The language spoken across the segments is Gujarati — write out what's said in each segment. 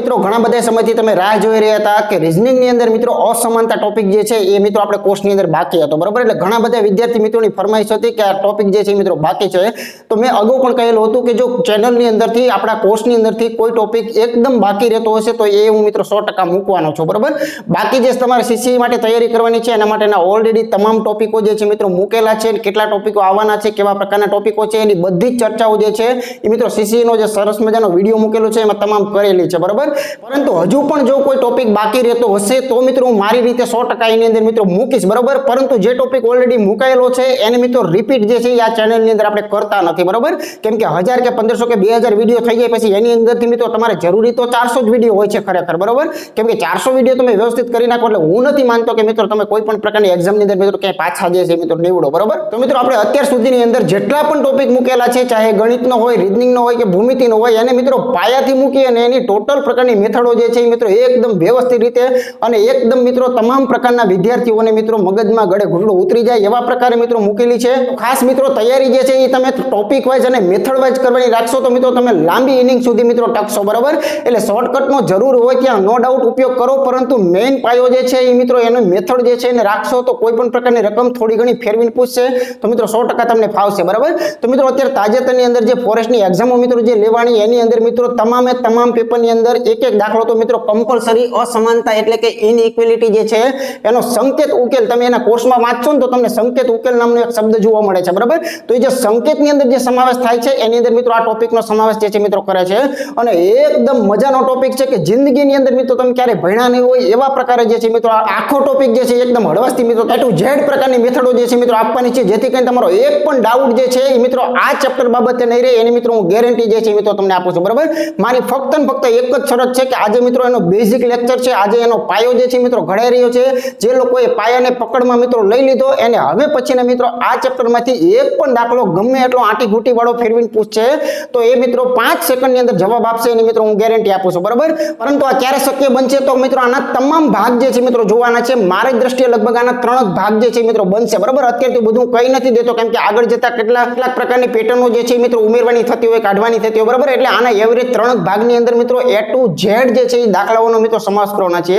મિત્રો ઘણા બધા સમયથી તમે રાહ જોઈ રહ્યા હતા કે રીઝનિંગ ની અંદર મિત્રો અસમાનતા ટોપિક જે છે એ મિત્રો આપણે કોર્સની અંદર બાકી હતો, બરાબર. એટલે ઘણા બધા વિદ્યાર્થી મિત્રોની ફરમાઈશ હતી કે આ ટોપિક જે છે મિત્રો બાકી છે. તો મેં અગાઉ પણ કહેલું હતું કે જો ચેનલની અંદરથી આપણા કોર્સની અંદરથી કોઈ ટોપિક એકદમ બાકી રહેતો હશે તો એ હું મિત્રો 100% મૂકવાનો છું, બરાબર. બાકી જે તમારે સીસી માટે તૈયારી કરવાની છે એના માટેના ઓલરેડી તમામ ટોપિકો જે છે મિત્રો મૂકેલા છે. કેટલા ટોપિકો આવવાના છે, કેવા પ્રકારના ટોપિકો છે, એની બધી જ ચર્ચાઓ જે છે એ મિત્રો સીસી નો જે સરસ મજાનો વિડીયો મૂકેલો છે એમાં તમામ કરેલી છે, બરાબર. પરંતુ હજુ પણ જો કોઈ ટોપિક બાકી રહેતો હશે તો મિત્રો હું મારી રીતે 100% એની અંદર મિત્રો મૂકીશ, બરાબર. પરંતુ જે ટોપિક ઓલરેડી મુકાયેલો છે એને મિત્રો રિપીટ જે છે આ ચેનલની અંદર આપણે કરતા નથી, બરાબર. કેમ કે 1000 કે 1500 કે 2000 વિડીયો થઈ જાય પછી એની અંદરથી મિત્રો તમારે જરૂરી તો 400 જ વિડીયો હોય છે ખરેખર, બરાબર. કેમ કે 400 વિડીયો તમે વ્યવસ્થિત કરી નાખો એટલે હું નથી માનતો કે મિત્રો તમે કોઈ પણ પ્રકારની એક્ઝામની અંદર મિત્રો ક્યાંય પાછા જે છે મિત્રો નીવડો, બરાબર. તો મિત્રો આપણે અત્યાર સુધીની અંદર જેટલા પણ ટોપિક મૂકેલા છે, ચાહે ગણિતનો હોય, રીઝનિંગનો હોય કે ભૂમિતિનો હોય, એને મિત્રો પાયાથી મૂકી અને એની ટોટલ પ્રકારની મેથડો જે છે એ મિત્રો એકદમ વ્યવસ્થિત રીતે અને એકદમ મિત્રો તમામ પ્રકારના વિદ્યાર્થીઓને મિત્રો મગજમાં ગળે ઘૂંટડો ઉતરી જાય એવા પ્રકારે મિત્રો મૂકેલી છે. ખાસ મિત્રો તૈયારી જે છે એ તમે ટોપિક વાઇઝ અને મેથડ વાઇઝ કરવાની રાખશો તો મિત્રો તમે લાંબી ઇનિંગ સુધી મિત્રો ટકશો, બરાબર. એટલે શોર્ટકટનો જરૂર હોય ત્યાં નો ડાઉટ ઉપયોગ કરો, પરંતુ મેઇન પાયો જે છે એ મિત્રો એનો મેથડ જે છે એને રાખશો તો કોઈ પણ પ્રકારની રકમ થોડી ઘણી ફેરવીને પૂછશે તો મિત્રો 100% તમને ફાવશે, બરાબર. તો મિત્રો અત્યારે તાજેતરની અંદર જે ફોરેસ્ટની એક્ઝામો મિત્રો જે લેવાની એની અંદર મિત્રો તમામે તમામ પેપરની અંદર એક દાખલો તો મિત્રો કમ્પલસરી અસમાનતા એટલે કે ઇનઇક્વાલિટી જે છે એનો સંકેત ઉકેલ તમે એના કોર્સમાં વાંચશો ને તો તમને સંકેત ઉકેલ નામનો એક શબ્દ જોવા મળે છે, બરાબર. તો એ જે સંકેતની અંદર જે સમાવેશ થાય છે એની અંદર મિત્રો આ ટોપિકનો સમાવેશ જે છે મિત્રો કરે છે અને એકદમ મજાનો ટોપિક છે કે જિંદગીની અંદર મિત્રો તમે ક્યારે ભણ્યા નહીં હોય એવા પ્રકારે જે છે મિત્રો આખો ટોપિક જે છે એકદમ હળવાશથી મિત્રો A to Z પ્રકારની મેથડો જે છે મિત્રો આપવાની છે, જેથી કરીને તમારો એક પણ ડાઉટ જે છે એ મિત્રો આ ચેપ્ટર બાબતે નહીં રહે એની મિત્રો હું ગેરંટી જે છે મિત્રો તમને આપું છું, બરાબર. મારી ફક્ત ને ફક્ત એક જ શરત છે કે આજે મિત્રો એનો બેઝિક લેક્ચર છે, આજે એનો પાયો જે છે મિત્રો ઘડાઈ રહ્યો છે. જે લોકોએ પાયાને પકડમાં મિત્રો લઈ લીધો એને હવે પછીના મિત્રો આ ચેપ્ટરમાંથી એક પણ દાખલો ગમે એટલો આંટી ઘૂંટી વાળો ફેરવીને પૂછશે તો એ મિત્રો 5 સેકન્ડની અંદર જવાબ આપશે એની મિત્રો હું ગેરંટી આપું છું, બરાબર. પરંતુ આ ક્યારે શક્ય બનશે તો મિત્રો આના તમામ ભાગ જે છે મિત્રો જોવાના છે. મારી દ્રષ્ટિએ લગભગ આના 3 જ ભાગ જે છે મિત્રો બનશે, બરાબર. અત્યારે તો બધું કઈ નથી દેતો કેમ કે આગળ જતા કેટલાક પ્રકારની પેટર્નો જે છે મિત્રો ઉમેરવાની થતી હોય, કાઢવાની થતી હોય, બરાબર. એટલે આના એવરેજ 3 જ ભાગની અંદર મિત્રો A to Z જે છે એ દાખલાઓનો મિત્રો સમાવેશ કરવાના છે.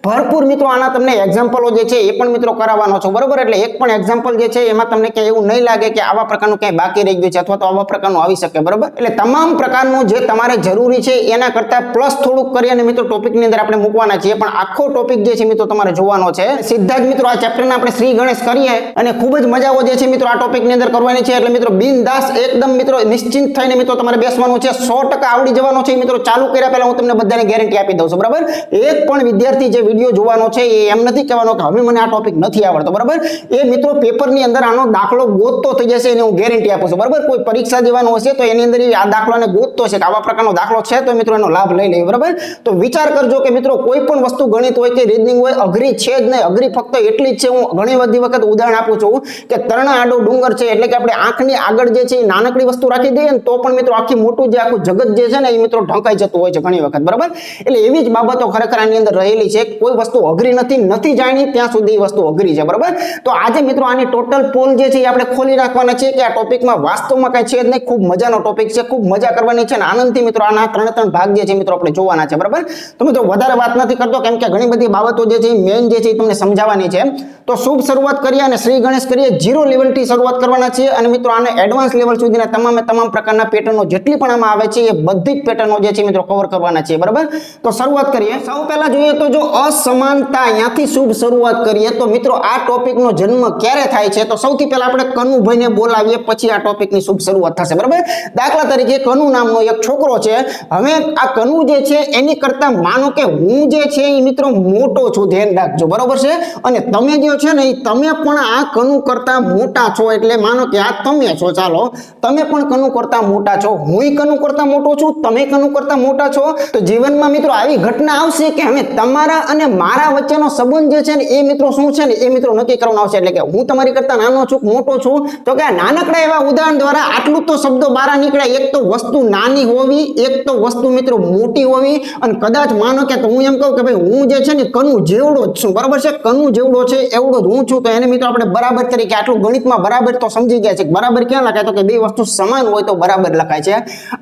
ભરપૂર મિત્રો આના તમને એક્ઝામ્પલો જે છે એ પણ મિત્રો કરાવવાનો છો, બરાબર. એટલે એક પણ એક્ઝામ્પલ જે છે એમાં તમને ક્યાંય એવું નહીં લાગે કે આવા પ્રકારનું ક્યાંય બાકી રહી ગયું છે અથવા તો આવા પ્રકારનું આવી શકે, બરાબર. એટલે તમામ પ્રકારનું જે તમારે જરૂરી છે એના કરતા પ્લસ થોડુંક કરી અને મિત્રો ટોપિકની અંદર આપણે મૂકવાના છીએ, પણ આખો ટોપિક જે છે મિત્રો તમારે જોવાનો છે. સીધા જ મિત્રો આ ચેપ્ટરના આપણે શ્રી ગણેશ કરીએ અને ખૂબ જ મજાઓ જે છે મિત્રો આ ટોપિકની અંદર કરવાની છે. એટલે મિત્રો બિનદાસ એકદમ મિત્રો નિશ્ચિંત થઈને મિત્રો તમારે બેસવાનું છે. 100% આવડી જવાનો છે મિત્રો. ચાલુ કર્યા પહેલા હું તમને બધાને ગેરંટી આપી દઉં છું, બરાબર. એક પણ વિદ્યાર્થી જે વિડીયો જોવાનો છે એ એમ નથી કહેવાનો કે હવે મને આ ટોપિક નથી આવડતો, બરાબર. એ મિત્રો પેપરની અંદર આનો દાખલો ગોતતો થઈ જશે એની હું ગેરંટી આપું છું, બરાબર. કોઈ પરીક્ષા દેવાનો હશે તો એની અંદર આ દાખલાને ગોતતો છે કે આવા પ્રકારનો દાખલો છે તો મિત્રો એનો લાભ લઈ લે, બરાબર. તો વિચાર કરજો કે મિત્રો કોઈ પણ વસ્તુ ગણિત હોય કે રીઝનિંગ હોય અઘરી છે જ નહીં. અઘરી ફક્ત એટલી જ છે. હું ઘણી બધી વખત ઉદાહરણ આપું છું કે તરણા આડો ડુંગર છે એટલે કે આપણે આંખની આગળ જે છે એ નાનકડી વસ્તુ રાખી દઈએ ને તો પણ મિત્રો આખી મોટું જે આખું જગત જે છે ને એ મિત્રો ઢંકાઈ જતું હોય છે ઘણી વખત, બરાબર. એટલે એવી જ બાબતો ખરેખર આની અંદર રહેલી છે. કોઈ વસ્તુ અઘરી નથી જાણી ત્યાં સુધી એ વસ્તુ અઘરી છે, બરાબર. તો આજે મિત્રો આની ટોટલ પોલ જે છે એ આપણે ખોલી નાખવાના છે કે આ ટોપિકમાં વાસ્તવમાં કઈ છે જ નહીં. ખૂબ મજાનો ટોપિક છે, ખૂબ મજા કરવાની છે અને આનંદથી મિત્રો આના 3 ભાગ જે છે મિત્રો આપણે જોવાના છે, બરાબર. તો મિત્રો વધારે વાત નથી કરતો કેમ કે ઘણી બધી બાબતો જે છે મેઇન જે છે એ તમને સમજાવવાની છે. તો શુભ શરૂઆત કરીએ અને શ્રી ગણેશ કરીએ. 0 લેવલથી શરૂઆત કરવાના છીએ અને મિત્રો આને એડવાન્સ લેવલ સુધીના તમામ પ્રકારના પેટર્નો જેટલી પણ આમાં આવે છે એ બધી જ પેટર્નો જે છે મિત્રો કવર કરવાના છે, બરાબર. તો શરૂઆત કરીએ. સૌ પહેલા જોઈએ તો જો અસમાનતા અહીંયાથી શુભ શરૂઆત કરીએ તો મિત્રો આ ટોપિકનો જન્મ ક્યારે થાય છે તો સૌથી પહેલા આપણે કનુભાઈને બોલાવીએ પછી આ ટોપિકની શુભ શરૂઆત થશે, બરાબર. દાખલા તરીકે કનુ નામનો એક છોકરો છે. હવે આ કનુ જે છે એની કરતા માનો કે હું જે છે એ મિત્રો મોટો છું, ધ્યાન રાખજો, બરાબર છે. અને તમે જે છે ને તમે પણ આ કનુ કરતા મોટા છો. એટલે માનો કે આ તમે છો, ચાલો તમે પણ કનુ કરતા મોટા છો, હું કનુ કરતા મોટો છું, તમે કનુ કરતા મોટા છો. તો જીવનમાં મિત્રો આવી ઘટના આવશે કે હવે તમારા અને મારા વચ્ચેનો સંબંધ જે છે ને એ મિત્રો શું છે ને એ મિત્રો નક્કી કરવાનો આવશે. એટલે કે હું તમારી કરતા નાનો છું, મોટો છું. તો કે આ નાનકડા એવા ઉદાહરણ દ્વારા આટલું તો શબ્દો બહાર નીકળ્યા. એક તો વસ્તુ નાની હોવી, એક તો વસ્તુ મિત્રો મોટી હોવી અને કદાચ માનો કે હું એમ કહું કે ભાઈ હું જે છે ને કનુ જેવડો જ છું, બરાબર છે. કનુ જેવડો છે એવડો જ હું છું. તો એને મિત્રો આપણે બરાબર તરીકે આટલું ગણિતમાં બરાબર તો સમજી ગયા છે. બરાબર ક્યાં લખાય તો કે બે વસ્તુ સમાન હોય તો બરાબર લખાય છે.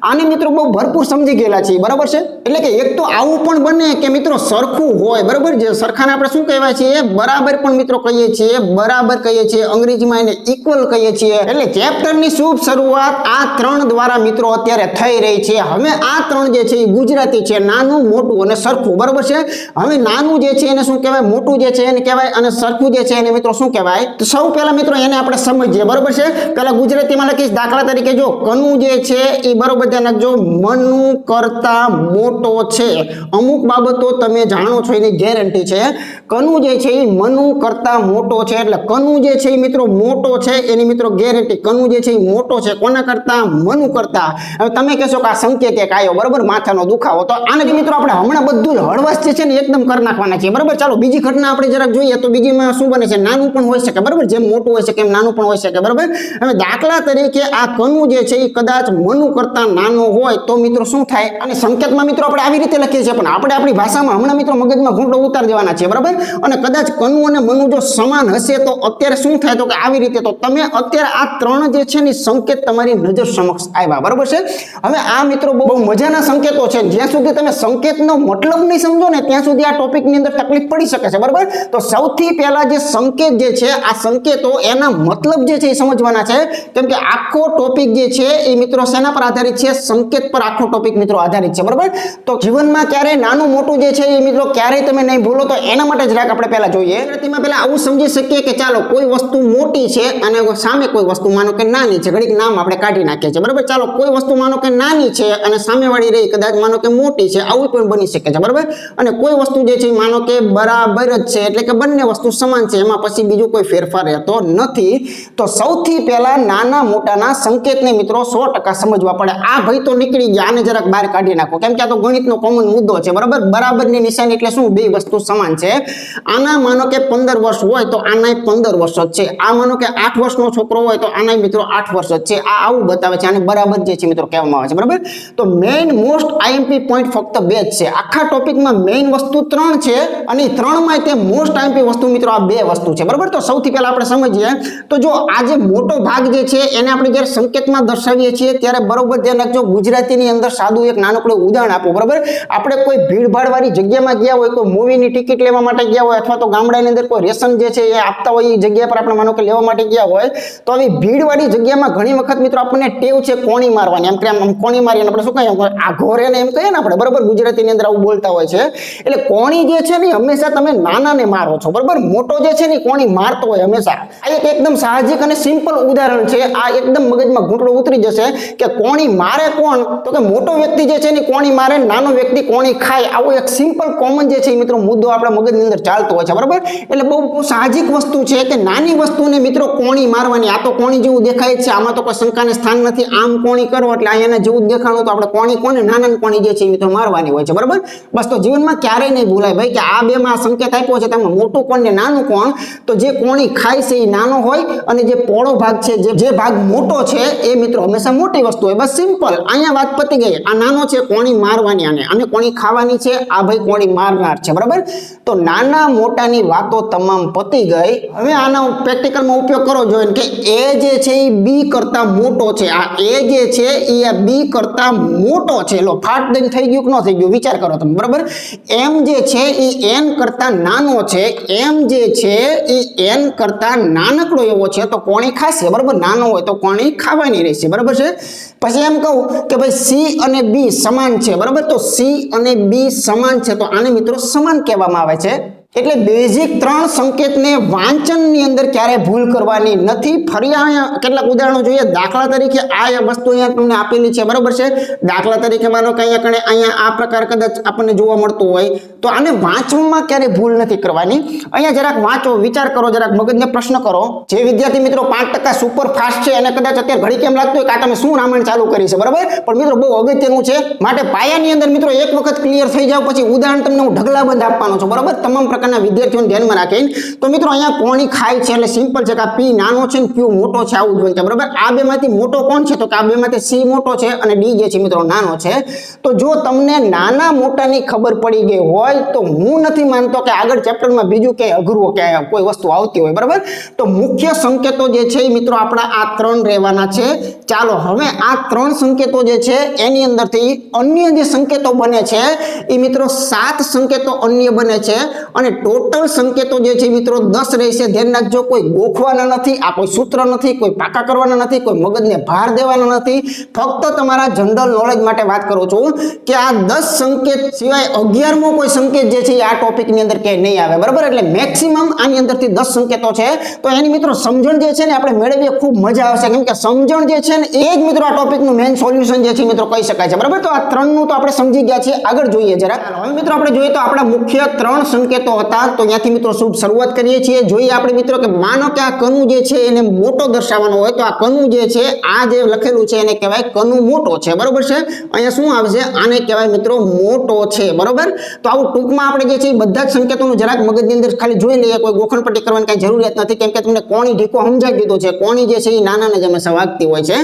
આને મિત્રો બહુ ભરપૂર સમજી ગયેલા છે, બરાબર છે. એટલે કે એક તો આવું પણ બને કે મિત્રો સરખું હોય, બરાબર, જે સરખાને આપણે શું કહેવાય છે, બરાબર પણ મિત્રો કહીએ છીએ, બરાબર કહીએ છીએ, અંગ્રેજીમાં એને ઇક્વલ કહીએ છીએ। એટલે ચેપ્ટરની શુભ શરૂઆત આ 3 દ્વારા મિત્રો અત્યારે થઈ રહી છે। હવે આ 3 જે છે એ ગુજરાતી છે, નાનું, મોટું અને સરખું, બરાબર છે। હવે નાનું જે છે એને શું કહેવાય, મોટું જે છે એને કહેવાય, અને સરખું જે છે એને મિત્રો શું કહેવાય। તો સૌ પહેલા મિત્રો એને આપણે સમજીએ, બરાબર છે। પહેલા ગુજરાતીમાં લખીશ, દાખલા તરીકે જો કનુ જે છે એ બરોબર ધ્યાન રાખજો, મનુ કરતા મોટો છે। અમુક બાબતો તમે જાણો છો એની ગેરંટી છે। કનુ જે છે એ મનુ કરતા મોટો છે, એટલે કનુ જે છે એ મિત્રો મોટો છે એની મિત્રો ગેરંટી। કનુ જે છે એ મોટો છે કોના કરતા, મનુ કરતા। હવે તમે કહેશો કે આ સંકેત એક આવ્યો, બરાબર, માથાનો દુખાવો, તો આને મિત્રો આપણે હમણાં બધું જ હળવાશ જે છે ને એકદમ કરી નાખવાના છે, બરાબર। ચાલો બીજી ઘટના આપણે જરાક જોઈએ તો બીજીમાં શું બને છે, નાનું પણ હોઈ શકે, બરાબર, જેમ મોટું હોય શકે એમ નાનું પણ હોઈ શકે, બરાબર। હવે દાખલા તરીકે આ કનુ જે છે એ કદાચ મનુ કરતા નાનો હોય તો મિત્રો શું થાય, અને સંકેતમાં મિત્રો આપણે આવી રીતે લખીએ છીએ, પણ આપણે આપણી ભાષામાં હમણાં મિત્રો મગજમાં ઘૂંટો ઉતારી દેવાના છે, બરાબર। અને કદાચ કનુ અને મનુ જો સમાન હશે તો અત્યારે શું થાય, તો કે આવી રીતે, તો તમે અત્યારે આ 3 જે છે ને સંકેત તમારી નજર સમક્ષ આવ્યા, બરાબર છે। હવે આ મિત્રો બહુ મજાના સંકેતો છે, જ્યાં સુધી તમે સંકેતનો મતલબ નહીં સમજો ને ત્યાં સુધી આ ટોપિકની અંદર તકલીફ પડી શકે છે, બરાબર। તો સૌથી પહેલા જે સંકેત જે છે, આ સંકેતો એના મતલબ જે છે એ સમજવાના છે, કેમ કે આખો ટોપિક જે છે એ મિત્રો શેના પર આધારિત છે, સંકેત પર આખો ટોપિક મિત્રો આધારિત છે, બરાબર। તો જીવનમાં ક્યારે નાનું મોટું જે છે એ મિત્રો ક્યારેય તમે નહીં ભૂલો, તો એના માટે જ રાખ આપણે પહેલા જોઈએ। તેમાં પહેલા આવું સમજી શકીએ કે ચાલો કોઈ વસ્તુ મોટી છે અને સામે કોઈ વસ્તુ માનો કે નાની છે, ઘડીક નામ આપણે કાઢી નાખીએ છીએ, બરાબર। ચાલો કોઈ વસ્તુ માનો કે નાની છે અને સામેવાળી રહી કદાચ માનો કે મોટી છે, આવું પણ બની શકે છે, બરાબર। અને કોઈ વસ્તુ જે છે માનો કે બરાબર જ છે, એટલે કે બંને વસ્તુ સમાન છે, એમાં પછી બીજો કોઈ ફેરફાર રહેતો નથી। તો સૌથી પહેલા નાના મોટાના સંકેતને મિત્રો 100% સમજવા પડે। આ ભાઈ તો નીકળી ગયા, આને જરાક બહાર કાઢી નાખો, કેમ કે આ તો ગણિતનો કોમન મુદ્દો છે, બરાબર। બરાબરની નિશાની એટલે શું, બે વસ્તુ સમાન છે। આના માનો કે 15 વર્ષ હોય તો આના 15 વર્ષ જ છે, આ માનો કે 8 વર્ષનો છોકરો હોય તો આના મિત્રો 8 વર્ષ જ છે, આ આવું બતાવે છે, આને બરાબર જે છે મિત્રો કહેવામાં આવે છે, બરાબર। તો મેઇન મોસ્ટ આઈએમપી પોઈન્ટ ફક્ત 2 જ છે, આખા ટોપિકમાં મેઇન વસ્તુ 3 છે, અને 3માં તે મોસ્ટ આઈએમપી વસ્તુ મિત્રો આ 2 વસ્તુ છે, બરાબર। તો સૌથી પહેલા આપણે સમજીએ તો જો આ જે મોટો ભાગ જે છે એને આપણે જ્યારે સંકેતમાં દર્શાવીએ છીએ ત્યારે બરોબર ધ્યાન રાખજો, ગુજરાતીની અંદર સાદું એક નાનકડું ઉદાહરણ આપો, બરાબર। આપણે કોઈ ભીડભાડ વાળી જગ્યામાં ગયા હોય, કોઈ મૂવીની ટિકિટ લેવા માટે ગયા હોય, અથવા તો ગામડાની અંદર કોઈ રેશન જે છે એ આપતા હોય એ જગ્યા પર આપણે માનો કે લેવા માટે ગયા હોય, તો આવી ભીડવાળી જગ્યામાં ઘણી વખત મિત્રો આપણને ટેવ છે કોણી મારવાની, એમ કે આમ કોણી મારીને આપણે શું કહીએ, આ ઘોરે ને એમ કહીએ ને આપણે, બરાબર, ગુજરાતીની અંદર આવું બોલતા હોય છે। એટલે કોણી જે છે ને હંમેશા તમે નાનાને મારો છો, બરાબર, મોટો જે છે ને કોણી મારતો હોય હંમેશા। આ એક એકદમ સાહજિક અને સિમ્પલ ઉદાહરણ છે, આ એકદમ મગજમાં ઘૂંટડો ઉતરી જશે કે કોણી મારે કોણ, તો કે મોટો વ્યક્તિ જે છે ને કોણી મારે, નાનો વ્યક્તિ કોણી ખાય, આવો એક સિમ્પલ કોમન જે છે મિત્રો મુદ્દો આપણા મગજની અંદર ચાલતો હોય છે, બરાબર। એટલે બહુ સાહજિક વસ્તુ છે કે નાની વસ્તુને મિત્રો કોણી મારવાની, આ તો કોણી જેવું દેખાય છે, આમાં તો કોઈ શંકાને સ્થાન નથી, આમ કોણી કરો એટલે અહીંયાના જેવું જ દેખાણું, તો આપણે કોણી કોને, નાના કોણી જે છે મિત્રો મારવાની હોય છે, બરાબર। બસ તો જીવનમાં ક્યારેય નહીં ભૂલાય ભાઈ કે આ બેમાં સંકેત આપ્યો છે, તેમાં મોટું કોણ ને નાનું કોણ, તો જે કોણી ખાય છે એ નાનો હોય, અને જે પોળો ભાગ છે, જે ભાગ મોટો છે એ મિત્રો હંમેશા મોટી વસ્તુ હોય, બસ સિમ્પલ, અહીંયા વાત પતી ગઈ। આ નાનો છે કોણી મારવાની, અને કોણી ખાવાની છે, આ ભાઈ કોણી મારનાર છે, બરાબર। તો નાના મોટાની વાતો તમામ પતી ગઈ। હવે આનો પ્રેક્ટિકલમાં ઉપયોગ કરો, જોઈને કે એ જે છે એ બી કરતા મોટો છે, આ એ જે છે એ આ બી કરતા મોટો છે, લો ફાટ દઈને થઈ ગયું કે ન થઈ ગયું વિચાર કરો તમે, બરાબર। એમ જે છે એ એન કરતા નાનો છે, એમ જે છે એ એન કરતા નાનકડો એવો છે, તો કોણી ખાશે, બરાબર, નાનો હોય તો કોણી ખાવાની રહેશે, બરાબર છે। પછી એમ કહું કે ભાઈ સી અને બી સમાન છે, બરાબર, તો સી અને બી સમાન છે, તો આને મિત્રો સમાન કહેવામાં આવે છે। એટલે બેઝિક 3 સંકેતને વાંચનની અંદર ક્યારેય ભૂલ કરવાની નથી। ફરી અહીંયા કેટલાક ઉદાહરણો જોઈએ, દાખલા તરીકે આ વસ્તુ અહીંયા તમને આપેલી છે, બરાબર છે। દાખલા તરીકે માનો કે અહીંયા આ પ્રકાર કદાચ આપણને જોવા મળતું હોય, તો આને વાંચવામાં ક્યારેય ભૂલ નથી કરવાની। અહીંયા જરાક વાંચો, વિચાર કરો, જરાક મગજને પ્રશ્ન કરો। જે વિદ્યાર્થી મિત્રો 5% સુપર ફાસ્ટ છે અને કદાચ અત્યારે ઘડી કેમ લાગતું હોય કે આ તમે શું રામાયણ ચાલુ કરી છે, બરાબર, પણ મિત્રો બહુ અગત્યનું છે, માટે પાયાની અંદર મિત્રો એક વખત ક્લિયર થઈ જાવ પછી ઉદાહરણ તમને હું ઢગલાબંધ આપવાનો છું, બરાબર, તમામ પ્રકારના વિદ્યાર્થીઓને ધ્યાનમાં રાખીને। તો મિત્રો અહીંયા કોણી ખાય છે એટલે સિમ્પલ છે કે આ પી નાનો છે ને ક્યુ મોટો છે, આવું જ બનશે, બરાબર। આ બેમાંથી મોટો કોણ છે, તો કે આ બેમાંથી સી મોટો છે અને ડી જે છે મિત્રો નાનો છે। તો જો તમને નાના મોટાની ખબર પડી ગઈ હોય તો હું નથી માનતો કે આગળ ચેપ્ટરમાં બીજું કે અઘરું કે કોઈ વસ્તુ આવતી હોય, બરાબર। તો મુખ્ય સંકેતો જે છે મિત્રો આપણા આ 3 રહેવાના છે। ચાલો હવે આ 3 સંકેતો જે છે એની અંદરથી અન્ય જે સંકેતો બને છે એ મિત્રો 7 સંકેતો અન્ય બને છે અને ટોટલ સંકેતો જે છે મિત્રો 10 રહેશે. ધ્યાન રાખજો, કોઈ ગોખવાના નથી, આ કોઈ સૂત્ર નથી, કોઈ પાકા કરવાના નથી, કોઈ મગજને ભાર દેવાના નથી. ફક્ત તમારા જનરલ નોલેજ માટે વાત કરું છું કે આ 10 સંકેત સિવાય 11મો કોઈ સંકેત જે છે આ ટોપિકની અંદર કે નહીં આવે, બરાબર. એટલે મેક્સિમમ આની અંદરથી 10 સંકેતો છે. તો એની મિત્રો સમજણ જે છે ને આપણે મેળવીએ ખૂબ મજા આવશે, કેમ કે સમજણ જે છે ને એ જ મિત્રો આ ટોપિકનું મેઇન સોલ્યુશન જે છે મિત્રો કહી શકાય છે, બરાબર. તો આ 3નું તો આપણે સમજી ગયા છીએ. આગળ જોઈએ જરા. હવે મિત્રો આપણે જોઈએ તો આપણા મુખ્ય 3 સંકેતો હતા, તો ત્યાંથી મિત્રો શુભ શરૂઆત કરીએ છીએ. જોઈએ આપણે મિત્રો કે માનો કે આ કનુ જે છે એને મોટો દર્શાવવાનો હોય તો આ કનુ જે છે આ જે લખેલું છે એને કહેવાય કનુ મોટો છે, બરાબર છે. અહીંયા શું આવશે, આને કહેવાય મિત્રો મોટો છે, બરાબર. તો આવું ટૂંકમાં આપણે જે છે બધા જ સંકેતોનું જરાક મગજની અંદર ખાલી જોઈ લઈએ, કોઈ ગોખણપટ્ટી કરવાની કઈ જરૂરિયાત નથી, કેમ કે તમને કોણી ઢીકો સમજાવી દીધો છે. કોણી જે છે એ નાનાને જ હંમેશા વાગતી હોય છે.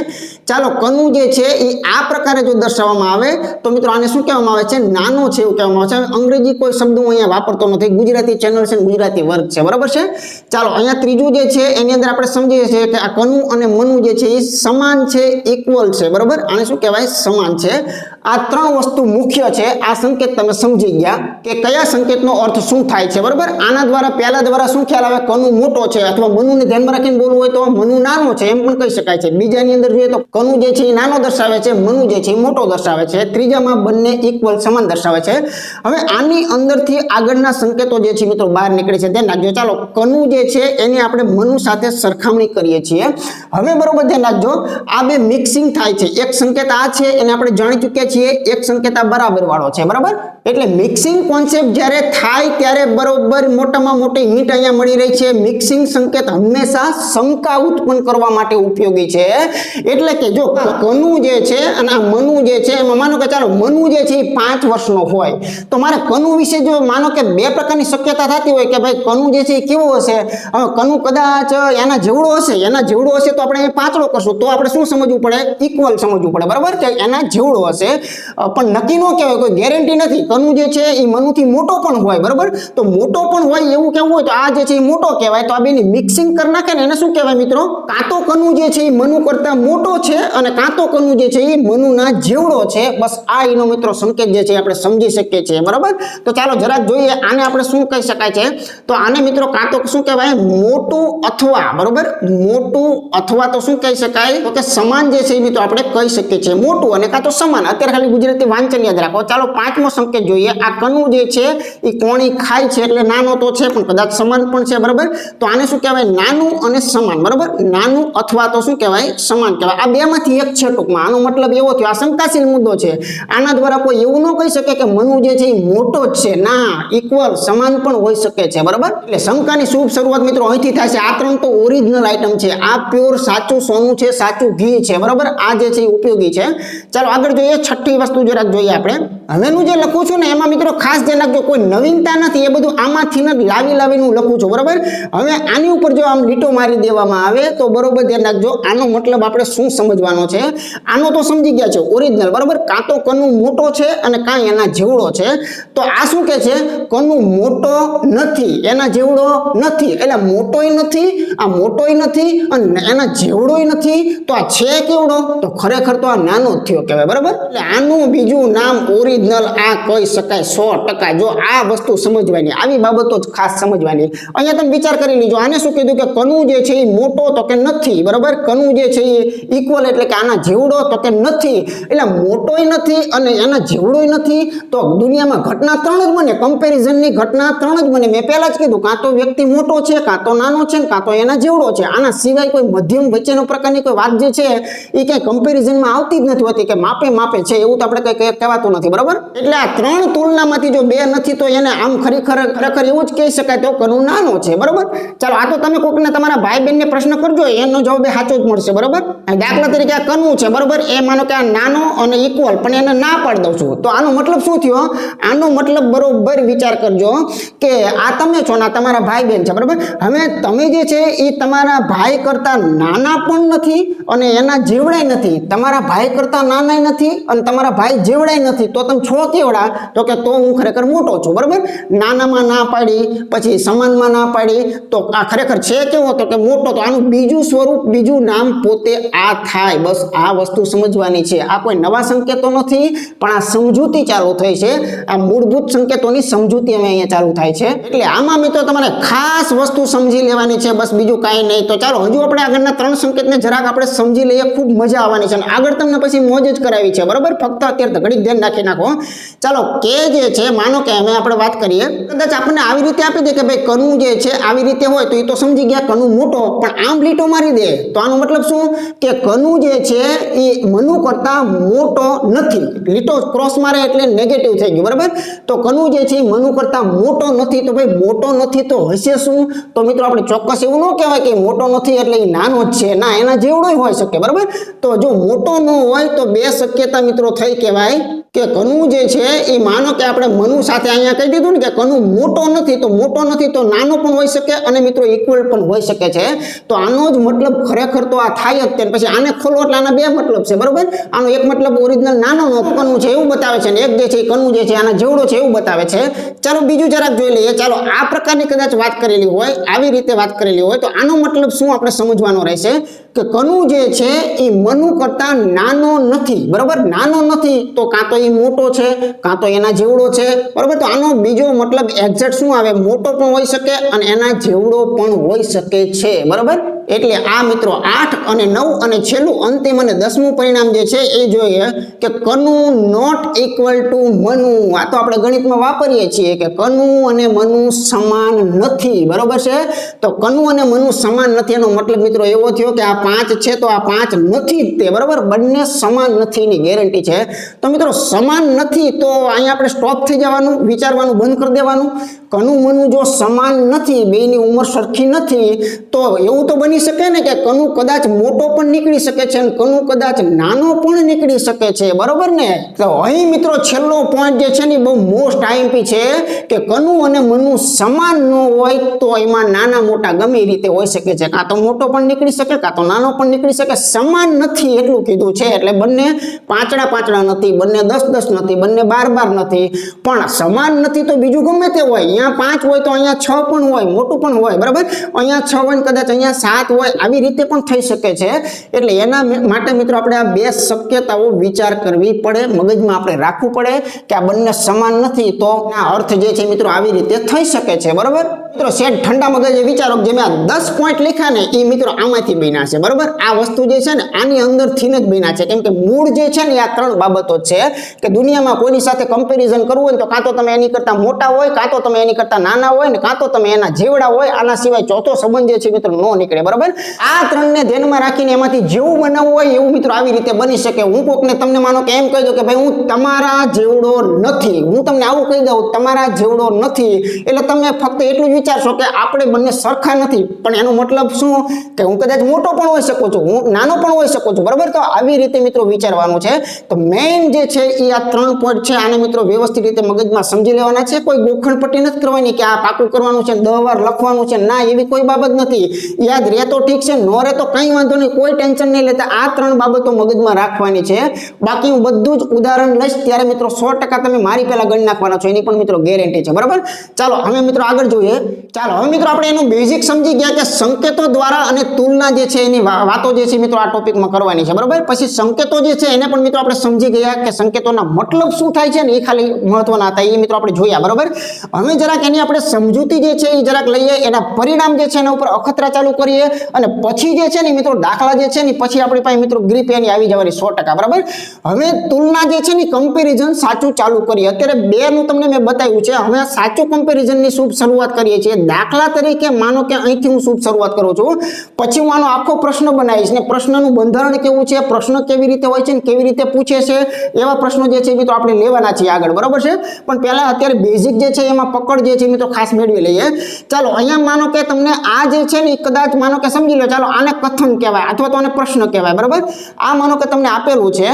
ચાલો, કનુ જે છે એ આ પ્રકારે જો દર્શાવવામાં આવે તો મિત્રો આને શું કહેવામાં આવે છે, નાનો છે એવું કહેવામાં આવે છે. અંગ્રેજી કોઈ શબ્દ હું અહીંયા વાપરતો નથી, ગુજરાતી ચેનલ છે, ગુજરાતી વર્ગ છે, બરાબર છે. ચાલો, અહીંયા ત્રીજું જે છે એની અંદર આપણે સમજીએ છીએ કે આ કનુ અને મનુ જે છે એ સમાન છે, ઇક્વલ છે, બરાબર. આને શું કહેવાય, સમાન છે. આ 3 વસ્તુ મુખ્ય છે. આ સંકેત તમે સમજી ગયા કે કયા સંકેતનો અર્થ શું થાય છે, બરાબર. આના દ્વારા પહેલા દ્વારા શું ખ્યાલ આવે, કનુ મોટો છે, અથવા મનુને ધ્યાનમાં રાખીને બોલવું હોય તો મનુ નાનો છે એમ પણ કહી શકાય છે. બીજાની અંદર જોઈએ તો કનુ જે છે એ નાનો દર્શાવે છે, મનુ જે છે એ મોટો દર્શાવે છે. ત્રીજામાં બંને ઇક્વલ સમાન દર્શાવે છે. હવે આની અંદરથી આગળના સંકેતો જે છે મિત્રો બહાર નીકળે છે, ધ્યાન રાખજો. ચાલો, કનુ જે છે એની આપણે મનુ સાથે સરખામણી કરીએ છીએ. હવે બરોબર ધ્યાન રાખજો, આ બે મિક્સિંગ થાય છે. એક સંકેત આ છે એને આપણે જાણી ચૂક્યા છીએ, એક સંકેત આ બરાબર વાળો છે, બરાબર. એટલે મિક્સિંગ કોન્સેપ્ટ જ્યારે થાય ત્યારે બરોબર મોટામાં મોટી હિન્ટ અહીંયા મળી રહી છે. મિક્સિંગ સંકેત હંમેશા શંકા ઉત્પન્ન કરવા માટે ઉપયોગી છે. એટલે કે જો કનુ જે છે અને આ મનુ જે છે એમાં માનો કે ચાલો મનુ જે છે એ 5 વર્ષનો હોય તો મારે કનુ વિશે જો માનો કે 2 પ્રકારની શક્યતા થતી હોય કે ભાઈ કનુ જે છે એ કેવો હશે, હવે કનુ કદાચ એના જેવડો હશે તો આપણે પાંચડો કરશું તો આપણે શું સમજવું પડે, ઇક્વલ સમજવું પડે, બરાબર, કે એના જેવડો હશે. પણ નક્કી ન કહેવાય, કોઈ ગેરંટી નથી. કનુ જે છે એ મનુથી મોટો પણ હોય, બરાબર. તો મોટો પણ હોય એવું કેવું હોય તો આ જે છે એ મોટો કહેવાય. તો આ બેની મિક્સિંગ કરી નાખે ને એને શું કહેવાય મિત્રો, કાં તો કનુ જે છે એ મનુ કરતા મોટો છે અને કાં તો કનુ જે છે એ મનુના જેવડો છે. બસ આ એનો મિત્રો સંકેત જે છે આપણે સમજી શકીએ છીએ, બરાબર. તો ચાલો જરાક જોઈએ આને આપણે શું કહી શકાય છે. તો આને મિત્રો કાં તો શું કહેવાય, મોટું અથવા, બરાબર, મોટું અથવા તો શું કહી શકાય, તો કે સમાન જે છે એ મિત્રો આપણે કહી શકીએ છીએ, મોટું અને કાં તો સમાન. અત્યારે ખાલી ગુજરાતી વાંચન યાદ રાખો. ચાલો, 5મો સંકેત જોઈએ. આ કનુ જે છે એ કોણી ખાય છે એટલે નાનો તો છે પણ કદાચ સમાન પણ છે, બરાબર. તો આને શું કહેવાય, નાનું અને સમાન, બરાબર. નાનું અથવા તો શું કહેવાય, સમાન કહેવાય. આ બેમાંથી એક છે ટૂંકમાં. આનો મતલબ એવો થયો, આ શંકાશીલ મુદ્દો છે. આના દ્વારા કોઈ એવું ન કહી શકે કે મનુ જે છે એ મોટો જ છે. ના, ઇક્વલ સમાન પણ હોઈ શકે છે, બરાબર. એટલે શંકાની શુભ શરૂઆત મિત્રો અહીંથી થાય છે. આ 3 તો ઓરિજિનલ આઈટમ છે. આ પ્યોર સાચું સોનું છે, સાચું ઘી છે, બરાબર. આ જે છે એ ઉપયોગી છે. ચાલો આગળ જોઈએ. 6ઠી વસ્તુ જરાક જોઈએ આપણે. હવેનું જે લખું છું ને એમાં મિત્રો ખાસ ધ્યાન રાખજો, કોઈ નવીનતા નથી. એ બધું આમાંથી જ લાવીને હું લખું છું, બરાબર. હવે આની ઉપર જો આમ લીટો મારી દેવામાં આવે તો બરોબર ધ્યાન રાખજો, આનો મતલબ આપણે શું સમજવાનો છે. આનો તો સમજી ગયા છે, ઓરિજિનલ, બરાબર. કાં તો કનુ મોટો છે અને કાં એના જેવડો છે. તો આ શું કહે છે, કનુ મોટો નથી, એના જેવડો નથી. એટલે મોટોય નથી, આ મોટોય નથી અને એના જેવડોય નથી. તો આ છે કેવડો, તો ખરેખર તો આ નાનો જ થયો કહેવાય, બરાબર. એટલે આનું બીજું નામ ઓરિજિનલ આ કહી શકાય 100%. જો આ વસ્તુ સમજવાની, આવી બાબતો જ ખાસ સમજવાની. અહીંયા તમે વિચાર કરી લીજો. આને શું કીધું કે કનુ જે છે એ મોટો, તો કે નથી, બરાબર. કનુ જે છે એ ઇક્વલ એટલે કે આના જેવડો, તો કે નથી. એટલે મોટોય નથી અને એના જેવડોય નથી. તો દુનિયામાં ઘટના 3 જ બને, કમ્પેરિઝનની ઘટના 3 જ બને. મેં પહેલા જ કીધું, કાં તો વ્યક્તિ મોટો છે, કાં તો નાનો છે, કાં તો એના જેવડો છે. આના સિવાય કોઈ મધ્યમ વચ્ચેનો પ્રકારની કોઈ વાત જે છે એ ક્યાંય કમ્પેરિઝનમાં આવતી જ નથી હોતી કે માપે છે, એવું તો આપણે કંઈ કહેવાતું નથી, બરાબર. એટલે આ 3 તુલનામાંથી જો 2 નથી તો એને આમ ખરેખર એવું જ કહી શકાય તો કનુ નાનો છે, બરાબર. ચાલો, આ તો તમે કોઈકને તમારા ભાઈ બહેનને પ્રશ્ન કરજો, એનો જવાબ સાચો જ મળશે, બરાબર. દાખલા તરીકે આ કનુ છે, બરાબર, એ માનો કે આ નાનો અને ઇક્વલ, પણ એને ના પાડી દઉં છું. તો આનો મતલબ શું થયો, આનો મતલબ બરોબર વિચાર કરજો કે આ તમે છો ને તમારા ભાઈ બહેન છે, બરાબર. હવે તમે જે છે એ તમારા ભાઈ કરતા નાના પણ નથી અને એના જેવડાય નથી. તમારા ભાઈ કરતા નાનાય નથી અને તમારા ભાઈ જેવડાય નથી. તો તમે છો કેવડા, તો કે તો હું ખરેખર મોટો છું, બરાબર. નાનામાં ના પાડી, પછી સમાનમાં ના પાડી, તો આ ખરેખર છે કેવો, તો કે મોટો. તો આનું બીજું સ્વરૂપ, બીજું નામ પોતે આ થાય. બસ આ વસ્તુ સમજવાની છે. આ કોઈ નવા સંકેતો નથી, પણ આ સમજૂતી ચાલુ થઈ છે. આ મૂળભૂત સંકેતોની સમજૂતી અમે અહીંયા ચાલુ થાય છે. એટલે આમાં મિત્રો તમારે ખાસ વસ્તુ સમજી લેવાની છે, બસ બીજું કાંઈ નહીં. તો ચાલો હજુ આપણે આગળના 3 સંકેતને જરાક આપણે સમજી લઈએ. ખૂબ મજા આવવાની છે અને આગળ તમને પછી મોજ જ કરાવી છે, બરાબર. ફક્ત અત્યારે ઘડીક ધ્યાન રાખી નાખો. ચાલો કે જે છે, માનો કે અમે આપણે વાત કરીએ, કદાચ આપણને આવી રીતે આપી દે કે ભાઈ કનુ જે છે આવી રીતે હોય, તો એ તો સમજી ગયા કનુ મોટો, પણ આમ લીટો મારી દે તો આનો મતલબ શું કે કનુ જે છે એ મનુ કરતા મોટો નથી. લીટો ક્રોસ મારે એટલે નેગેટિવ થઈ ગયું, બરાબર. તો કનુ જે છે એ મનુ કરતા મોટો નથી. તો ભાઈ મોટો નથી તો હશે શું? તો મિત્રો આપણે ચોક્કસ એવું ન કહેવાય કે મોટો નથી એટલે એ નાનો જ છે. ના, એના જેવડો હોઈ શકે, બરાબર. તો જો મોટો ન હોય તો 2 શક્યતા મિત્રો થઈ કહેવાય કે કનુ જે છે એ માનો કે આપણે મનુ સાથે અહીંયા કહી દીધું ને કે કનુ મોટો નથી, તો મોટો નથી તો નાનો પણ હોઈ શકે અને મિત્રો ઇક્વલ પણ હોઈ શકે છે. તો આનો જ મતલબ ખરેખર તો આ થાય જ. પછી આને ખોલો એટલે આના 2 મતલબ છે, બરાબર. આનો એક મતલબ ઓરિજિનલ નાનો કનુ છે એવું બતાવે છે, અને એક જે છે એ કનુ જે છે આના જેવડો છે એવું બતાવે છે. ચાલો બીજું જરાક જોઈ લઈએ. ચાલો આ પ્રકારની કદાચ વાત કરેલી હોય, આવી રીતે વાત કરેલી હોય, તો આનો મતલબ શું આપણે સમજવાનો રહેશે કે કનુ જે છે એ મનુ કરતા નાનો નથી, બરાબર. નાનો નથી તો કાં તો એ મોટો છે, કાં તો એના જેવડો છે, બરાબર. તો આનો બીજો મતલબ એક્ઝેક્ટ શું આવે, મોટો પણ હોઈ શકે અને એના જેવડો પણ હોઈ શકે છે, બરાબર. એટલે આ મિત્રો 8 અને 9 અને છેલ્લું અંતિમ અને 10મું પરિણામ જે છે એ જોઈએ કે Kanu not equal to Manu. આ તો આપણે ગણિતમાં વાપરીએ છીએ કે કનુ અને મનુ સમાન નથી, બરાબર છે. તો કનુ અને મનુ સમાન નથી એનો મતલબ મિત્રો એવો થયો કે આ 5 છે તો આ 5 નથી જ તે, બરાબર. બંને સમાન નથી ની ગેરંટી છે. તો મિત્રો સમાન નથી તો અહીંયા આપણે સ્ટોપ થઈ જવાનું, વિચારવાનું બંધ કરી દેવાનું. કનુ મનુ જો સમાન નથી, બેયની ઉંમર સરખી નથી, તો એવું તો બની શકે ને કે કનુ કદાચ મોટો પણ નીકળી શકે છે અને કનુ કદાચ નાનો પણ નીકળી શકે છે, બરોબર ને. તો અહીં મિત્રો છેલ્લો પોઈન્ટ જે છે ને બહુ મોસ્ટ આઈએમપી છે કે કનુ અને મનુ સમાન ન હોય તો એમાં નાના મોટા ગમે રીતે હોઈ શકે છે. કાં તો મોટો પણ નીકળી શકે, કાં તો નાનો પણ નીકળી શકે. સમાન નથી એટલું કીધું છે, એટલે બંને 5 નથી, બંને 10 નથી, બંને 12 નથી, પણ સમાન નથી તો બીજું ગમે તે હોય. અહીંયા 5 હોય તો અહીંયા 6 પણ હોય, મોટું પણ હોય, બરાબર. અહીંયા 6 હોય કદાચ અહીંયા 7 હોય, આવી રીતે પણ થઈ શકે છે. એટલે એના માટે મિત્રો આપણે આ 2 શક્યતાઓ વિચાર કરવી પડે, મગજમાં આપણે રાખવું પડે કે આ બંને સમાન નથી તો આ અર્થ જે છે મિત્રો આવી રીતે થઈ શકે છે, બરાબર. મિત્રો સેટ ઠંડા મગજે વિચારો કે જે મેં 10 પોઈન્ટ લખ્યા ને એ મિત્રો આમાંથી બન્યા છે, બરાબર. આ વસ્તુ જે છે ને આની અંદરથી જ બન્યા છે, કેમ કે મૂળ જે છે ને આ 3 બાબતો છે કે દુનિયામાં કોઈની સાથે કમ્પેરિઝન કરવું હોય તો કાં તો તમે એની કરતા મોટા હોય, કાં તો તમે એની કરતા નાના હોય ને કાં તો તમે એના જેવડા હોય. આના સિવાય ચોથો સંબંધ જે છે મિત્રો નો નીકળે, બરાબર. આ 3ને ધ્યાનમાં રાખીને એમાંથી જેવું બનાવવું હોય એવું મિત્રો આવી રીતે બની શકે. હું કોકને તમને માનો કે એમ કહી દઉં કે ભાઈ હું તમારા જેવડો નથી, હું તમને આવું કહી દઉં તમારા જેવડો નથી, એટલે તમે ફક્ત એટલું જ વિચારશો કે આપણે બંને સરખા નથી. પણ એનો મતલબ શું કે હું કદાચ મોટો પણ હોઈ શકું છું, હું નાનો પણ હોઈ શકું છું, બરાબર. તો આવી રીતે મિત્રો વિચારવાનું છે. તો મેઇન જે છે એ આ 3 પોઈન્ટ છે, આને મિત્રો વ્યવસ્થિત રીતે મગજમાં સમજી લેવાના છે. કોઈ ગોખણ પટ્ટી નથી કરવાની કે આ પાકું કરવાનું છે, 10 વાર લખવાનું છે, ના એવી કોઈ બાબત નથી. યાદ રહે તો ઠીક છે, નો રહે તો કંઈ વાંધો નહીં, કોઈ ટેન્શન નહીં લેતા. આ 3 બાબતો મગજમાં રાખવાની છે. બાકી હું બધું જ ઉદાહરણ લઈશ ત્યારે મિત્રો 100% તમે મારી પહેલા ગણી નાખવાના છો, એની પણ મિત્રો ગેરંટી છે, બરાબર. ચાલો હવે મિત્રો આગળ જોઈએ. ચાલો હવે મિત્રો આપણે એનું બેઝિક સમજી ગયા કે સંકેતો દ્વારા અને તુલના જે છે એની વાતો જે છે મિત્રો આ ટોપિકમાં કરવાની છે, બરાબર. પછી સંકેતો જે છે એને પણ મિત્રો આપણે સમજી ગયા કે સંકેતોના મતલબ શું થાય છે ને એ ખાલી મહત્વના હતા, એ મિત્રો આપણે જોયા, બરાબર. હવે જરાક એની આપણે સમજૂતી જે છે એ જરાક લઈએ, એના પરિણામ જે છે એના ઉપર અખતરા ચાલુ કરીએ અને પછી જે છે ને મિત્રો દાખલા જે છે ને પછી આપણી પાસે મિત્રો ગ્રીપ એની આવી જવાની 100%, બરાબર. હવે તુલના જે છે ને કમ્પેરિઝન સાચું ચાલુ કરીએ. અત્યારે 2 નું તમને મેં બતાવ્યું છે, હવે સાચું કમ્પેરિઝનની શુભ શરૂઆત કરીએ છીએ. દાખલા તરીકે માનો કે અહીંથી હું શુભ શરૂઆત કરું છું, પછી હું આનો આખો પ્રશ્ન બનાવીશ ને પ્રશ્નનું બંધારણ કેવું છે, પ્રશ્ન કેવી રીતે હોય છે ને કેવી રીતે પૂછે છે, એવા પ્રશ્નો જે છે મિત્રો આપણે લેવાના છીએ આગળ, બરાબર છે. પણ પહેલા અત્યારે બેઝિક જે છે એમાં પકડ જે છે મિત્રો ખાસ મેળવી લઈએ. ચાલો અહીંયા માનો કે તમને આ જે છે ને કદાચ માનો કે સમજી લો, ચાલો આને કથન કહેવાય અથવા તો આને પ્રશ્ન કહેવાય, બરાબર. આ માનો કે તમને આપેલું છે.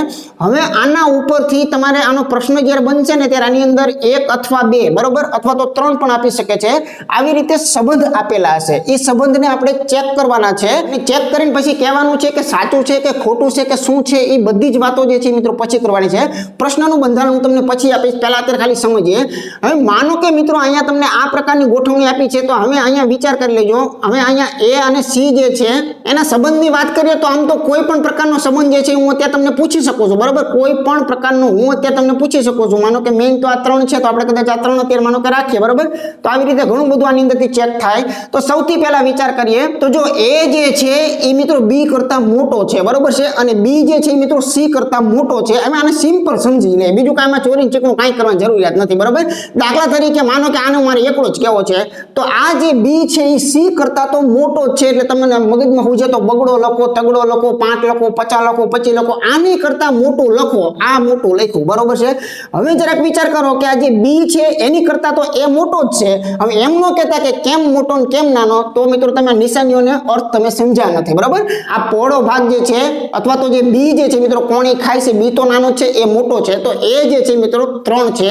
હવે આના ઉપરથી તમારે આનો પ્રશ્ન જ્યારે બનશે ને ત્યારે આની અંદર 1 અથવા 2, બરાબર, અથવા તો 3 પણ આપી શકે છે. આવી રીતે સંબંધ આપેલા હશે, એ સંબંધને આપણે ચેક કરવાના છે અને ચેક કરીને પછી કહેવાનું છે કે સાચું છે કે ખોટું છે કે શું છે, એ બધી જ વાતો જે છે મિત્રો પછી કરવાની છે. પ્રશ્નનું બંધારણ હું તમને પછી આપીશ, પહેલા અત્યારે ખાલી સમજીએ. હવે માનો કે મિત્રો અહીંયા તમને આ પ્રકારની ગોઠવણી આપી છે, તો હવે અહીંયા વિચાર કરી લેજો. હવે અહીંયા એ અને સી જે છે એના સંબંધની વાત કરીએ તો આમ તો કોઈ પણ પ્રકારનો સંબંધ જે છે હું અત્યારે તમને પૂછી શકું છું, બરાબર. કોઈ પણ પ્રકારનો હું અત્યારે તમને પૂછી શકું છું. માનો કે મેઇન તો આ 3 છે, તો આપણે કદાચ આ 3 અત્યારે માનો કે રાખીએ, બરાબર. તો આવી રીતે ઘણું બધું આની અંદરથી ચેક થાય. તો સૌથી પહેલા વિચાર કરીએ તો જો એ જે છે એ મિત્રો બી કરતા મોટો છે, બરાબર છે, અને બી જે છે એ મિત્રો સી કરતા મોટો છે. હવે આને સિમ્પલ સમજી લે, બીજું કાંઈમાં ચોરી ચીકણું કાંઈ કરવાની જરૂરિયાત નથી, બરાબર. દાખલા તરીકે માનો કે આનો મારે એકલો જ કેવો છે, તો આ જે બી છે એ સી કરતા તો મોટો જ છે. એટલે તમને મગજમાં હોય છે તો બગડો લખો, તગડો લખો, 5 લખો, 50 લખો, 25 લખો, આની કરતા મોટું લખો, આ મોટું લખ્યું, બરોબર છે. હવે જરાક વિચાર કરો કે આ જે બી છે એની કરતા તો એ મોટો જ છે. હવે એમ ન કહેતા કે કેમ મોટો ને કેમ નાનો, તો મિત્રો તમે નિશાનીઓને અર્થ તમે સમજ્યા નથી, બરાબર. આ પહોળો ભાગ જે છે અથવા તો જે બી જે છે મિત્રો કોણી ખાય છે, બી તો નાનો છે, એ મોટો છે, તો એ જે છે મિત્રો 3 છે.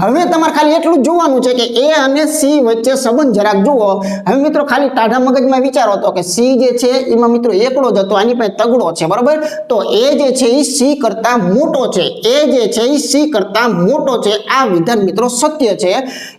હવે તમારે ખાલી એટલું જ જોવાનું છે કે એ અને સી વચ્ચે સંબંધ જરાક જુઓ. હવે મિત્રો ખાલી ટાઢા મગજમાં વિચારો તો કે સી જે છે એમાં મિત્રો એકલો જ હતો, આની પાસે તગડો છે, બરાબર. તો એ જે છે એ સી કરતા મોટો છે, એ જે છે એ સી કરતા મોટો છે. આ વિધાન મિત્રો સત્ય છે.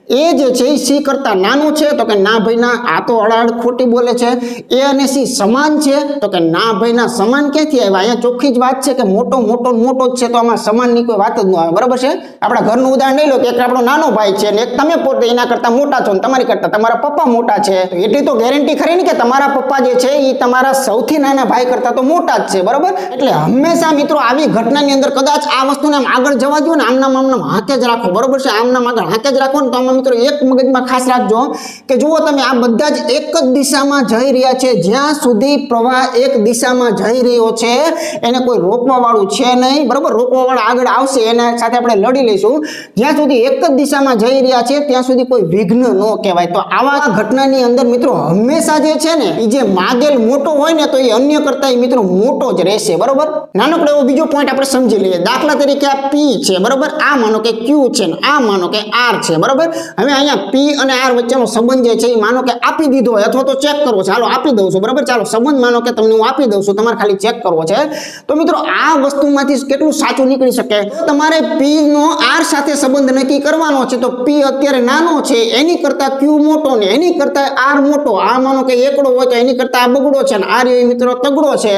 એ જે છે એ સી કરતા નાનું છે, તો કે ના ભાઈ ના, આ તો હળાહળ ખોટી બોલે છે. એ અને સી સમાન છે, તો કે ના ભાઈ ના, સમાન ક્યાંથી આવ્યા? અહીંયા ચોખ્ખી જ વાત છે કે મોટો મોટો મોટો જ છે, તો આમાં સમાનની કોઈ વાત જ ન આવે, બરાબર છે. આપણા ઘરનું ઉદાહરણ લઈ લો કે એક આપણો નાનો ભાઈ છે ને એક તમે પોતે એના કરતા મોટા છો, ને તમારી કરતા તમારા પપ્પા મોટા છે, તો એટલી તો ગેરંટી ખરી ને કે તમારા પપ્પા જે છે એ તમારા સૌથી નાના ભાઈ કરતા તો મોટા જ છે, બરાબર. એટલે હંમેશા મિત્રો આવી ઘટનાની અંદર કદાચ આ વસ્તુને આગળ જવા દો ને, આમનામ હાથે જ રાખો, બરાબર છે. આમનામ આગળ હાથે જ રાખો ને, તો આમાં મિત્રો એક મગજમાં ખાસ રાખજો કે જુઓ તમે આ બધા જ એક જ દિશામાં જઈ રહ્યા છે. જ્યાં સુધી પ્રવાહ એક દિશામાં જઈ રહ્યો છે એને કોઈ રોકવા વાળું છે નહીં, બરાબર. રોકવા વાળા આગળ આવશે, એના સાથે આપણે લડી લઈશું. જ્યાં સુધી એક જ દિશામાં જઈ રહ્યા છે ત્યાં સુધી કોઈ વિઘ્ન ન કહેવાય. તો આવા ઘટનાની અંદર મિત્રો હંમેશા જે છે ને એ જે માગેલ મોટો હોય ને, તો એ અન્ય કરતા મિત્રો મોટો જ રહેશે, બરાબર. નાનકડો એવો બીજો પોઈન્ટ આપણે સમજી લઈએ. દાખલા તરીકે આ પી છે, બરાબર, આ માનો કે ક્યુ છે ને આ માનો કે આર છે, બરાબર. હવે અહીંયા પી અને આર વચ્ચેનો સંબંધ જે છે એ માનો કે આપી દીધો હોય અથવા તો ચેક કરવો છે. હાલો આપી દઉં છું, બરાબર. ચાલો સંબંધ માનો કે તમને હું આપી દઉં છું, તમારે ખાલી ચેક કરવો છે. તો મિત્રો આ વસ્તુમાંથી કેટલું સાચું નીકળી શકે? તમારે પી નો આર સાથે સંબંધ નક્કી કરવાનો છે, તો પી અત્યારે નાનો છે, એની કરતા ક્યુ મોટો ને એની કરતા આર મોટો. આ માનો કે એકડો હોય તો એની કરતા આ બગડો છે ને આર એ મિત્રો તગડો છે,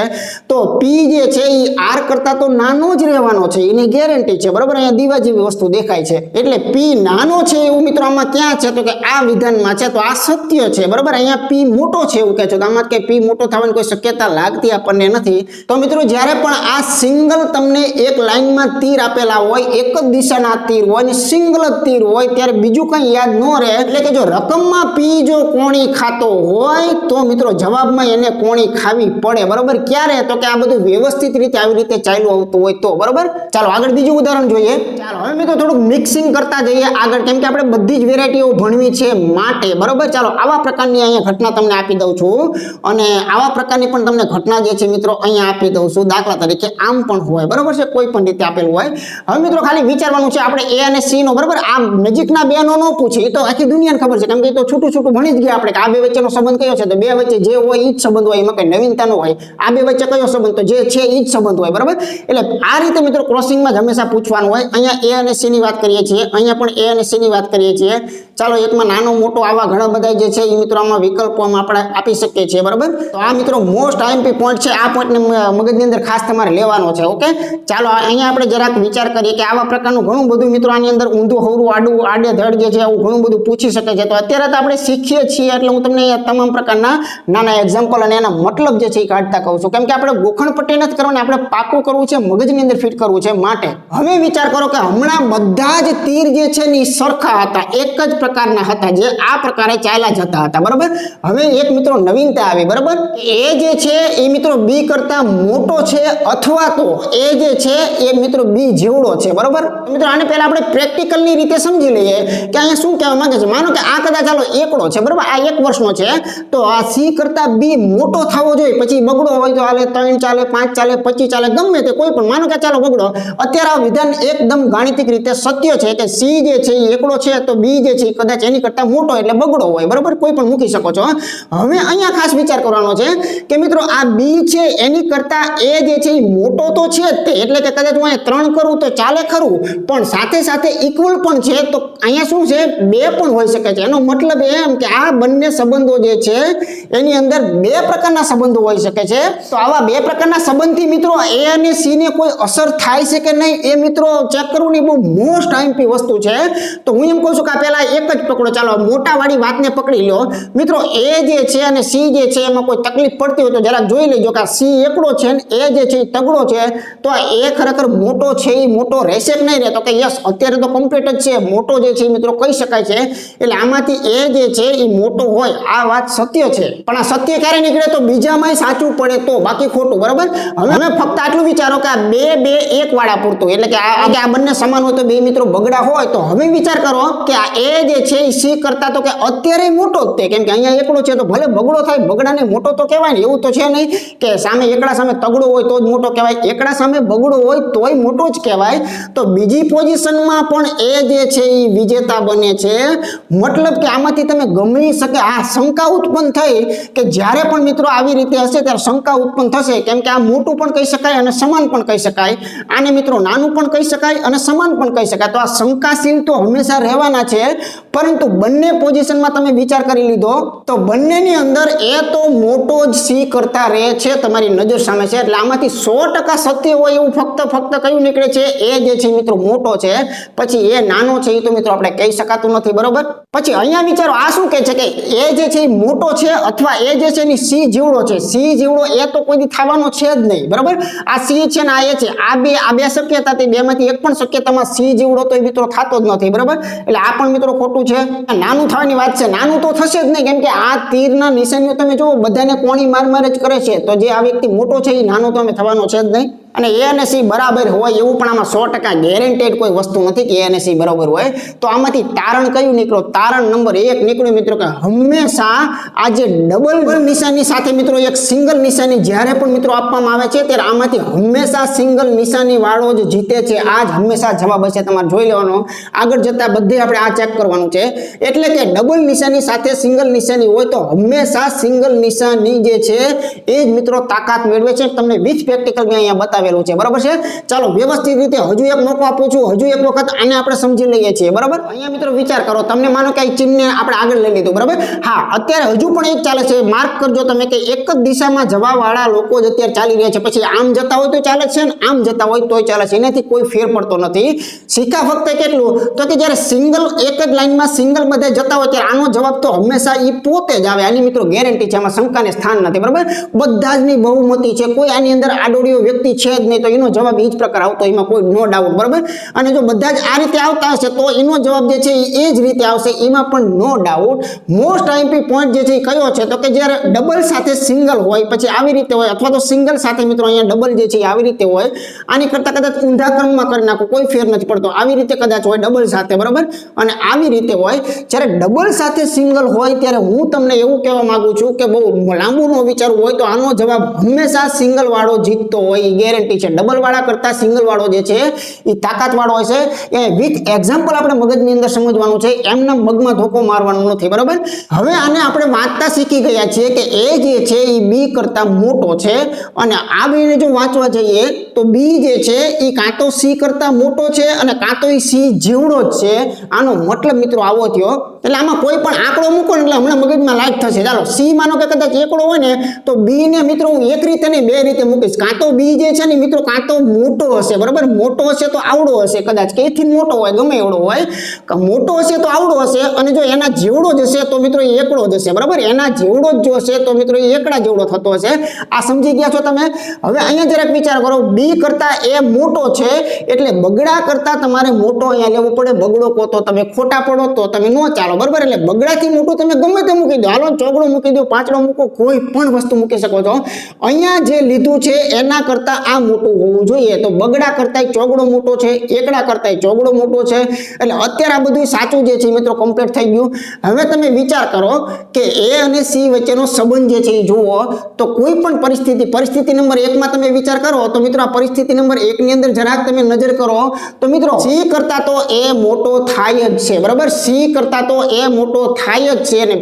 તો પી જે છે એ આર કરતા તો નાનો જ રહેવાનો છે, એની ગેરંટી છે, બરાબર. અહીંયા દીવા જેવી વસ્તુ દેખાય છે, એટલે પી નાનો છે એવું મિત્રો આમાં ક્યાં છે? તો કે આ વિધાનમાં છે, તો આ સત્ય છે, બરાબર. અહીંયા પી મોટો છે એવું કહે છે, તો આમાં કે પી મોટો થવાની કોઈ શક્યતા લાગતી આપણને નથી. તો મિત્રો જ્યારે પણ આ સિંગલ તમને એક લાઈનમાં તીર આપેલા હોય, એક જ દિશાના તીર હોય અને સિંગલ જ તીર હોય, ત્યારે બીજું કંઈ યાદ ન રહે. એટલે કે જો રકમમાં પી જો કોણી ખાતો હોય તો મિત્રો જવાબમાં એને કોણી ખાવી પડે, બરાબર. ક્યારે? તો કે આ બધું વ્યવસ્થિત રીતે આવી રીતે ચાલ્યું આવતું હોય તો, બરાબર. ચાલો આગળ બીજું ઉદાહરણ જોઈએ. ચાલો હવે મિત્રો થોડુંક મિક્સિંગ કરતા જઈએ આગળ, કેમ કે આપણે બધી જ વેરાયટીઓ ભણવી છે માટે, બરાબર. ચાલો આવા પ્રકારની અહીંયા ઘટના તમને આપી દઉં છું અને આવા પ્રકારની પણ તમને ઘટના જે છે મિત્રો અહીંયા આપી દઉં છું. દાખલા તરીકે આમ પણ હોય, બરાબર છે, કોઈ પણ રીતે આપેલું હોય. હવે મિત્રો ખાલી વિચારવાનું છે આપણે એ અને સી નો, બરાબર. આ નજીકના બે નો ન પૂછે, એ તો આખી દુનિયાને ખબર છે, કેમ કે એ તો છૂટું છૂટું ભણી જ ગયા આપણે કે આ બે વચ્ચેનો સંબંધ કયો છે, તો બે વચ્ચે જે હોય એ જ સંબંધ હોય, એમાં કઈ નવીનતા ન હોય. આ બે વચ્ચે કયો સંબંધ? તો જે છે એ જ સંબંધ હોય, બરાબર. એટલે આ રીતે મિત્રો ક્રોસિંગમાં જ હંમેશા પૂછવાનું હોય. અહીંયા એ અને સી ની વાત કરીએ છીએ, અહીંયા પણ એ અને સી ની વાત કરીએ છીએ. ચાલો એકમાં નાનો મોટો આવા ઘણા બધા જે છે એ મિત્રો આમાં વિકલ્પોમાં આપણે આપી શકીએ છીએ, બરાબર. તો આ મિત્રો મોસ્ટ આઈએમપી પોઈન્ટ છે, આ પોઈન્ટને મગજની અંદર ખાસ તમારે લેવાનો છે, ઓકે. ચાલો અહીંયા આપણે જરાક વિચાર કરીએ કે આવા પ્રકારનું ઘણું બધું મિત્રો આની અંદર ઊંધું હવરું આડું આડે ધડ જે છે આવું ઘણું બધું પૂછી શકે છે. તો અત્યારે તો આપણે શીખીએ છીએ એટલે હું તમને તમામ પ્રકારના નાના એક્ઝામ્પલ અને એના મતલબ જે છે એ કાઢતા કહું છું, કેમ કે આપણે ગોખણ પટ્ટી નથી કરવાની, આપણે પાકું કરવું છે, મગજની અંદર ફિટ કરવું છે. માટે હવે વિચાર કરો કે હમણાં બધા જ તીર જે છે ને સરખા હતા, એક જ પ્રકારના હતા, જે આ પ્રકારે ચાલ્યા જતા હતા, બરાબર. હવે એક મિત્રો નવીનતા આવી, બરાબર. એ જે છે એ મિત્રો બી કરતા મોટો છે અથવા તો એ જે છે એ મિત્રો બી જેવડો છે, બરાબર. મિત્રો આને પહેલા આપણે પ્રેક્ટિકલની રીતે સમજી લઈએ કે અહીંયા શું કહેવા માંગે છે. માનો કે આ કદાચ ચાલો એકડો છે, બરાબર, આ 1 વર્ષનો છે, તો આ સી કરતા બી મોટો થવો જોઈએ. પછી બગડો હોય તો હાલે 3 ચાલે, 5 ચાલે, 25 ચાલે, ગમે તે કોઈ પણ. માનો કે ચાલો બગડો. અત્યારે આ વિધાન એકદમ ગાણિતિક રીતે સત્ય છે કે સી જે છે એ એકડો છે, તો બી જે છે કદાચ એની કરતા મોટો મોટો એટલે બગડો હોય, બરાબર, કોઈ પણ મૂકી શકો છો. હવે અહીંયા ખાસ વિચાર કરવાનો છે કે મિત્રો આ બી છે એની કરતા એ જે છે એ મોટો તો છે જ તે, એટલે કે કદાચ હું અહીંયા 3 કરું તો ચાલે ખરું, પણ સાથે સાથે ઇક્વલ પણ છે, તો અહીંયા શું છે 2 પણ હોઈ શકે છે. એનો મતલબ એમ કે આ બંને સંબંધો જે છે એની અંદર 2 પ્રકારના સંબંધો હોઈ શકે છે. તો આવા 2 પ્રકારના સંબંધથી મિત્રો એ અને સી ને કોઈ અસર થાય છે કે નહીં એ મિત્રો ચેક કરવું ની બહુ મોસ્ટ આઈએમપી વસ્તુ છે. તો હું એમ કહું છું કે પહેલા એક જ પકડો, ચાલો મોટા વાળી વાતને પકડી લો મિત્રો. એ જે છે અને સી જે છે એમાં કોઈ તકલીફ પડતી હોય તો જરાક જોઈ લેજો કે સી એકડો છે ને એ જે છે એ તગડો છે, તો એ ખરેખર મોટો છે એ મોટો રહેશે કે નહીં રહે, તો કે યસ અત્યારે તો કમ્પ્લીટ જ છે, મોટો જે છે મિત્રો કહી શકાય છે. એટલે આમાંથી એ જે છે એ મોટો હોય આ વાત સત્ય છે, પણ આ સત્ય ક્યારે નીકળે તો બીજામાં સાચું પડે તો, બાકી ખોટું, બરાબર. હવે ફક્ત આટલું વિચારો કે આ 2 1 વાળા પૂરતું, એટલે કે આ બંને સમાન હોય તો 2 મિત્રો બગડા હોય, તો હવે વિચાર કરો કે આ એ જે છે એ સી કરતા તો કે અત્યારે મોટો જ તે, કેમ કે અહીંયા એકડો છે તો ભલે બગડો થાય, બગડાને મોટો તો કહેવાય ને, એવું તો છે નહીં કે સામે એકડા સામે તગડો હોય તો જ મોટો કહેવાય, એકડા સામે બગડો હોય તોય મોટો જ કહેવાય. તો બીજી પોઝિશનમાં પણ એ જે છે એ વિજેતા બને છે. મતલબ કે આમાંથી તમે ગમી શકે આ શંકા ઉત્પન્ન થઈ કે જ્યારે પણ મિત્રો આવી રીતે હશે ત્યારે શંકા ઉત્પન્ન થશે, કેમ કે આ મોટું પણ કહી શકાય અને સમાન પણ કહી શકાય, આને મિત્રો નાનું પણ કહી શકાય અને સમાન પણ કહી શકાય. તો આ શંકાશીલ તો હંમેશા રહેવાના છે, પરંતુ બંને પોઝિશનમાં તમે વિચાર કરી લીધો તો બંનેની અંદર એ તો મોટો જ સી કરતા રહે છે, તમારી નજર સામે છે. એટલે આમાંથી 100% સત્ય હોય એવું ફક્ત કયું નીકળે છે, એ જે છે મિત્રો મોટો છે, પછી એ નાનો છે એ તો મિત્રો આપણે કહી શકાતું નથી, બરોબર. પછી અહીંયા વિચારો આ શું કહે છે કે એ જે છે એ મોટો છે અથવા એ જે છે એની સી જીવડો છે. સી જીવડો એ તો કોઈ દી થવાનો છે જ નહીં, બરાબર. આ સી છે ને આ એ છે, આ બે શક્યતા, તે બેમાંથી એક પણ શક્યતામાં સી જીવડો તો એ મિત્રો થતો જ નથી, બરાબર. એટલે આ પણ મિત્રો ખોટું છે. નાનું થવાની વાત છે, નાનું તો થશે જ નહીં, કેમ કે આ તીરના નિશાનીઓ તમે જુઓ બધાને કોણી માર જ કરે છે, તો જે આ વ્યક્તિ મોટો છે એ નાનો તો અમે થવાનો છે જ નહીં. અને એ અને સી બરાબર હોય એવું પણ આમાં 100% ગેરંટેડ કોઈ વસ્તુ નથી કે એ અને સી બરાબર હોય. તો આમાંથી તારણ કયું નીકળ્યું? તારણ નંબર 1 નીકળ્યું મિત્રો કે હંમેશા આ જે ડબલ નિશાની સાથે મિત્રો એક સિંગલ નિશાની જ્યારે પણ મિત્રો આપવામાં આવે છે ત્યારે આમાંથી હંમેશા સિંગલ નિશાની વાળો જ જીતે છે. આ જ હંમેશા જવાબ હશે, તમારે જોઈ લેવાનો. આગળ જતા બધે આપણે આ ચેક કરવાનું છે. એટલે કે ડબલ નિશાની સાથે સિંગલ નિશાની હોય તો હંમેશા સિંગલ નિશાની જે છે એ જ મિત્રો તાકાત મેળવે છે. તમને વિથ પ્રેક્ટિકલ મેં અહીંયા બતાવેલું છે, બરાબર છે. ચાલો વ્યવસ્થિત રીતે હજુ એક મોકો આપું છું, હજુ એક વખત આને આપણે સમજી લઈએ છીએ, બરાબર. અહીંયા મિત્રો વિચાર કરો, તમને માનો કે આ ચિહ્નને આપણે આગળ લઈ લીધું, બરાબર. હા, અત્યારે હજુ પણ એક ચાલે છે, માર્ક કરજો તમે કે એક જ દિશામાં જવા વાળા લોકો જ અત્યારે ચાલી રહ્યા છે. પછી આમ જતા હોય તો ચાલે છે ને આમ જતા હોય તોય ચાલે છે, એનાથી કોઈ ફેર પડતો નથી. શીખા ફક્ત કેટલું તો કે જ્યારે સિંગલ એક જ લાઈનમાં સિંગલ બધા જતા હોય ત્યારે આનો જવાબ તો હંમેશા ઈ પોતે જ આવે. આની મિત્રો ગેરંટી છે, આમાં શંકાને સ્થાન નથી, બરાબર. બધા જ ની બહુમતી છે, કોઈ આની અંદર આડોડિયો વ્યક્તિ છે જ નહીં, તો એનો જવાબ એ જ પ્રકાર આવતો, એમાં કોઈ નો ડાઉટ, બરાબર. અને જો બધા જ આ રીતે આવતા હશે તો એનો જવાબ જે છે એ જ રીતે આવશે, એમાં પણ no doubt. Most IMP point જે છે એ કયો છે તો કે જ્યારે ડબલ સાથે સિંગલ હોય પછી આવી રીતે હોય, અથવા તો સિંગલ સાથે મિત્રો અહીંયા ડબલ જે છે એ આવી રીતે હોય. આની કરતા કદાચ ઊંધા ક્રમમાં કરી નાખો, કોઈ ફેર નથી પડતો. આવી રીતે કદાચ હોય ડબલ સાથે, બરાબર, અને આવી રીતે હોય. જ્યારે ડબલ સાથે સિંગલ હોય ત્યારે હું તમને એવું કહેવા માંગુ છું કે બહુ લાંબુ નો વિચારવું હોય તો આનો જવાબ હંમેશા સિંગલ વાળો જીતતો હોય, એ ગેરંટી છે. ડબલ વાળા કરતા સિંગલ વાળો જે છે એ તાકાત વાળો હોય છે. એ વિથ એક્ઝામ્પલ આપણે મગજની અંદર સમજવાનું છે, એમના મગમાં ધોકો મારવાનો નથી, બરાબર. હવે આને આપણે વાંચતા શીખી ગયા છીએ કે એ જે છે એ બી કરતા મોટો છે, અને આ બેને જો વાંચવા જઈએ તો બી જે છે એ કાં તો સી કરતા મોટો છે અને કાં તો એ સી જેવડો જ છે. આનો મતલબ મિત્રો આવો થયો. એટલે આમાં કોઈ પણ આંકડો મૂકો ને એટલે હમણાં મગજમાં લાઈટ થશે. ચાલો સી માનો કે કદાચ એકડો હોય ને તો બી ને મિત્રો હું એક રીતે નહીં બે રીતે મૂકીશ. કાં તો બી જે છે ને મિત્રો કાં તો મોટો હશે, બરાબર. મોટો હશે તો આવડો હશે, કદાચ કઈથી મોટો હોય ગમે એવડો હોય, મોટો હશે તો આવડો હશે, અને જો એના જેવડો જ હશે તો મિત્રો એ એકડો જ હશે, બરાબર. એના જેવડો જ જો હશે તો મિત્રો એ એકડા જેવડો થતો હશે. આ સમજી ગયા છો તમે? હવે અહીંયા જરાક વિચાર કરો, બી કરતા એ મોટો છે એટલે બગડા કરતા તમારે મોટો અહીંયા લેવો પડે. બગડો કહો તો તમે ખોટા પડો, તો તમે નો ચાલો, બરાબર. એટલે બગડાથી મોટું તમે ગમે તે મૂકી દો, હાલો ચોગડો મૂકી દો, પાંચડો મૂકો, કોઈ પણ વસ્તુ મૂકી શકો છો. અહીંયા જે લીધું છે એના કરતા આ મોટું હોવું જોઈએ. તો બગડા કરતા ચોગડો મોટો છે, એકડા કરતા ચોગડો મોટો છે. એટલે અત્યારે આ બધું સાચું જે છે મિત્રો કમ્પ્લીટ થઈ ગયું. હવે તમે વિચાર કરો કે એ અને સી વચ્ચેનો સંબંધ જે છે એ જુઓ તો કોઈ પણ પરિસ્થિતિ નંબર 1 માં તમે વિચાર કરો તો મિત્રો આ પરિસ્થિતિ નંબર 1 ની અંદર જરાક તમે નજર કરો તો મિત્રો સી કરતા તો એ મોટો થાય જ છે, બરાબર. સી કરતા તો એ મોટો થાય જ છે. અને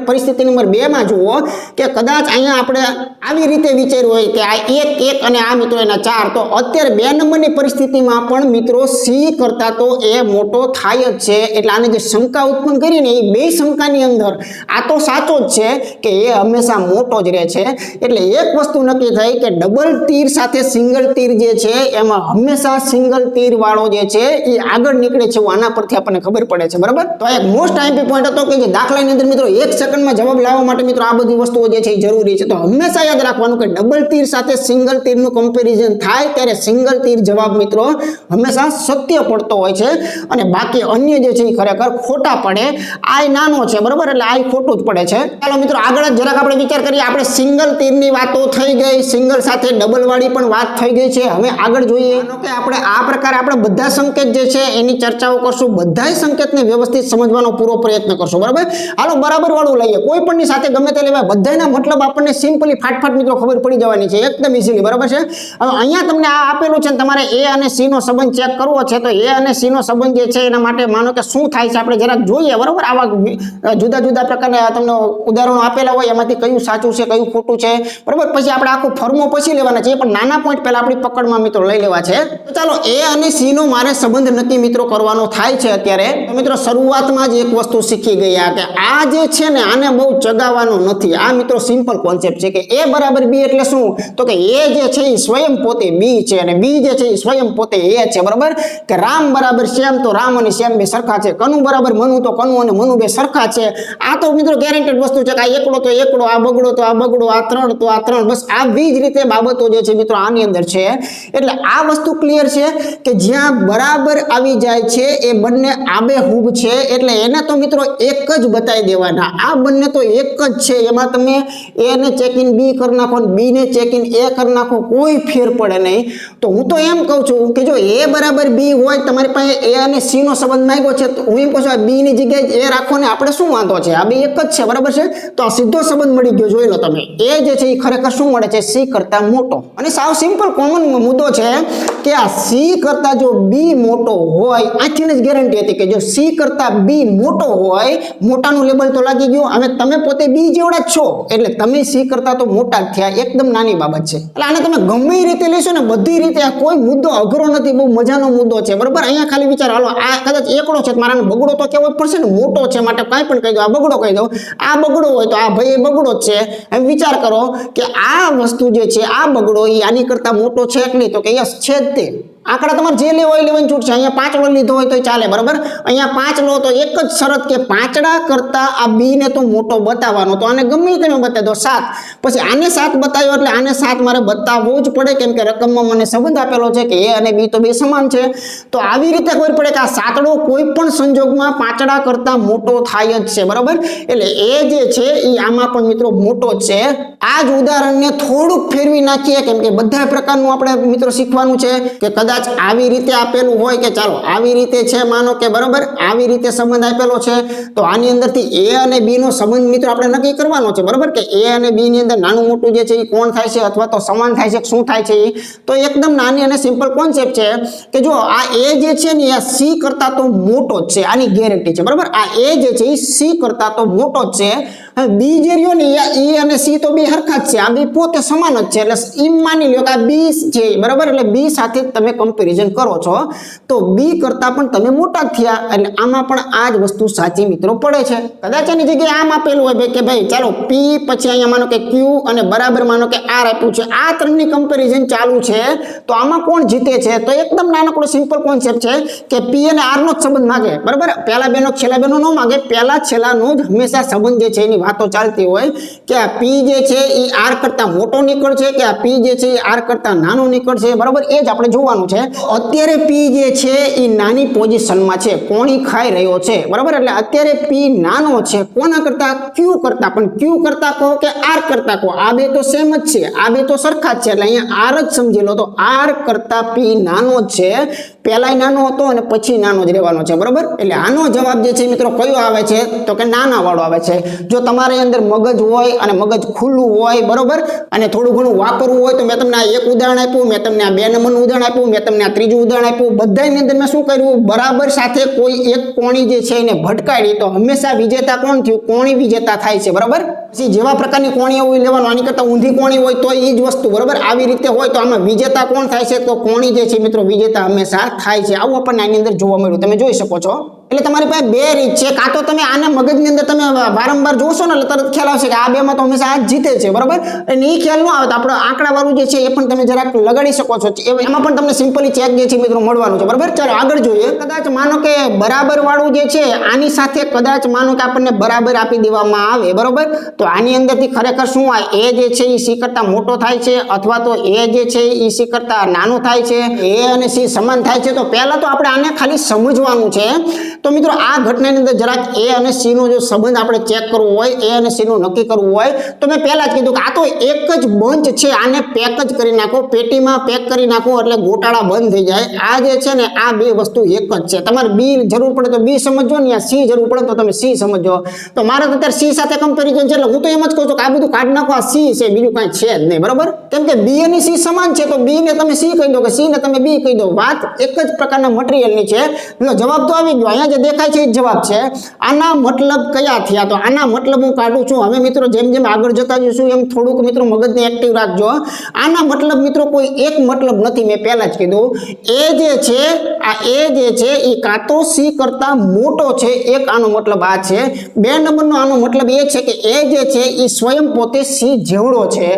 પરિસ્થિતિ નંબર 2 માં જુઓ કે કદાચ અહીંયા આપણે આવી રીતે વિચાર્યું હોય કે આ 1 1 અને આ મિત્રો એના 4, તો અત્યારે 2 નંબરની પરિસ્થિતિમાં પણ મિત્રો સી કરતા તો એ મોટો થાય જ છે. એટલે આને જે શંકા ઉત્પન્ન કરીને એ બે શંકાની અંદર આ તો સાચો જ છે કે એ હંમેશા મોટો જ રહે છે. એટલે એક વસ્તુ નક્કી થઈ કે ડબલ તીર સાથે સિંગલ તીર જે છે એમાં હંમેશા સિંગલ તીર વાળો જે છે એ આગળ નીકળે છે, આના પરથી આપણને ખબર પડે છે. બરાબર, તો એક મોસ્ટ આઈમ્પી પોઈન્ટ હતો કે જે દાખલાની અંદર મિત્રો 1 સેકન્ડમાં જવાબ લાવવા માટે મિત્રો આ બધી વસ્તુઓ જે છે એ જરૂરી છે. તો હંમેશા યાદ રાખવાનું કે ડબલ તીર સાથે સિંગલ તીરનું કમ્પેરિઝન થાય ત્યારે સિંગલ તીર જવાબ મિત્રો હંમેશા સત્ય પડતો હોય છે અને બાકી અન્ય જે છે એ ખરેખર ખોટા પડે. આ નાનો છે, બરાબર, એટલે આ ખોટું જ પડે છે. ચાલો મિત્રો આગળ જરાક આપણે વિચાર કરીએ. આપણે સિંગલ તીરની વાતો થઈ ગઈ, સિંગલ સાથે ડબલ વાળી પણ વાત થઈ ગઈ છે. હવે આગળ જોઈએ કે આપણે આ પ્રકારે આપણે બધા સંકેત જે છે એની ચર્ચાઓ કરશું, બધાય સંકેતને વ્યવસ્થિત સમજવાનો પૂરો પ્રયત્ન કરશું. બરાબર, હાલો બરાબર વાળું લઈએ, કોઈ પણની સાથે ગમે તે લેવાય, બધાના મતલબ આપણને સિમ્પલી ફાટફાટ મિત્રો ખબર પડી જવાની છે એકદમ ઇઝીલી. બરાબર છે. હવે અહીંયા તમને આ આપેલું છે, તમારે એ અને સી નો સંબંધ ચેક કરવો છે. તો એ અને સી નો સંબંધ જે છે એના માટે માનો કે શું થાય છે આપણે જરાક જોઈએ. બરાબર, આવા જુદા જુદા પ્રકારના તમને ઉદાહરણો આપેલા હોય, એમાંથી કયું સાચું છે કયું ખોટું છે. બરાબર, પછી આપણે આખું ફર્મો પછી લેવાના છે, પણ નાના પોઈન્ટ પહેલા આપણી પકડમાં મિત્રો લઈ લેવા છે. તો ચાલો એ અને સી નો મારે સંબંધ નક્કી મિત્રો કરવાનો થાય છે અત્યારે. તો મિત્રો શરૂઆતમાં જ એક વસ્તુ શીખી ગયા કે આ જે છે ને આને બહુ ચગાવવાનો નથી. આ મિત્રો સિમ્પલ કોન્સેપ્ટ છે કે એ બરાબર બી એટલે શું, તો કે એ જે છે એ સ્વયં પોતે બી છે અને બી જે છે એ સ્વયં પોતે એ છે. બરાબર, કે રામ બરાબર શ્યામ તો રામ અને શ્યામ બે સરખા છે, કનુ બરાબર મનુ તો કનુ અને મનુ બે સરખા છે. આ તો મિત્રો ગેરંટેડ વસ્તુ છે કે આ એકડો તો એકડો, આ બગડો તો આ બગડો, આ 3 તો આ 3. બસ આવી જ રીતે બાબતો જે છે મિત્રો આની અંદર છે. એટલે આ વસ્તુ ક્લિયર છે કે જ્યાં બરાબર આવી જાય છે એ બંને આબેહૂબ છે, એટલે એને તો મિત્રો એક જ બતાવી દેવાના. આ બંને તો એક જ છે, એમાં તમે એ ને ચેક ઇન બી કરી નાખો ને બી ને ચેક ઇન એ કરી નાખો, કોઈ ફેર પડે નહીં. તો હું તો એમ કહું છું કે જો એ બરાબર બી હોય, તમારી પાસે એ અને સી નો સંબંધ માંગ્યો છે, તો હું એમ કહું છું બી ની જગ્યાએ એ રાખો ને, આપણે શું વાંધો છે, આ બે એક જ છે. બરાબર છે, તો આ સીધો સંબંધ મળી ગયો. જોઈ લો તમે, એ જે છે એ ખરેખર શું મળે છે, સી કરતા મોટો. અને સાવ સિમ્પલ કોમન મુદ્દો છે કે આ સી કરતા જો બી મોટો હોય, આથી જ ગેરંટી હતી કે જો સી કરતા બી મોટો હોય, મોટાનું લેબલ તો લાગી ગયું. હવે તમે પોતે બી જેવડા જ છો એટલે તમે સી કરતા તો મોટા જ થયા. એકદમ નાની બાબત છે. એટલે આને તમે ગમે રીતે લેશો ને, બધી રીતે આ કોઈ મુદ્દો અઘરો નથી, બહુ મજાનો મુદ્દો છે. બરાબર, અહીંયા ખાલી વિચાર, હાલો આ કદાચ એકડો છે, મારાને બગડો તો કહેવો પડશે ને, મોટો છે માટે કાંઈ પણ કહી દો, આ બગડો કહી દો. આ બગડો હોય તો આ ભાઈ બગડો જ છે. એમ વિચાર કરો કે આ વસ્તુ જે છે, આ બગડો એ આની કરતા મોટો છે કે નહીં, તો કે યસ છે જ તે. આંકડા તમારે જે લેવો હોય લેવાની છૂટ છે. અહીંયા 5 લો લીધો હોય તો ચાલે. બરાબર, અહીંયા 5 લો તો એક જ શરત કે 5 કરતા આ બી ને તો મોટો બતાવવાનો. તો આને ગમે તમે બતાવી દો 7, પછી આને 7 બતાવ્યો એટલે આને 7 મારે બતાવવું જ પડે, કેમ કે રકમમાં મને સંબંધ આપેલો છે કે એ અને બી તો બે સમાન છે. તો આવી રીતે ખબર પડે કે આ 7 કોઈ પણ સંજોગમાં 5 કરતા મોટો થાય જ છે. બરાબર, એટલે એ જે છે એ આમાં પણ મિત્રો મોટો જ છે. આ જ ઉદાહરણને થોડુંક ફેરવી નાખીએ, કેમ કે બધા પ્રકારનું આપણે મિત્રો શીખવાનું છે કે કદાચ આવી રીતે આપેલું હોય કે ચાલો આવી રીતે છે, માનો કે બરાબર આવી રીતે સંબંધ આપેલો છે, તો આની અંદરથી એ અને બી નો સંબંધ મિત્રો આપણે નક્કી કરવાનો છે. બરાબર, કે એ અને બી ની અંદર નાનું મોટું જે છે એ કોણ થાય છે અથવા તો સમાન થાય છે, શું થાય છે. તો એકદમ નાની અને સિમ્પલ કોન્સેપ્ટ છે કે જો આ એ જે છે ને એ સી કરતા તો મોટો જ છે, આની ગેરંટી છે. બરાબર, આ એ જે છે એ સી કરતા તો મોટો જ છે. બી જે રહ્યો ને એ અને સી તો બે હરખા જ છે, આ બે પોતે સમાન જ છે. એટલે એમ માની લ્યો કે આ બી છે. બરાબર, એટલે બી સાથે તમે કમ્પેરિઝન કરો છો તો બી કરતા પણ તમે મોટા થયા. એટલે આમાં પણ આ જ વસ્તુ સાચી મિત્રો પડે છે. કદાચ આની જગ્યાએ આમ આપેલું હોય કે ભાઈ ચાલો પી પછી અહીંયા માનો કે ક્યુ અને બરાબર માનો કે આર આપ્યું છે, આ ત્રણની કમ્પેરિઝન ચાલુ છે, તો આમાં કોણ જીતે છે? તો એકદમ નાનકડો સિમ્પલ કોન્સેપ્ટ છે કે પી અને આર નો જ સંબંધ માગે. બરાબર, પહેલા બેનો છેલ્લા બેનો ન માગે, પહેલા છેલ્લાનો જ હંમેશા સંબંધ જે છે એની વાતો ચાલતી હોય કે આ પી જે છે એ આર કરતા મોટો નીકળશે કે આ પી જે છે એ આર કરતા નાનો નીકળશે. બરાબર, એ જ આપણે જોવાનું છે. અત્યારે પી જે છે એ નાની પોઝિશનમાં છે, કોણી ખાઈ રહ્યો છે. બરાબર, એટલે અત્યારે પી નાનો છે કોના કરતા? ક્યુ કરતા. પણ ક્યુ કરતા કહો કે આર કરતા કહો, આ બે તો સેમ જ છે, આ બે તો સરખા જ છે. એટલે અહીંયા આર જ સમજી લો, તો આર કરતા પી નાનો જ છે. પહેલાય નાનો હતો અને પછી નાનો જ રહેવાનો છે. બરાબર, એટલે આનો જવાબ જે છે મિત્રો કયો આવે છે? તો કે નાના વાળો આવે છે. જો તમારી અંદર મગજ હોય અને મગજ ખુલ્લું હોય બરોબર અને થોડું ઘણું વાપરવું હોય તો મેં તમને આ એક ઉદાહરણ આપ્યું, મેં તમને આ 2 નંબરનું ઉદાહરણ આપ્યું, મેં તમને આ ત્રીજું ઉદાહરણ આપ્યું. બધાની અંદર મેં શું કર્યું, બરાબર સાથે કોઈ એક કોણી જે છે એને ભટકાડી તો હંમેશા વિજેતા કોણ થયું, કોણી વિજેતા થાય છે બરાબર. પછી જેવા પ્રકારની કોણી હોય લેવાનું, આની કરતા ઊંધી કોણી હોય તો એ જ વસ્તુ બરાબર આવી રીતે હોય તો આમાં વિજેતા કોણ થાય છે, તો કોણી જે છે મિત્રો વિજેતા હંમેશા થાય છે. આવું આપણને આની અંદર જોવા મળ્યું, તમે જોઈ શકો છો. એટલે તમારી પાસે 2 રીત છે, કાં તો તમે આને મગજની અંદર તમે વારંવાર જોશો ને એટલે તરત ખ્યાલ આવશે કે આ 2માં તો હંમેશા આ જ જીતે છે બરાબર. અને એ ખ્યાલ ન આવે તો આપણે આંકડાવાળું જે છે એ પણ તમે જરાક લગાડી શકો છો, એમાં પણ તમને સિમ્પલી ચેક જે છે મિત્રો મળવાનું છે બરાબર. ચાલો આગળ જોઈએ. કદાચ માનો કે બરાબર વાળું જે છે આની સાથે કદાચ માનો કે આપણને બરાબર આપી દેવામાં આવે બરાબર, તો આની અંદરથી ખરેખર શું હોય, એ જે છે એ સી કરતા મોટો થાય છે અથવા તો એ જે છે એ સી કરતા નાનો થાય છે, એ અને સી સમાન થાય છે. તો પહેલા તો આપણે આને ખાલી સમજવાનું છે. તો મિત્રો આ ઘટનાની અંદર જરાક એ અને સી નો જો સંબંધ આપણે ચેક કરવો હોય, એ અને સી નું નક્કી કરવું હોય તો મેં પહેલા જ કીધું કે આ તો એક જ બંચ છે, આને પેક જ કરી નાખો, પેટીમાં પેક કરી નાખો એટલે ગોટાળા બંધ થઈ જાય. આ જે છે ને આ 2 વસ્તુ એક જ છે. તમારે બી જરૂર પડે તો બી સમજો ને સી જરૂર પડે તો તમે સી સમજો. તો મારે તો અત્યારે સી સાથે કમ્પેરિઝન છે એટલે હું તો એમ જ કહું છું કે આ બધું કાઢી નાખો, આ સી છે બીજું કાંઈ છે જ નહીં બરાબર. કેમ કે બી અને સી સમાન છે તો બી ને તમે સી કહી દો કે સી ને તમે બી કહી દો, વાત એક જ પ્રકારના મટીરિયલની છે. જવાબ તો આવી ગયો, અહીંયા જે દેખાય છે એ જ જવાબ છે. આના મતલબ કયા થયા, તો આના મતલબ હું કાઢું છું. હવે મિત્રો જેમ જેમ આગળ જતા જઈશું એમ થોડુંક મિત્રો મગજને એક્ટિવ રાખજો. આના મતલબ મિત્રો કોઈ એક મતલબ નથી, મેં પહેલા જ કીધું. એ જે છે આ એ જે છે એ કાં તો સી કરતા મોટો છે, એક આનો મતલબ આ છે. 2 નંબરનો આનો મતલબ એ છે કે એ જે છે એ સ્વયં પોતે સી જેવડો છે.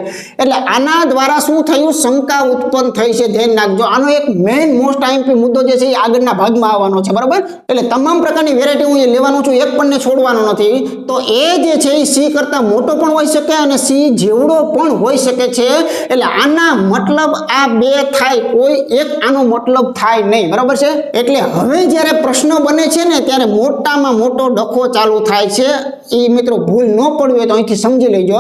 એટલે આના દ્વારા શું થયું, શંકા ઉત્પન્ન થઈ છે, ધ્યાન રાખજો. આનો એક મેઇન મોસ્ટ આઈએમપી મુદ્દો જે છે એ આગળના ભાગમાં આવવાનો છે બરાબર. એટલે તમામ પ્રકારની વેરાયટી હું લેવાનું છું, એક પણ ને છોડવાનો નથી. તો એ જે છે એ સી કરતા મોટો પણ હોઈ શકે અને સી જેવડો પણ હોઈ શકે છે. એટલે આના મતલબ આ 2 થાય, કોઈ એક આનો મતલબ થાય નહીં બરાબર છે. એટલે હવે જ્યારે પ્રશ્ન બને છે ને ત્યારે મોટામાં મોટો ડખો ચાલુ થાય છે. એ મિત્રો ભૂલ ન પડવી હોય તો અહીંથી સમજી લેજો.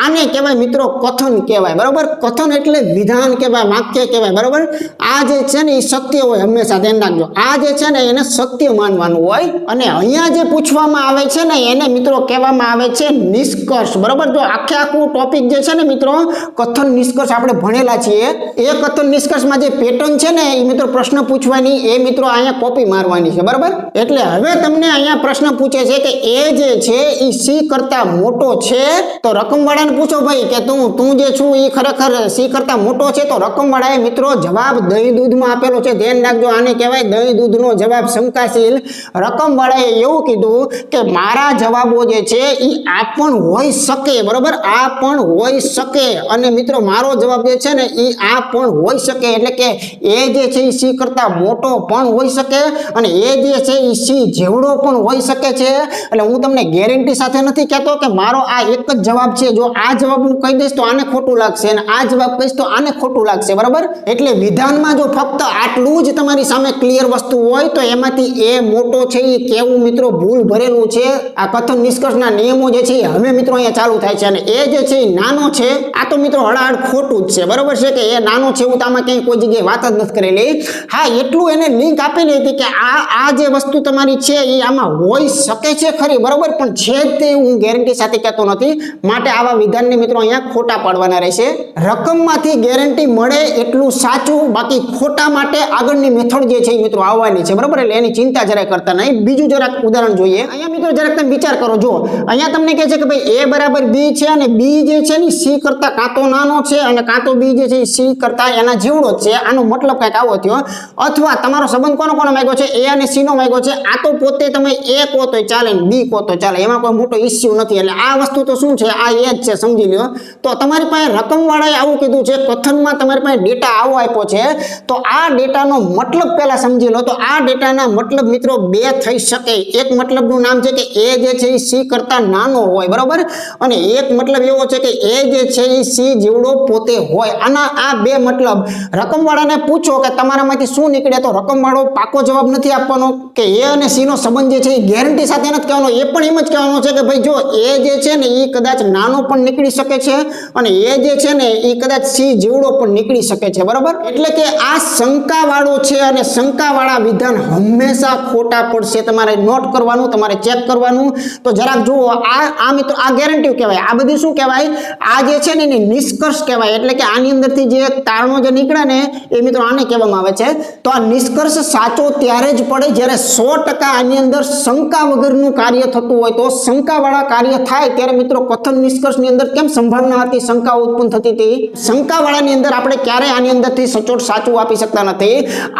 આને કહેવાય મિત્રો કથન કહેવાય બરાબર. કથન એટલે વિધાન કહેવાય, વાક્ય કહેવાય બરાબર. આ જે છે ને એ સત્ય હોય, હંમેશા ધ્યાન રાખજો. આ જે છે ને એને સત્ય માનવાનું હોય. અને અહીંયા જે પૂછવામાં આવે છે ને એને મિત્રો કહેવામાં આવે છે નિષ્કર્ષ બરાબર. જો આખે આખું ટોપિક જે છે ને મિત્રો કથન નિષ્કર્ષ આપણે ભણેલા છીએ. એ કથન નિષ્કર્ષમાં જે પેટર્ન છે ને એ મિત્રો પ્રશ્ન પૂછવાની એ મિત્રો અહીંયા કોપી મારવાની છે બરાબર. એટલે હવે તમને અહીંયા પ્રશ્ન પૂછે છે કે એ જે છે એ સી કરતા મોટો છે, તો રકમવાળાને પૂછો ભાઈ કે તું જે છું એ ખરેખર સી કરતા મોટો છે. તો રકમવાળાએ મિત્રો જવાબ દહીં દૂધમાં આપેલો છે, ધ્યાન રાખજો. આને કહેવાય દહીં દૂધનો જવાબ શંકાશીલ. રકમવાળાએ એવું કીધું કે મારા જવાબો જે છે એ આ પણ હોઈ શકે બરાબર, આ પણ હોઈ શકે. અને મિત્રો મારો જવાબ જે છે ને એ આ પણ હોઈ શકે. એટલે કે એ જે છે એ સી કરતા મોટો પણ હોઈ શકે અને એ જે છે એ સી જેવડો પણ હોઈ શકે છે. એટલે હું તમને ગેરંટી સાથે નથી કહેતો કે મારો આ એક જ જવાબ છે. જો આ જવાબ હું કહી દઈશ તો આને ખોટું લાગશે અને આ જવાબ કહીશ તો આને ખોટું લાગશે બરાબર. એટલે વિધાનમાં જો ફક્ત આટલું જ તમારી સામે ક્લિયર વસ્તુ હોય તો એમાંથી એ મોટો છે એ કેવું મિત્રો ભૂલ ભરેલું છે. આ કથન નિષ્કર્ષના નિયમો જે છે હવે મિત્રો અહીંયા ચાલુ થાય છે. અને એ જે છે એ નાનો છે, આ તો મિત્રો હળાહળ ખોટું જ છે બરાબર છે કે એ નાનો છે એવું તો આમાં ક્યાંય કોઈ જગ્યાએ વાત જ નથી કરેલી. હા એટલું એને લિંક આપેલી હતી કે આ જે વસ્તુ તમારી છે એ આમાં હોઈ શકે છે ખરી બરાબર, પણ છે જ તે હું ગેરંટી સાથે કહેતો નથી. માટે આવા વિધાનને મિત્રો અહીંયા ખોટા પાડવાના રહેશે. રકમમાંથી ગેરંટી મળે એટલું સાચું, બાકી ખોટા માટે આગળની મેથડ જે છે એ મિત્રો આવવાની છે બરાબર. એટલે એની ચિંતા જરાય કરતા નહીં. બીજું જરાક ઉદાહરણ જોઈએ. અહીંયા મિત્રો જરાક તમે વિચાર કરો. જો અહીંયા તમને કહે છે કે ભાઈ એ બરાબર બી છે અને બી જે છે ને સી કરતા કાં તો નાનો છે અને કાં તો બી જે છે એ સી કરતા એના જેવડો જ છે. આનો મતલબ કંઈક આવો થયો. અથવા તમારો સંબંધ કોનો માંગ્યો છે, એ અને સી નો માંગ્યો છે. આ તો પોતે તમે એ કહો તો ચાલે ને બી કહો તો ચાલે, એમાં કોઈ મોટો ઇસ્યુ નથી. એટલે આ વસ્તુ તો શું છે, આ એ જ છે, સમજી લ્યો. તો તમારી પાસે રકમવાળાએ આવું કીધું છે, કથનમાં તમારી પાસે ડેટા આવો આપ્યો છે. તો આ ડેટાનો મતલબ પહેલા સમજી લો. તો આ ડેટાના મતલબ મિત્રો 2 થઈ શકે. એક મતલબનું નામ છે કે એ જે છે એ સી કરતા નાનો હોય બરાબર, અને એક મતલબ એવો છે કે એ જે છે એ સી જેવડો પોતે હોય. આના આ 2 મતલબ. રકમવાળાને પૂછો કે તમારામાંથી શું નીકળે, તો રકમવાળો પાકો જવાબ નથી આપવાનો કે એ અને સી નો સંબંધ જે છે એ ગેરંટી સાથે નથી કહેવાનો. એ પણ એમ જ કહેવાનો કહેવાનો છે કે ભાઈ જો એ જે છે ને એ કદાચ નાનો પણ નીકળી શકે છે અને એ જે છે ને એ કદાચ સી જેવડો પણ નીકળી શકે છે, બરાબર. એટલે કે આ શંકાવાળો છે અને શંકાવાળા વિધાન હંમેશા ખોટા પડશે. તમારે નોટ કરવાનું, તમારે ચેક કરવાનું. તો જરાક જુઓ, આ મિત્રો આ ગેરંટી કહેવાય. આ બધી શું કહેવાય? આ જે છે ને એની નિષ્કર્ષ કહેવાય. એટલે કે આની અંદરથી જે તારણો જે નીકળે ને એ મિત્રો આને કહેવામાં આવે છે. તો આ નિષ્કર્ષ સાચો ત્યારે જ પડે જ્યારે 100% આની અંદર શંકા વગરનું કાર્ય થતું હોય. તો શંકાવાળા કાર્ય થાય ત્યારે મિત્રો કથન નિષ્કર્ષની અંદર કેમ સંભાવના હતી શંકા ઉત્પન્ન થતી હતી? શંકાવાળાની અંદર આપણે ક્યારેય આની અંદરથી સચોટ સાચું આપી શકતા નથી.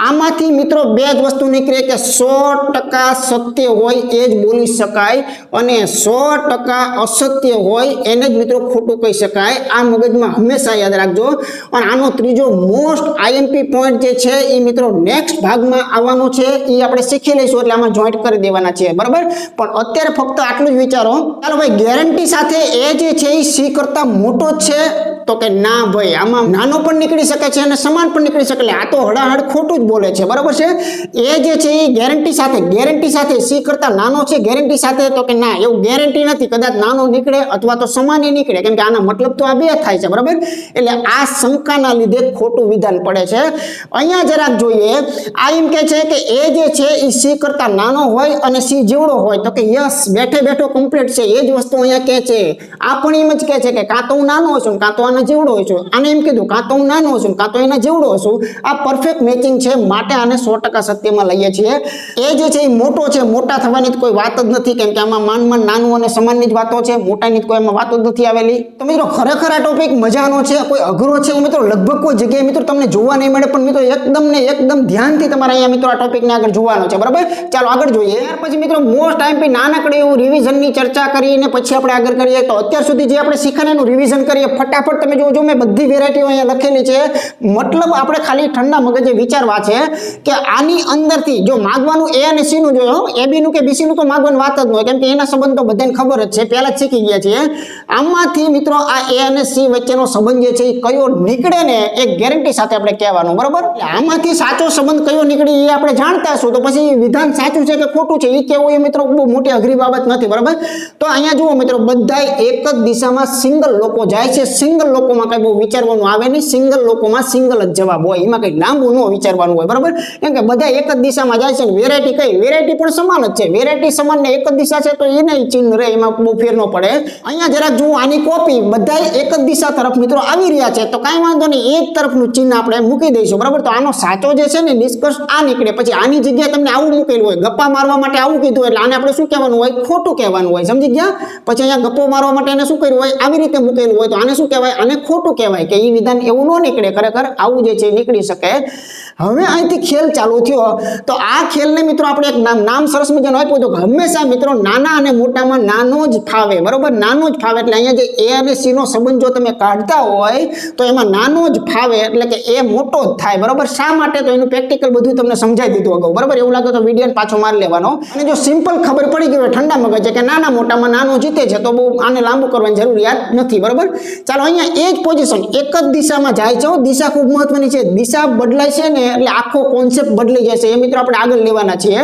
આમાંથી મિત્રો બે જ વસ્તુ નીકળે કે 100% સત્ય હોય એ જ બોલી શકાય અને 100% અસત્ય હોય એને જ મિત્રો ખોટું કહી શકાય. આ મગજમાં હંમેશા યાદ રાખજો. અને આનો ત્રીજો મોસ્ટ આઈએમપી પોઈન્ટ જે છે એ મિત્રો નેક્સ્ટ ભાગમાં આવવાનો છે, એ આપણે શીખી લઈશું. એટલે આમાં જોઈન્ટ કરી દેવાના છે, બરાબર. પણ અત્યારે ફક્ત આટલું જ વિચારો. ચાલો ભાઈ, ગેરંટી સાથે એ જે છે એ સી કરતા મોટો જ છે? તો કે ના ભાઈ, આમાં નાનો પણ નીકળી શકે છે અને સમાન પણ નીકળી શકે. એટલે આ તો હડાહડ ખોટું જ બોલે છે, બરાબર છે. એ જે છે એ ગેરંટી સાથે સી કરતા નાનો છે ગેરંટી સાથે? તો કે ના, એવું ગેરંટી નથી. કદાચ નાનો નીકળે અથવા તો સમાન નીકળે, કેમ કે આના મતલબ તો આ બે થાય છે, બરાબર. એટલે આ શંકાના લીધે ખોટું વિધાન પડે છે. અહીંયા જરાક જોઈએ, આ એમ કે છે કે એ જે છે એ સી કરતા નાનો હોય અને સી જેવડો હોય. તો કે યસ, બેઠો કમ્પ્લીટ છે. એ જ વસ્તુ અહીંયા કહે છે. આ પણ એમ જ કહે છે કે કાં તો હું નાનો છું કાં તો આના જેવડો હોય છું. આને એમ કીધું કાં તો હું નાનો છું કાં તો એના જેવડો છું. આ પરફેક્ટ મેચિંગ છે, માટે આને 100% સત્યમાં લઈએ છીએ. એ જે છે એ મોટો છે, મોટા થવાની કોઈ વાત જ નથી, કેમ કે આમાં માંડ નાનું અને સમાનની જ વાતો છે, મોટાની કોઈ એમાં વાતો જ નથી આવેલી. તો મિત્રો ખરેખર આ ટોપિક મજાનો છે, કોઈ અઘરો છે મિત્રો લગભગ કોઈ જગ્યાએ મિત્રો તમને જોવા નહીં મળે. પણ મિત્રો એકદમ ધ્યાનથી તમારે અહીંયા મિત્રો આ ટોપિકને આગળ જોવાનો છે, બરાબર. ચાલો આગળ જોઈએ. ત્યાર પછી મિત્રો મોસ્ટ આઈએમપી નાનકડી એવું રિવિઝનની ચર્ચા કરીને પછી આપણે આગળ કરીએ. તો અત્યાર સુધી જે આપણે શીખ્યા એનું રિવિઝન કરીએ ફટાફટ. તમે જોજો, મેં બધી વેરાયટીઓ અહીંયા લખેલી છે. મતલબ આપણે ખાલી ઠંડા મગજે વિચારવા છે કે આની અંદરથી જો માગવાનું એ અને સી નું જોયો, એ બી નું કે બીસી નું તો માગવાની વાત જ ન હોય, કેમ કે એના સંબંધ તો બધાને ખબર જ છે, પહેલા જ શીખી ગયા છીએ. આમાંથી મિત્રો આ એ અને સી વચ્ચેનો સંબંધ જે છે એ કયો નીકળે ને એ ગેરંટી સાથે આપણે કહેવાનું, બરાબર. આમાંથી સાચો સંબંધ કયો નીકળે એ આપણે જાણતા છું. તો પછી વિધાન સાચું છે કે ખોટું છે એ કેવું એ મિત્રો બહુ મોટી અઘરી બાબત નથી, બરાબર. તો અહીંયા જુઓ મિત્રો, બધા એક જ દિશામાં સિંગલ લોકો જાય છે. સિંગલ લોકોમાં કઈ બહુ વિચારવાનું આવે નહીં. સિંગલ લોકોમાં સિંગલ જ જવાબ હોય, એમાં કઈ લાંબુ ન વિચારવાનું હોય, બરાબર. કેમ કે બધા એક જ દિશામાં જાય છે. વેરાયટી કઈ? વેરાયટી પણ સમાન જ છે. વેરાયટી સમાન ને એક જ દિશા છે તો એને ચિહ્ન રહે, એમાં બહુ ફેર ન પડે. અહીંયા જરાક જુઓ, આની કોપી બધા એક જ દિશા તરફ મિત્રો આવી રહ્યા છે, તો કાંઈ વાંધો નહીં, એક તરફનું ચિહ્ન આપણે મૂકી દઈશું, બરાબર. તો આનો સાચો જે છે ને નિષ્કર્ષ આ નીકળે. પછી આની જગ્યાએ તમને આવું મૂકેલું હોય, ગપ્પા મારવા માટે આવું કીધું, એટલે આને આપણે શું કહેવાનું હોય? ખોટું કહેવાનું હોય, સમજી ગયા. પછી અહીંયા ગપ્પો મારવા માટે એને શું કર્યું હોય? આવી રીતે મૂકેલું હોય, તો આને શું કહેવાય? આને ખોટું કહેવાય, કે એ વિધાન એવું ન નીકળે. ખરેખર આવું જે છે નીકળી શકે. હવે અહીંથી ખેલ ચાલુ થયો. તો આ ખેલને મિત્રો આપણે એક નામ સરસ મજાનું આપ્યું હતું કે હંમેશા મિત્રો નાના અને મોટામાં નાનો જ ફાવે, બરોબર. નાનો જ ફાવે. એટલે અહીંયા જે એ અને સી નો સંબંધ જો તમે કાઢતા હોય તો એમાં નાનો જ ફાવે, એટલે કે એ મોટો જ થાય, બરોબર. શા માટે? તો એનું પ્રેક્ટિકલ બધું તમને સમજાવી દીધું અગાઉ, બરોબર. એવું લાગે તો વિડીયોને પાછો મારી લેવાનો. અને જો સિમ્પલ ખબર પડી ગઈ હોય ઠંડા મગજ કે નાના મોટામાં નાનો જીતે છે, તો બહુ આને લાંબુ કરવાની જરૂરિયાત નથી, બરોબર. ચાલો, અહીંયા એ જ પોઝિશન એક જ દિશામાં જાય છે. દિશા ખૂબ મહત્વની છે. દિશા બદલાય છે ને એટલે આખો કોન્સેપ્ટ બદલાઈ જશે. એ મિત્રો આપણે આગળ લેવાના છીએ.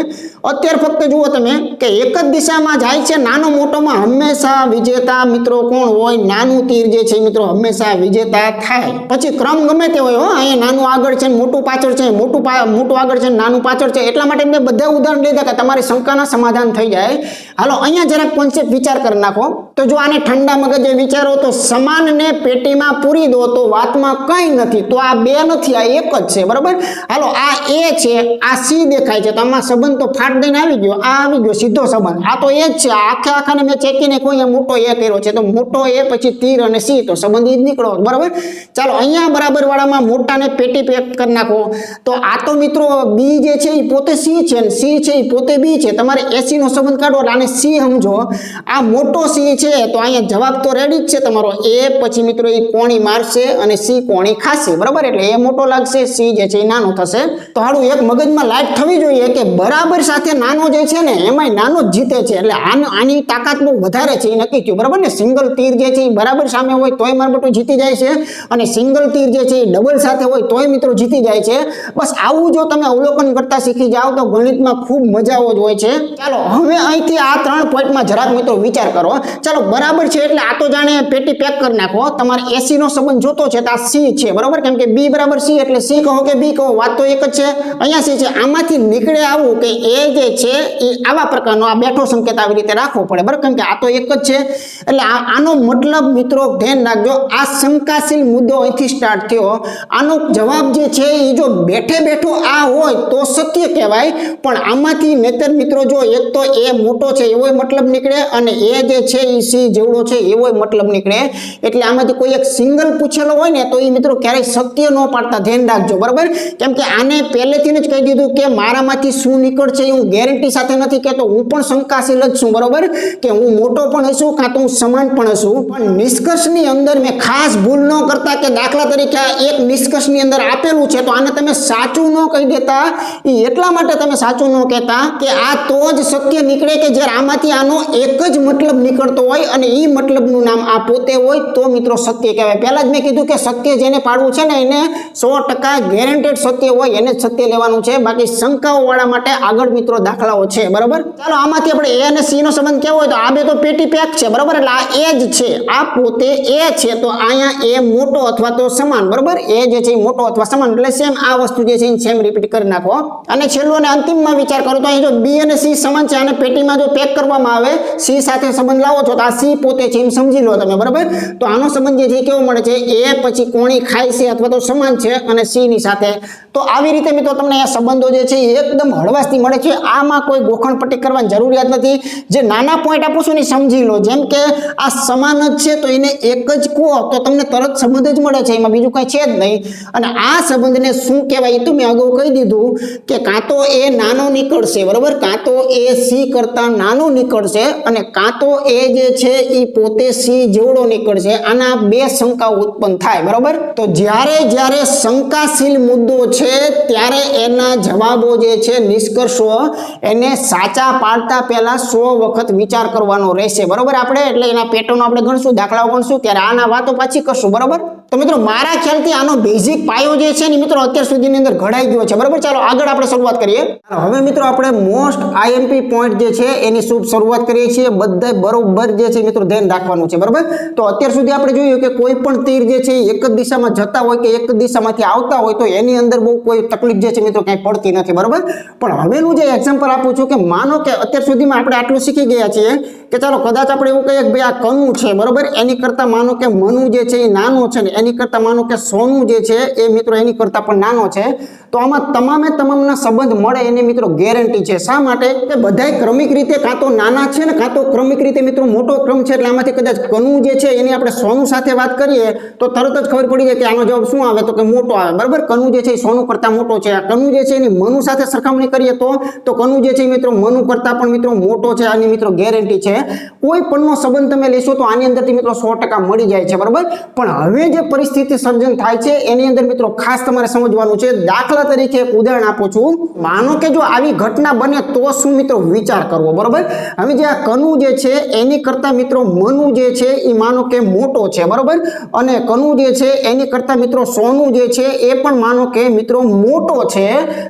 અત્યારે ફક્ત જુઓ તમે કે એક જ દિશામાં જાય છે. નાનો મોટોમાં હંમેશા વિજેતા મિત્રો કોણ હોય? નાનું તીર જે છે મિત્રો હંમેશા વિજેતા થાય. પછી ક્રમ ગમે તે હોય, અહીંયા નાનું આગળ છે, મોટું પાછળ છે, મોટું આગળ છે, નાનું પાછળ છે. એટલા માટે મેં બધા ઉદાહરણ લીધા કે તમારી શંકાના સમાધાન થઈ જાય. હાલો, અહીંયા જરાક કોન્સેપ્ટ વિચાર કરી નાખો. તો જો આને ઠંડા મગજે વિચારો તો સમાનને પેટીમાં પૂરી દો તો વાતમાં કંઈ નથી. તો આ બે નથી, આ એક જ છે, બરાબર. હાલો, આ એ છે, આ સી દેખાય છે, તો આમાં સંબંધ તો ફાટ દઈને આવી ગયો. આ આવી ગયો સીધો સંબંધ. આ તો એ જ છે. આખાને મેં ચેકીને કોઈ મોટો એ કર્યો છે, તો મોટો એ પછી તીર અને સી, તો સંબંધ જ નીકળો, બરાબર. ચાલો, અહીંયા બરાબર વાળામાં મોટાને પેટી પેક કરી નાખો. તો આ તો મિત્રો બી જે છે એ પોતે સી છે, સી છે એ પોતે બી છે. તમારે એસી નો સંબંધ કાઢો એટલે આને સી સમજો. આ મોટો સી છે, તો અહીંયા જવાબ તો રેડી જ છે તમારો. એ પછી મિત્રો એ કોણી મારશે અને સી કોણી ખાશે, બરાબર. એટલે એ મોટો લાગશે, સી જે છે એ નાનો નાનો થશે. તો હારું એક મગજમાં લાઈટ થવી જોઈએ કે બરાબર સાથે નાનો જે છે ને એમાંય નાનો જ જીતે છે. એટલે આની તાકાત બહુ વધારે છે એ નક્કી થયું, બરાબર ને. સિંગલ તીર જે છે એ બરાબર સામે હોય તોય માર બેટું જીતી જાય છે, અને સિંગલ તીર જે છે એ ડબલ સાથે હોય તોય મિત્રો જીતી જાય છે. બસ આવું જો તમે અવલોકન કરતા શીખી જાઓ તો ગણિતમાં ખૂબ મજાઓ જ હોય છે. ચાલો હવે અહીંથી આ 3 પોઈન્ટમાં જરાક મિત્રો વિચાર કરો. ચાલો બરાબર છે એટલે આ તો જાણે પેટી પેક કરી નાખો. તમારે એસી નો સંબંધ જોતો છે તો આ સી છે, બરાબર. કેમ કે બી બરાબર સી એટલે સી કહો કે બી કહો વાત તો એક જ છે. અહીંયા સી છે, આમાંથી નીકળે આવું કે એ જે છે એ આવા પ્રકારનો આ બેઠો સંકેત આવી રીતે રાખવો પડે, બરાબર. કેમ કે આ તો એક જ છે. એટલે આનો મતલબ મિત્રો ધ્યાન રાખજો, આ શંકાશીલ મુદ્દો અહીંથી સ્ટાર્ટ થયો. આનો જવાબ જે છે એ જો બેઠે બેઠો આ હોય તો સત્ય કહેવાય, પણ આમાંથી નેતર મિત્રો જો એક તો એ મોટો છે એવો મતલબ નીકળે, અને એ જે છે એ સી જેવડો છે એવો મતલબ નીકળે. એટલે આમાંથી કોઈ એક સિંગલ પૂછેલો હોય ને તો એ મિત્રો ક્યારેય સત્ય ન પાડતા, ધ્યાન રાખજો, બરાબર. કેમ કે આને પહેલેથી જ કહી દીધું કે મારામાંથી શું નીકળશે એ હું ગેરંટી સાથે નથી કહેતો. હું પણ શંકાશીલ જ છું, બરાબર, કે હું મોટો પણ હશું કાં તો હું સમાન પણ હશું. પણ નિષ્કર્ષની અંદર મેં ખાસ ભૂલ ન કરતા કે દાખલા તરીકે એક નિષ્કર્ષની અંદર આપેલું છે તો આને તમે સાચું ન કહી દેતા. એ એટલા માટે તમે સાચું ન કહેતા કે આ તો જ સત્ય નીકળે કે જ્યારે આમાંથી આનો એક જ મતલબ નીકળતો હોય અને એ મતલબનું નામ આ પોતે હોય તો મિત્રો સત્ય કહેવાય. પહેલા જ મેં કીધું કે સત્ય જેને પાડવું છે ને એને 100% ગેરંટેડ સત્ય હોય એને જ સત્ય લેવાનું છે. બાકી શંકાઓ વાળા માટે આગળ મિત્રો દાખલાઓ છે, બરાબર. ચાલો આમાંથી આપણે એ અને સી નો સંબંધ કેવો હોય તો આ બે તો પેટી પેક છે, બરાબર. એટલે આ એ જ છે, આ પોતે એ છે, તો અહીંયા એ મોટો અથવા તો સમાન, બરાબર. એ જે છે મોટો અથવા સમાન એટલે સેમ આ વસ્તુ જે છે સેમ રિપીટ કરી નાખો. અને છેલ્લો અને અંતિમમાં વિચાર કરો તો અહીં જો બી અને સી સમાન છે અને પેટીમાં જો પેક કરવામાં આવે સી સાથે સંબંધ લાવો છો તો આ સી પોતે છે એમ સમજી લો તમે, બરાબર. તો આનો સંબંધ જે છે કેવો મળે છે, એ પછી કોણી ખાય છે અથવા તો સમાન છે અને સી ની સાથે. તો આવી રીતે મિત્રો તમને આ સંબંધો જે છે એકદમ હળવાશથી મળે છે. આમાં કોઈ ગોખણપટ્ટી કરવાની જરૂરિયાત નથી. જે નાના પોઈન્ટ આપું છું ને સમજી લો, જેમ કે આ સમાન જ છે તો એને એક જ કહો તો તમને તરત સંબંધ જ મળે છે, એમાં બીજું કંઈ છે જ નહીં. અને આ સંબંધને શું કહેવાય તો મેં અગાઉ કહી દીધું કે કાં તો એ નાનો નીકળશે, બરાબર, કાં તો એ સી કરતા નાનો નીકળશે, અને કાં તો એ જે છે એ પોતે સી જેવડો નીકળશે. આના બે શંકાઓ ઉત્પન્ન થાય, બરાબર. તો જ્યારે શંકાશીલ મુદ્દો છે ત્યારે એના જવાબો જે છે નિષ્કર્ષો એને સાચા પાડતા પહેલા 100 વખત વિચાર કરવાનો રહેશે, બરાબર. આપણે એટલે એના પેટર્ન આપણે ગણશું, દાખલાઓ ગણશું, ત્યારે આના વાતો પાછી કરશું, બરાબર. તો મિત્રો મારા ખ્યાલથી આનો બેઝિક પાયો જે છે ને મિત્રો અત્યાર સુધીની અંદર ઘડાઈ ગયો છે, બરાબર. ચાલો આગળ આપણે શરૂઆત કરીએ. હવે મિત્રો આપણે મોસ્ટ આઈએમપી પોઈન્ટ જે છે એની શુભ શરૂઆત કરીએ છીએ. બધા બરોબર જે છે મિત્રો ધ્યાન રાખવાનું છે, બરાબર. તો અત્યાર સુધી આપણે જોયું કે કોઈ પણ તીર જે છે એક જ દિશામાં જતા હોય કે એક દિશામાંથી આવતા હોય તો એની અંદર બહુ કોઈ તકલીફ જે છે મિત્રો કંઈ પડતી નથી, બરાબર. પણ હવેનું જે એક્ઝામ્પલ આપું છું કે માનો કે અત્યાર સુધીમાં આપણે આટલું શીખી ગયા છીએ કે ચાલો કદાચ આપણે એવું કહીએ કે ભાઈ આ કનુ છે, બરાબર. એની કરતા માનો કે મનુ જે છે એ નાનો છે ને એની કરતા માનો કે સોનું જે છે એ મિત્રો એની કરતા પણ નાનો છે. તો આમાં તમામના સંબંધ મળે એની મિત્રો ગેરંટી છે. શા માટે કે બધાય ક્રમિક રીતે કાં તો નાના છે ને કાં તો ક્રમિક રીતે મિત્રો મોટો ક્રમ છે. એટલે આમાંથી કદાચ કનુ જે છે એની આપણે સોનું સાથે વાત કરીએ તો તરત જ ખબર પડી જાય કે આનો જવાબ શું આવે તો કે મોટો આવે, બરાબર. કનુ જે છે એ સોનું કરતા મોટો છે. આ કનુ જે છે એની મનુ સાથે સરખામણી કરીએ તો કનુ જે છે મિત્રો મનુ કરતા પણ મિત્રો મોટો છે. આની મિત્રો ગેરંટી છે. કોઈ પણનો સંબંધ તમે લેશો તો આની અંદરથી મિત્રો 100% મળી જાય છે, બરાબર. પણ હવે જે પરિસ્થિતિ સર્જન થાય છે એની અંદર મિત્રો ખાસ તમારે સમજવાનું છે. દાખલા તરીકે એક ઉદાહરણ આપું છું. માનો કે જો આવી ઘટના બને તો શું મિત્રો વિચાર કરવો, બરાબર. હવે જે આ કનુ જે છે એની કરતા મિત્રો મનુ જે છે એ માનો કે મોટો છે, બરાબર. અને કનુ જે છે એની કરતા મિત્રો સોનું જે છે એ પણ માનો કે મિત્રો મોટો છે.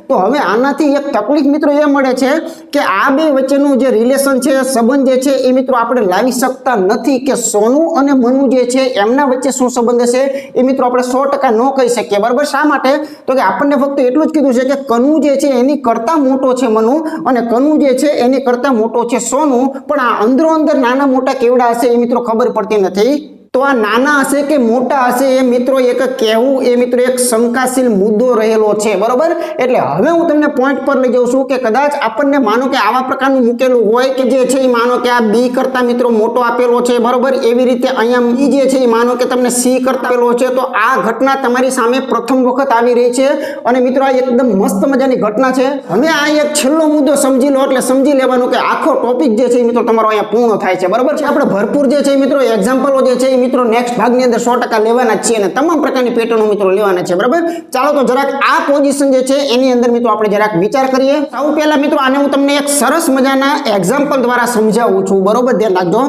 તો હવે આનાથી એક તકલીફ મિત્રો એ મળે છે કે આ બે વચ્ચેનું જે રિલેશન છે, સંબંધ જે છે એ મિત્રો આપણે લાવી શકતા નથી કે સોનું અને મનુ જે છે એમના વચ્ચે શું સંબંધ હશે એ મિત્રો આપણે 100% ન કહી શકીએ, બરાબર. શા માટે તો કે આપણને ફક્ત એટલું જ કીધું છે કે કનુ જે છે એની કરતા મોટો છે મનુ અને કનુ જે છે એની કરતા મોટો છે સોનું. પણ આ અંદરો અંદર નાના મોટા કેવડા હશે એ મિત્રો ખબર પડતી નથી. તો આ નાના હશે કે મોટા હશે એ મિત્રો એક કહેવું એ મિત્રો એક શંકાશીલ મુદ્દો રહેલો છે, બરાબર. એટલે હવે હું તમને પોઈન્ટ પર લઈ જાઉં છું કે કદાચ આપણને માનો કે આવા પ્રકારનું મૂકેલું હોય કે જે છે એ માનો કે આ બી કરતા મિત્રો મોટો આપેલો છે, બરાબર. એવી રીતે અહીંયા બી જે છે એ માનો કે તમને સી કરતા આપેલો છે. તો આ ઘટના તમારી સામે પ્રથમ વખત આવી રહી છે અને મિત્રો આ એકદમ મસ્ત મજાની ઘટના છે. હવે આ એક છેલ્લો મુદ્દો સમજી લો એટલે સમજી લેવાનું કે આખો ટોપિક જે છે મિત્રો તમારો અહીંયા પૂર્ણ થાય છે, બરાબર છે. આપણે ભરપૂર જે છે મિત્રો એક્ઝામ્પલો જે છે મિત્રો નેક્સ્ટ ભાગની અંદર 100% લેવાના જ છીએ અને તમામ પ્રકારની પેટર્નો મિત્રો લેવાના છે, બરાબર. ચાલો તો જરાક આ પોઝિશન જે છે એની અંદર મિત્રો આપણે જરાક વિચાર કરીએ. સૌ પહેલા મિત્રો આને હું તમને એક સરસ મજાના એક્ઝામ્પલ દ્વારા સમજાવું છું, બરોબર. ધ્યાન રાખજો.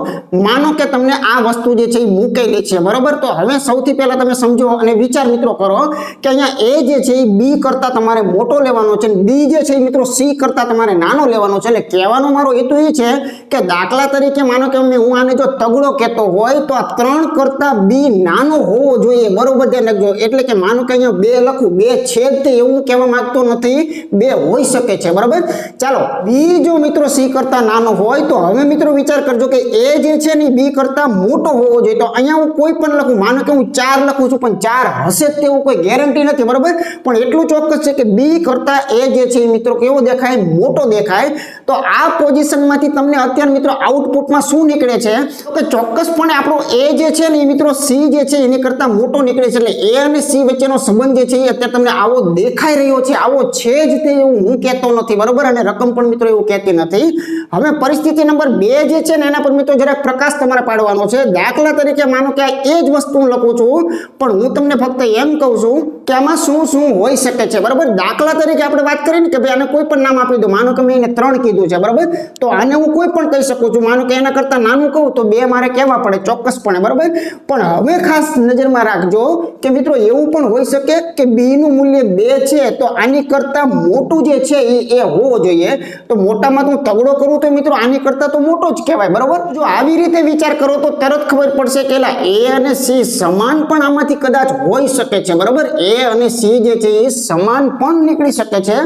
માનો કે તમને આ વસ્તુ જે છે એ મૂકેલી છે, બરોબર. તો હવે સૌથી પહેલા તમે સમજો અને વિચાર મિત્રો કરો કે અહીંયા એ જે છે એ બી કરતા તમારે મોટો લેવાનો છે, બી જે છે એ મિત્રો સી કરતા તમારે નાનો લેવાનો છે. એટલે કહેવાનો મારો હેતુ એ છે કે દાખલા તરીકે માનો કે હું આને જો તગડો કહેતો હોય તો આ 3 કરતા બી નાનો હોવો જોઈએ, બરોબર. ધ્યાન રાખજો. એટલે કે માનો કે અહીંયા 2 લખું, 2 છેદ તે એવું કહેવા માંગતો નથી, 2 હોઈ શકે છે, બરોબર. ચાલો, બી જો મિત્રો સી કરતા નાનો હોય તો હવે મિત્રો વિચાર કરજો કે એ જે છે ને બી કરતા મોટો હોવો જોઈએ. તો અહીંયા હું કોઈ પણ લખું, માનો કે હું 4 લખું છું પણ 4 હશે જ તેવું કોઈ ગેરંટી નથી, બરોબર. પણ એટલું ચોક્કસ છે કે બી કરતા એ જે છે મિત્રો કેવો દેખાય, મોટો દેખાય. તો આ પોઝિશનમાંથી તમને અત્યારે મિત્રો આઉટપુટમાં શું નીકળે છે કે ચોક્કસપણે આપણો એ જે છે ને મિત્રો સી જે છે એની કરતા મોટો નીકળે છે. એટલે એ અને સી વચ્ચેનો સંબંધ જે છે એ અત્યારે તમને આવો દેખાઈ રહ્યો છે, આવો છે જ તે એવું હું કહેતો નથી, બરોબર. અને રકમ પણ મિત્રો એવું કહેતી નથી. હવે પરિસ્થિતિ નંબર 2 જે છે ને એના પર મિત્રો જરાક પ્રકાશ તમારે પાડવાનો છે. દાખલા તરીકે માનો કે એ જ વસ્તુ હું લખું છું પણ હું તમને ફક્ત એમ કહું છું કે આમાં શું શું હોઈ શકે છે, બરોબર. દાખલા તરીકે આપણે વાત કરીએ ને કે ભાઈ આને કોઈ પણ નામ આપી દો, માનો કે મેં એને 3 કીધું છે, બરોબર. તો આને હું કોઈ પણ કહી શકું છું, માનો કે એના કરતા નાનું કહું તો 2 મારે કહેવા પડે ચોક્કસપણે, બરોબર. પણ હવે ખાસ નજરમાં રાખજો કે મિત્રો એવું પણ હોઈ શકે કે બી નું મૂલ્ય 2 છે તો આની કરતા મોટું જે છે એ હોવો જોઈએ. તો મોટામાં હું તગડો કરું તો મિત્રો આની કરતા તો મોટો જ કહેવાય, બરોબર. જો આવી રીતે વિચાર કરો તો તરત ખબર પડશે કે એ અને સી સમાન પણ આમાંથી કદાચ હોઈ શકે છે, બરોબર. એ અને સી જે છે એ સમાન પણ નીકળી શકે છે.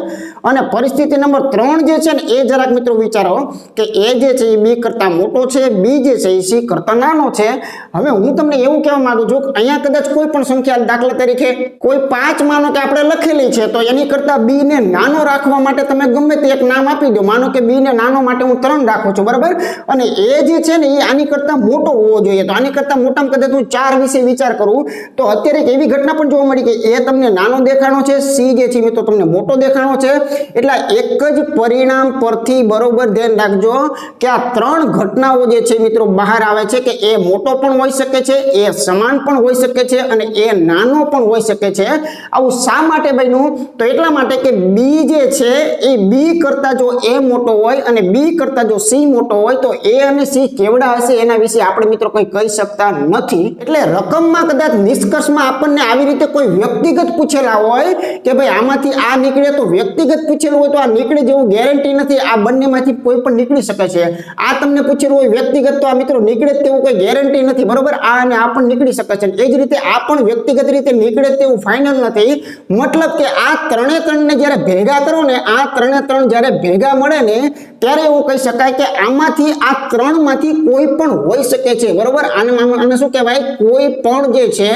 અને પરિસ્થિતિ નંબર 3 જે છે ને એ જરાક મિત્રો વિચારો કે એ જે છે એ બી કરતા મોટો છે, બી જે છે એ સી કરતા નાનો છે. હવે હું તમને એવું કહેવા માંગુ છું કે અહીંયા કદાચ કોઈ પણ સંખ્યા, દાખલા તરીકે કોઈ 5 માનો કે આપણે લખેલી છે તો એની કરતા બી ને નાનો રાખવા માટે તમે ગમે તે એક નામ આપી દો. માનો કે બી ને નાનો માટે હું 3 રાખું છું, બરાબર. અને એ જે છે ને એ આની કરતા મોટો હોવો જોઈએ. તો આની કરતા મોટામાં કદાચ હું 4 વિશે વિચાર કરું તો અત્યારે એક એવી ઘટના પણ જોવા મળી કે એ તમને નાનો દેખાણો છે, સી જે છે મિત્રો તમને મોટો દેખાણો છે. એટલે એક જ પરિણામ પરથી બરોબર ધ્યાન રાખજો કે આ 3 ઘટનાઓ જે છે મિત્રો બહાર આવે છે કે એ મોટો પણ હોઈ શકે છે, એ સમાન પણ હોઈ શકે છે અને એ નાનો પણ હોઈ શકે છે. આવું શા માટે બન્યું? તો એટલા માટે કે બી જે છે એ બી કરતા જો એ મોટો હોય અને બી કરતા જો સી મોટો હોય તો એ અને સી કેવડા હશે એના વિશે આપણે મિત્રો કંઈ કહી શકતા નથી. એટલે રકમમાં કદાચ નિષ્કર્ષમાં આપણને આવી રીતે કોઈ વ્યક્તિગત પૂછેલા હોય કે ભાઈ આમાંથી આ નીકળે તો વ્યક્તિગત પૂછેલું હોય તો આ નીકળે જેવું ગેરંટી નથી. આ બંનેમાંથી કોઈ પણ નીકળી શકે છે. આ તમને પૂછેલું હોય વ્યક્તિગત તો આ મિત્રો નીકળે તેવું કોઈ ગેરંટી નથી, બરોબર. આ અને આ પણ નીકળી શકે છે. એ જ રીતે આ પણ વ્યક્તિગત રીતે નીકળે તેવું ફાઇનલ નથી. મતલબ કે આ 3 ને જ્યારે ભેગા કરો ને, આ 3 જ્યારે ભેગા મળે ને ત્યારે એવું કહી શકાય કે આમાંથી આ 3 માંથી કોઈ પણ હોઈ શકે છે, બરોબર. આને શું કહેવાય? કોઈ પણ જે છે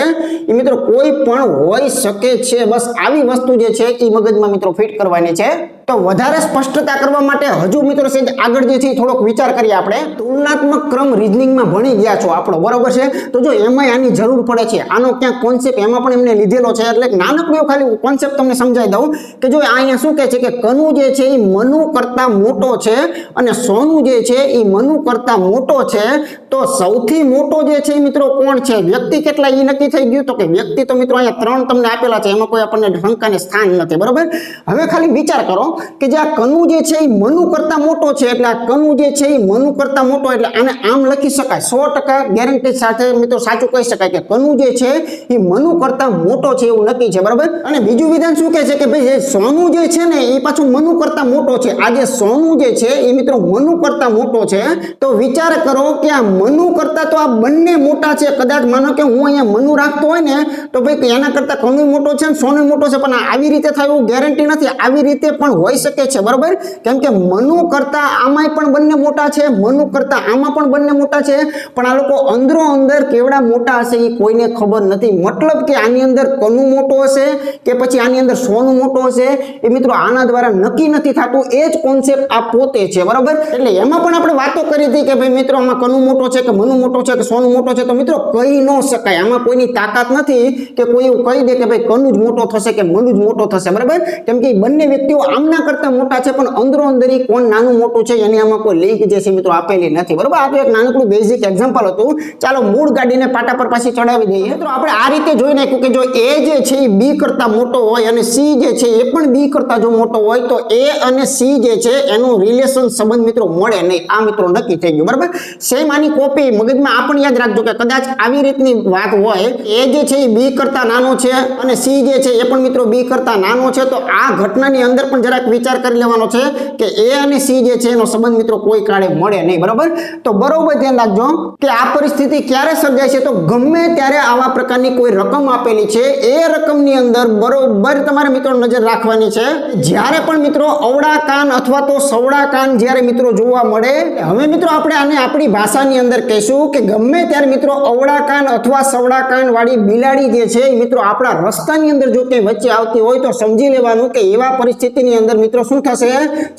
એ મિત્રો કોઈ પણ હોઈ શકે છે. બસ આવી વસ્તુ જે છે એ મગજમાં મિત્રો ફિટ કરવાની છે. તો વધારે સ્પષ્ટતા કરવા માટે હજુ મિત્રો સેજ આગળ જે છે થોડોક વિચાર કરીએ. આપણે તુલનાત્મક ક્રમ રીઝનિંગમાં ભણી ગયા છો આપણો, બરોબર છે. તો જો એમાં આની જરૂર પડે છે, આનો ક્યાંક કોન્સેપ્ટ એમાં પણ એમને લીધેલો છે. એટલે નાનકડો ખાલી કોન્સેપ્ટ તમને સમજાવી દઉં કે જો અહીંયા શું કહે છે કે કનુ જે છે એ મનુ કરતા મોટો છે અને સોનુ જે છે એ મનુ કરતા મોટો છે. તો સૌથી મોટો જે છે મિત્રો કોણ છે? વ્યક્તિ કેટલા એ નક્કી થઈ ગયું. તો કે વ્યક્તિ તો મિત્રો અહીંયા 3 તમને આપેલા છે, એમાં કોઈ આપણને શંકાને સ્થાન નથી, બરોબર. હવે ખાલી વિચાર કરો કે જે આ કનુ જે છે એ મનુ કરતા મોટો છે એટલે આ કનુ જે છે એ મનુ કરતા મોટો એટલે આને આમ લખી શકાય. 100% ગેરંટી સાથે મિત્રો સાચું કહી શકાય કે કનુ જે છે એ મનુ કરતા મોટો છે એવું નક્કી છે, બરાબર. અને બીજું વિધાન શું કહે છે કે ભાઈ જે સોનુ જે છે ને એ પાછું મનુ કરતા મોટો છે. આ જે સોનુ જે છે એ મિત્રો મનુ કરતા મોટો છે. તો વિચાર કરો કે આ મનુ કરતા તો આ બંને મોટા છે. કદાચ માનો કે હું અહીંયા મનુ રાખતો હોય ને તો ભાઈ એના કરતા કનુ મોટો છે ને સોનુ મોટો છે, પણ આવી રીતે થાય એવું ગેરંટી નથી. આવી રીતે પણ હોઈ શકે છે, બરોબર. કેમ કે મનુ કરતા આમાંય પણ બંને મોટા છે, મનુ કરતા આમાં પણ બંને મોટા છે, પણ આ લોકો અંદરો અંદર કેવડા મોટા હશે એ કોઈને ખબર નથી. મતલબ કે આની અંદર કનુ મોટો હશે કે પછી આની અંદર સોનુ મોટો હશે એ મિત્રો આના દ્વારા નક્કી નથી થતું. એ જ કોન્સેપ્ટ આ પોતે છે, બરોબર. એટલે એમાં પણ આપણે વાતો કરી હતી કે ભાઈ મિત્રો આમાં કનુ મોટો છે કે મનુ મોટો છે કે સોનુ મોટો છે. તો મિત્રો કહી ન શકાય, આમાં કોઈની તાકાત નથી કે કોઈ એવું કહી દે કે ભાઈ કનુ જ મોટો થશે કે મનુ જ મોટો થશે, બરાબર. કેમ કે બંને વ્યક્તિઓ આમને કોના કરતા મોટા છે પણ અંદરો અંદરી કોણ નાનું મોટું છે એની આમાં કોઈ લિંક જે છે મિત્રો આપેલી નથી, બરોબર. આ તો એક નાનકડું બેઝિક એક્ઝામ્પલ હતું. ચાલો મૂળ ગાડીને પાટા પર પાછી ચડાવી દઈએ. મિત્રો આપણે આ રીતે જોઈ નાખ્યું કે જો એ જે છે એ બી કરતા મોટો હોય અને સી જે છે એ પણ બી કરતા જો મોટો હોય તો એ અને સી જે છે એનું રિલેશન સંબંધ મિત્રો મળે નહીં. આ મિત્રો નક્કી થઈ ગયું, બરાબર. સેમ આની કોપી મગજમાં આ પણ યાદ રાખજો કે કદાચ આવી રીતની વાત હોય, એ જે છે એ બી કરતા નાનો છે અને સી જે છે એ પણ મિત્રો બી કરતા નાનો છે, તો આ ઘટનાની અંદર પણ જરાક વિચાર કરી લેવાનો છે કે એ અને સી જે છે એનો સંબંધ મિત્રો કોઈ કાળે મળે નહીં, બરાબર. તો બરોબર ધ્યાન રાખજો કે આ પરિસ્થિતિ ક્યારે સર્જાય છે, તો ગમે ત્યારે આવા પ્રકારની કોઈ રકમ આપેલી છે એ રકમની અંદર બરોબર તમારે મિત્રો નજર રાખવાની છે. જ્યારે પણ મિત્રો અવળા કાન અથવા તો સવડા કાન જ્યારે મિત્રો જોવા મળે, હવે મિત્રો આપણે આને આપણી ભાષાની અંદર કહીશું કે ગમે ત્યારે મિત્રો અવળા કાન અથવા સવડા કાન વાળી બિલાડી જે છે મિત્રો આપણા રસ્તાની અંદર જો કે વચ્ચે આવતી હોય તો સમજી લેવાનું કે એવા પરિસ્થિતિની અંદર મિત્રો શું થશે,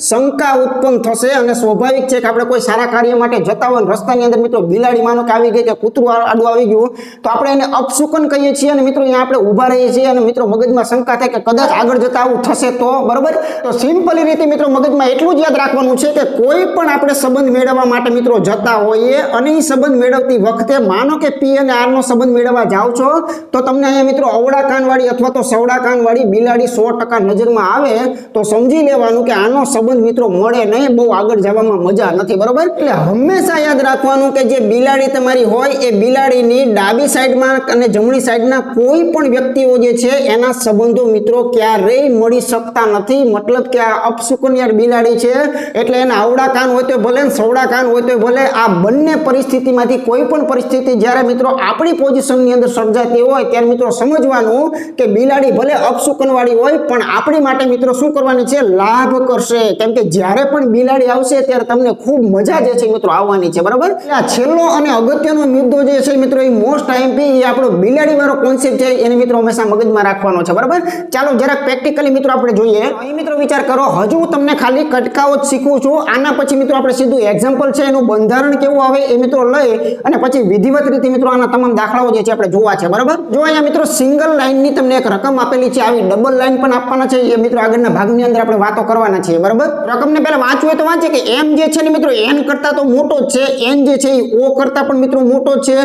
શંકા ઉત્પન્ન થશે. અને સ્વાભાવિક છે કે આપણે કોઈ સારા કાર્ય માટે જતા હોય રસ્તાની અંદર મિત્રો બિલાડી માનો કે આવી ગઈ કે કૂતરું આડું આવી ગયું તો આપણે એને અપશુકન કહીએ છીએ અને મિત્રો અહીંયા આપણે ઊભા રહીએ છીએ અને મિત્રો મગજમાં શંકા થાય કે કદાચ આગળ જતા આવું થશે તો, બરોબર. તો સિમ્પલી રીતે મિત્રો મગજમાં એટલું જ યાદ રાખવાનું છે કે કોઈ પણ આપણે સંબંધ મેળવવા માટે મિત્રો જતા હોઈએ અને એ સંબંધ મેળવતી વખતે માનો કે પી અને આર નો સંબંધ મેળવવા જાઓ છો તો તમને અહીંયા મિત્રો અવળા કાનવાળી અથવા તો સવડા કાનવાળી બિલાડી 100% નજરમાં આવે તો સમજી લેવાનું કે આનો સંબંધ મિત્રો મળે નહીં, બહુ આગળ જવામાં મજા નથી, બરોબર. એટલે હંમેશા યાદ રાખવાનું કે જે બિલાડી તમારી હોય એ બિલાડીની ડાબી સાઈડમાં અને જમણી સાઈડના કોઈ પણ વ્યક્તિઓ જે છે એના સંબંધો મિત્રો ક્યારેય મળી શકતા નથી. મતલબ કે આ અપશુકનિયાર બિલાડી છે એટલે એના અવળા કાન હોય તો ભલે સવડા કાન હોય તો ભલે, આ બંને પરિસ્થિતિમાંથી કોઈ પણ પરિસ્થિતિ જ્યારે મિત્રો આપણી પોઝિશનની અંદર સર્જાતી હોય ત્યારે મિત્રો સમજવાનું કે બિલાડી ભલે અપશુકનવાળી હોય પણ આપણી માટે મિત્રો શું કરવાની છે, લાભ કરશે. કેમ કે જ્યારે પણ બિલાડી આવશે ત્યારે તમને ખૂબ મજા જે છે મિત્રો આવવાની છે, બરાબર. આ છેલ્લો અને અગત્યનો મુદ્દો જે છે મિત્રો એ મોસ્ટ આઈએમપી એ આપણો બિલાડી વાળો કોન્સેપ્ટ છે એને મિત્રો હંમેશા મગજમાં રાખવાનો છે, બરાબર. ચાલો જરાક પ્રેક્ટિકલી મિત્રો આપણે જોઈએ. અહીં મિત્રો વિચાર કરો, હજુ હું તમને ખાલી કટકાઓ જ શીખવું છું. આના પછી મિત્રો આપણે સીધું એક્ઝામ્પલ છે એનું બંધારણ કેવું આવે એ મિત્રો લઈ અને પછી વિધિવત રીતે મિત્રો આના તમામ દાખલાઓ જે છે આપણે જોવા છે, બરાબર. જો અહીંયા મિત્રો સિંગલ લાઈનની તમને એક રકમ આપેલી છે, આવી ડબલ લાઈન પણ આપવાના છે એ મિત્રો આગળના ભાગની અંદર આપણે વાતો કરવાના છે, બરાબર. રકમને પહેલા વાંચવું હોય તો વાંચે કે એમ જે છે ને મિત્રો એન કરતા તો મોટો જ છે, એન જે છે એ ઓ કરતા પણ મિત્રો મોટો છે,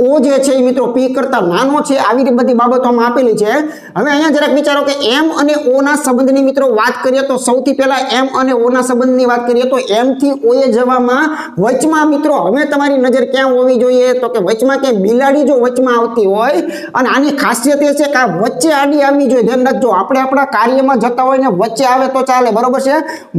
ઓ જે છે એ મિત્રો પી કરતા નાનો છે, આવી બધી બાબતોમાં આપેલી છે. હવે અહીંયા જરાક વિચારો કે એમ અને ઓ ના સંબંધની મિત્રો વાત કરીએ તો સૌથી પહેલા એમ અને ઓ ના સંબંધની વાત કરીએ તો એમ થી ઓ એ જવામાં વચમાં મિત્રો હવે તમારી નજર ક્યાં હોવી જોઈએ તો કે વચમાં કે બિલાડી જો વચમાં આવતી હોય અને આની ખાસિયત એ છે કે આ વચ્ચે આડી આવવી જોઈએ. ધ્યાન રાખજો, આપણે આપણા કાર્યમાં જતા હોય ને વચ્ચે આવે તો ચાલે, બરોબર છે.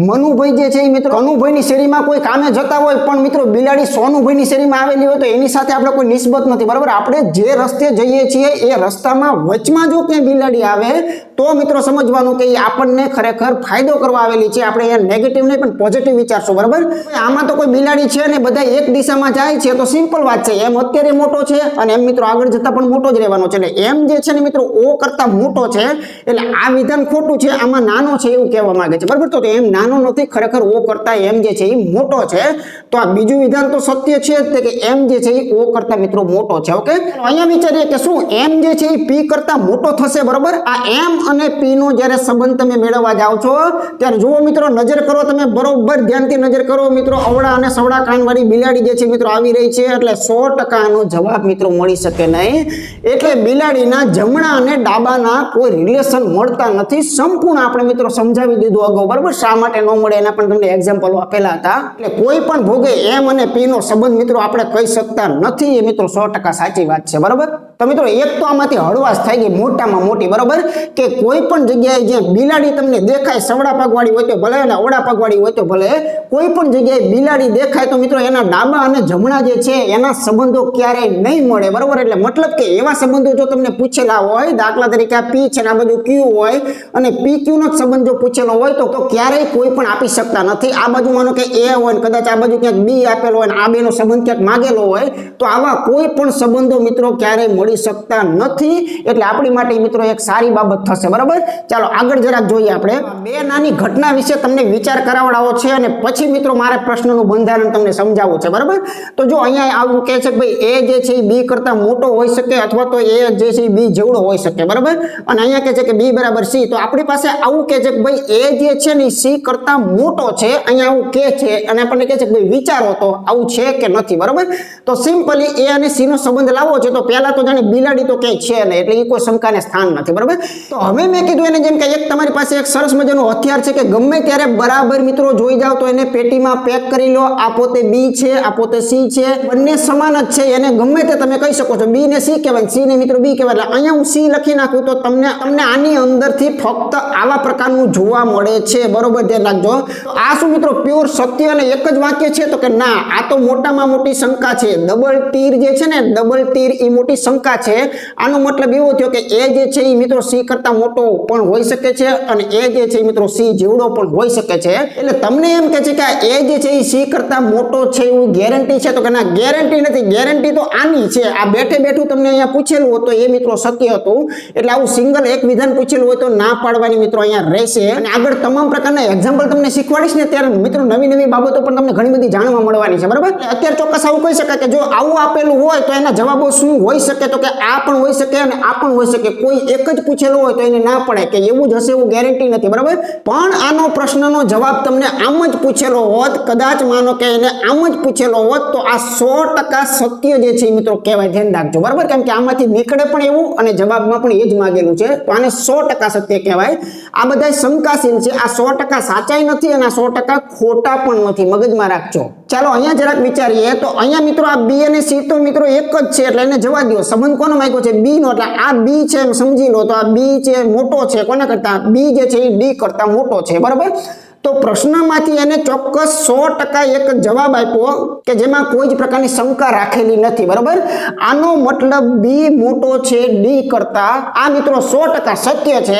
મનુભાઈ જે છે એ મિત્રો કનુભાઈની શેરીમાં કોઈ કામે જતા હોય પણ મિત્રો બિલાડી સોનુભાઈની શેરીમાં આવેલી હોય તો એની સાથે આપણે કોઈ નિસ્બત નથી, બરાબર. આપણે જે રસ્તે જઈએ છીએ એ રસ્તામાં વચમાં જો ક્યાંય બિલાડી આવે તો મિત્રો સમજવાનું કે એ આપણને ખરેખર ફાયદો કરવા આવેલી છે. આપણે અહીંયા નેગેટિવ નહીં પણ પોઝિટિવ વિચારશું, બરાબર. આમાં તો કોઈ બિલાડી છે ને બધા એક દિશામાં જાય છે તો સિમ્પલ વાત છે, એમ અત્યારે મોટો છે અને એમ મિત્રો આગળ જતા પણ મોટો જ રહેવાનો છે. એટલે એમ જે છે ને મિત્રો ઓ કરતા મોટો છે એટલે આ વિધાન ખોટું છે, આમાં નાનો છે એવું કહેવા માંગે છે, બરાબર. તો એમ નાનો નથી, ખરેખર ઓ કરતા એમ જે છે એ મોટો છે. તો આ બીજું વિધાન તો સત્ય છે જ કે એમ જે છે એ ઓ કરતા મિત્રો મોટો છે. ઓકે, અહીંયા વિચારીએ કે શું એમ જે છે એ પી કરતા મોટો થશે, બરાબર. આ એમ અને પી નો જ્યારે સંબંધ તમે મેળવવા જાઓ છો ત્યારે જુઓ મિત્રો, નજર કરો તમે, બરોબર ધ્યાનથી નજર કરો મિત્રો, અવળા અને સવડા કાનવાળી બિલાડી જે છે મિત્રો આવી રહી છે એટલે 100% નો જવાબ મિત્રો મળી શકે નહીં. એટલે બિલાડીના જમણા અને ડાબાના કોઈ રિલેશન મળતા નથી. સંપૂર્ણ આપણે મિત્રો સમજાવી દીધું અગાઉ, બરાબર, શા માટે ન મળે એના પણ તમને એક્ઝામ્પલો આપેલા હતા. એટલે કોઈ પણ ભોગે એમ અને પી નો સંબંધ મિત્રો આપણે કહી શકતા નથી, એ મિત્રો 100% સાચી વાત છે, બરાબર. તો મિત્રો એક તો આમાંથી હળવાશ થઈ ગઈ મોટામાં મોટી, બરાબર, કે કોઈ પણ જગ્યાએ જ્યાં બિલાડી તમને દેખાય સવડા પગવાળી હોય તો ભલે અને અવળા પગવાળી હોય તો ભલે, કોઈ પણ જગ્યાએ બિલાડી દેખાય તો મિત્રો એના ડાબા અને જમણા જે છે એના સંબંધો ક્યારેય નહીં મળે, બરાબર. એટલે મતલબ કે એવા સંબંધો જો તમને પૂછેલા હોય, દાખલા તરીકે આ પી છે ને આ બાજુ ક્યુ હોય અને પી ક્યુ નો સંબંધ જો પૂછેલો હોય તો ક્યારેય કોઈ પણ આપી શકતા નથી. આ બાજુ માનો કે એ હોય ને કદાચ આ બાજુ ક્યાંક બી આપેલો હોય ને આ બે નો સંબંધ ક્યાંક માંગેલો હોય તો આવા કોઈ પણ સંબંધો મિત્રો ક્યારેય મળી શકતા નથી, એટલે આપણી માટે મિત્રો એક સારી બાબત થશે, બરાબર। ચાલો આગળ જરાક જોઈએ આપણે બે નાની ઘટના વિશે તમને વિચાર કરાવડાવો છે અને પછી મિત્રો મારે પ્રશ્નનું બંધારણ તમને સમજાવવું છે, બરાબર। તો જો અહીંયા આવું કહે છે કે ભાઈ એ જે છે એ બી કરતા મોટો હોઈ શકે અથવા તો એ જે છે એ બી જેવડો હોઈ શકે, બરાબર। અને અહીંયા કહે છે કે બી બરાબર સી, તો આપણી પાસે આવું કહે છે કે ભાઈ એ જે છે ને સી કરતા મોટો છે, અહીંયા આવું કહે છે અને આપણને કહે છે કે ભાઈ વિચારો તો આવું છે કે નથી, બરાબર। તો સિમ્પલી એ અને સી નો સંબંધ લાવવો છે તો પહેલા તો જાણે બિલાડી તો ક્યાંય છે ને, એટલે એ કોઈ શંકાને સ્થાન નથી, બરાબર। તો હવે મેં કીધું એને જેમ કે એક તમારી પાસે એક સરસ મજાનું હથિયાર છે કે ગમે ત્યારે બરાબર મિત્રો જોઈ જાવ તો એને પેટીમાં પેક કરી લો, આ પોતે બી છે, આ પોતે સી છે, બંને સમાન જ છે, એને ગમે તે તમે કહી શકો છો, બી ને સી કહેવાય, સી ને મિત્રો બી કહેવાય, એટલે અહીંયા હું સી લખી નાખું તો તમને આની અંદરથી ફક્ત આવા પ્રકારનું જોવા મળે છે, બરોબર, ધ્યાન રાખજો। તો આ શું મિત્રો પ્યોર સત્ય અને એક જ વાક્ય છે? તો કે ના, આ તો મોટામાં મોટી શંકા છે, ડબલ તીર જે છે ને, ડબલ તીર એ મોટી શંકા છે। આનો મતલબ એવો થયો કે એ જે છે એ મિત્રો સી કરતા મોટો પણ હોઈ શકે છે અને એ જે છે મિત્રો સી જેવડો પણ હોઈ શકે છે, એટલે તમને એમ કે છે કે એ જે છે એ સી કરતા મોટો છે એવું ગેરંટી છે? તો કે ના, ગેરંટી નથી, ગેરંટી તો આની છે। આ બેઠે બેઠું તમને અહીંયા પૂછેલું હતું એ મિત્રો સત્ય હતું, એટલે આવું સિંગલ એક વિધાન પૂછેલું હોય તો ના પાડવાની મિત્રો અહીંયા રહેશે। અને આગળ તમામ પ્રકારના એક્ઝામ્પલ તમને શીખવાડીશ ને ત્યારે મિત્રો નવી નવી બાબતો પણ તમને ઘણી બધી જાણવા મળવાની છે, બરાબર। અત્યારે ચોક્કસ આવું કહી શકાય કે જો આવું આપેલું હોય તો એના જવાબો શું હોઈ શકે? તો કે આ પણ હોઈ શકે અને આ પણ હોઈ શકે, કોઈ એક જ પૂછેલું હોય તો એને ના પડે કે એવું જ હશે એવું ગેરંટી નથી, બરાબર। પણ આનો પ્રશ્નનો જવાબ તમને આમ જ પૂછેલો હોત, કદાચ માનો કે એને આમ જ પૂછેલો હોત તો આ 100% સત્ય જે છે મિત્રો કહેવાય, ધ્યાન રાખજો, બરાબર। કેમ કે આમાંથી નીકળે પણ એવું અને જવાબમાં પણ એ જ માંગેલું છે, તો આને 100% સત્ય કહેવાય। આ બધા શંકાશીલ છે, આ 100% સાચાઈ નથી અને આ 100% ખોટા પણ નથી, મગજમાં રાખજો। ચાલો અહીંયા જરાક વિચારીએ તો અહીંયા મિત્રો આ બી અને સી તો મિત્રો એક જ છે, એટલે એને જવા દો, સંબંધ કોનો માંગ્યો છે? બી નો, એટલે આ બી છે એમ સમજી લો, તો આ બી છે મોટો છે કોના કરતા? બી જે છે એ ડી કરતા મોટો છે, બરાબર। તો પ્રશ્નમાંથી એને ચોક્કસ 100% એક જવાબ આપ્યો કે જેમાં કોઈ જ પ્રકારની શંકા રાખેલી નથી, બરાબર। આનો મતલબ બી મોટો છે ડી કરતા, આ મિત્રો 100% સત્ય છે।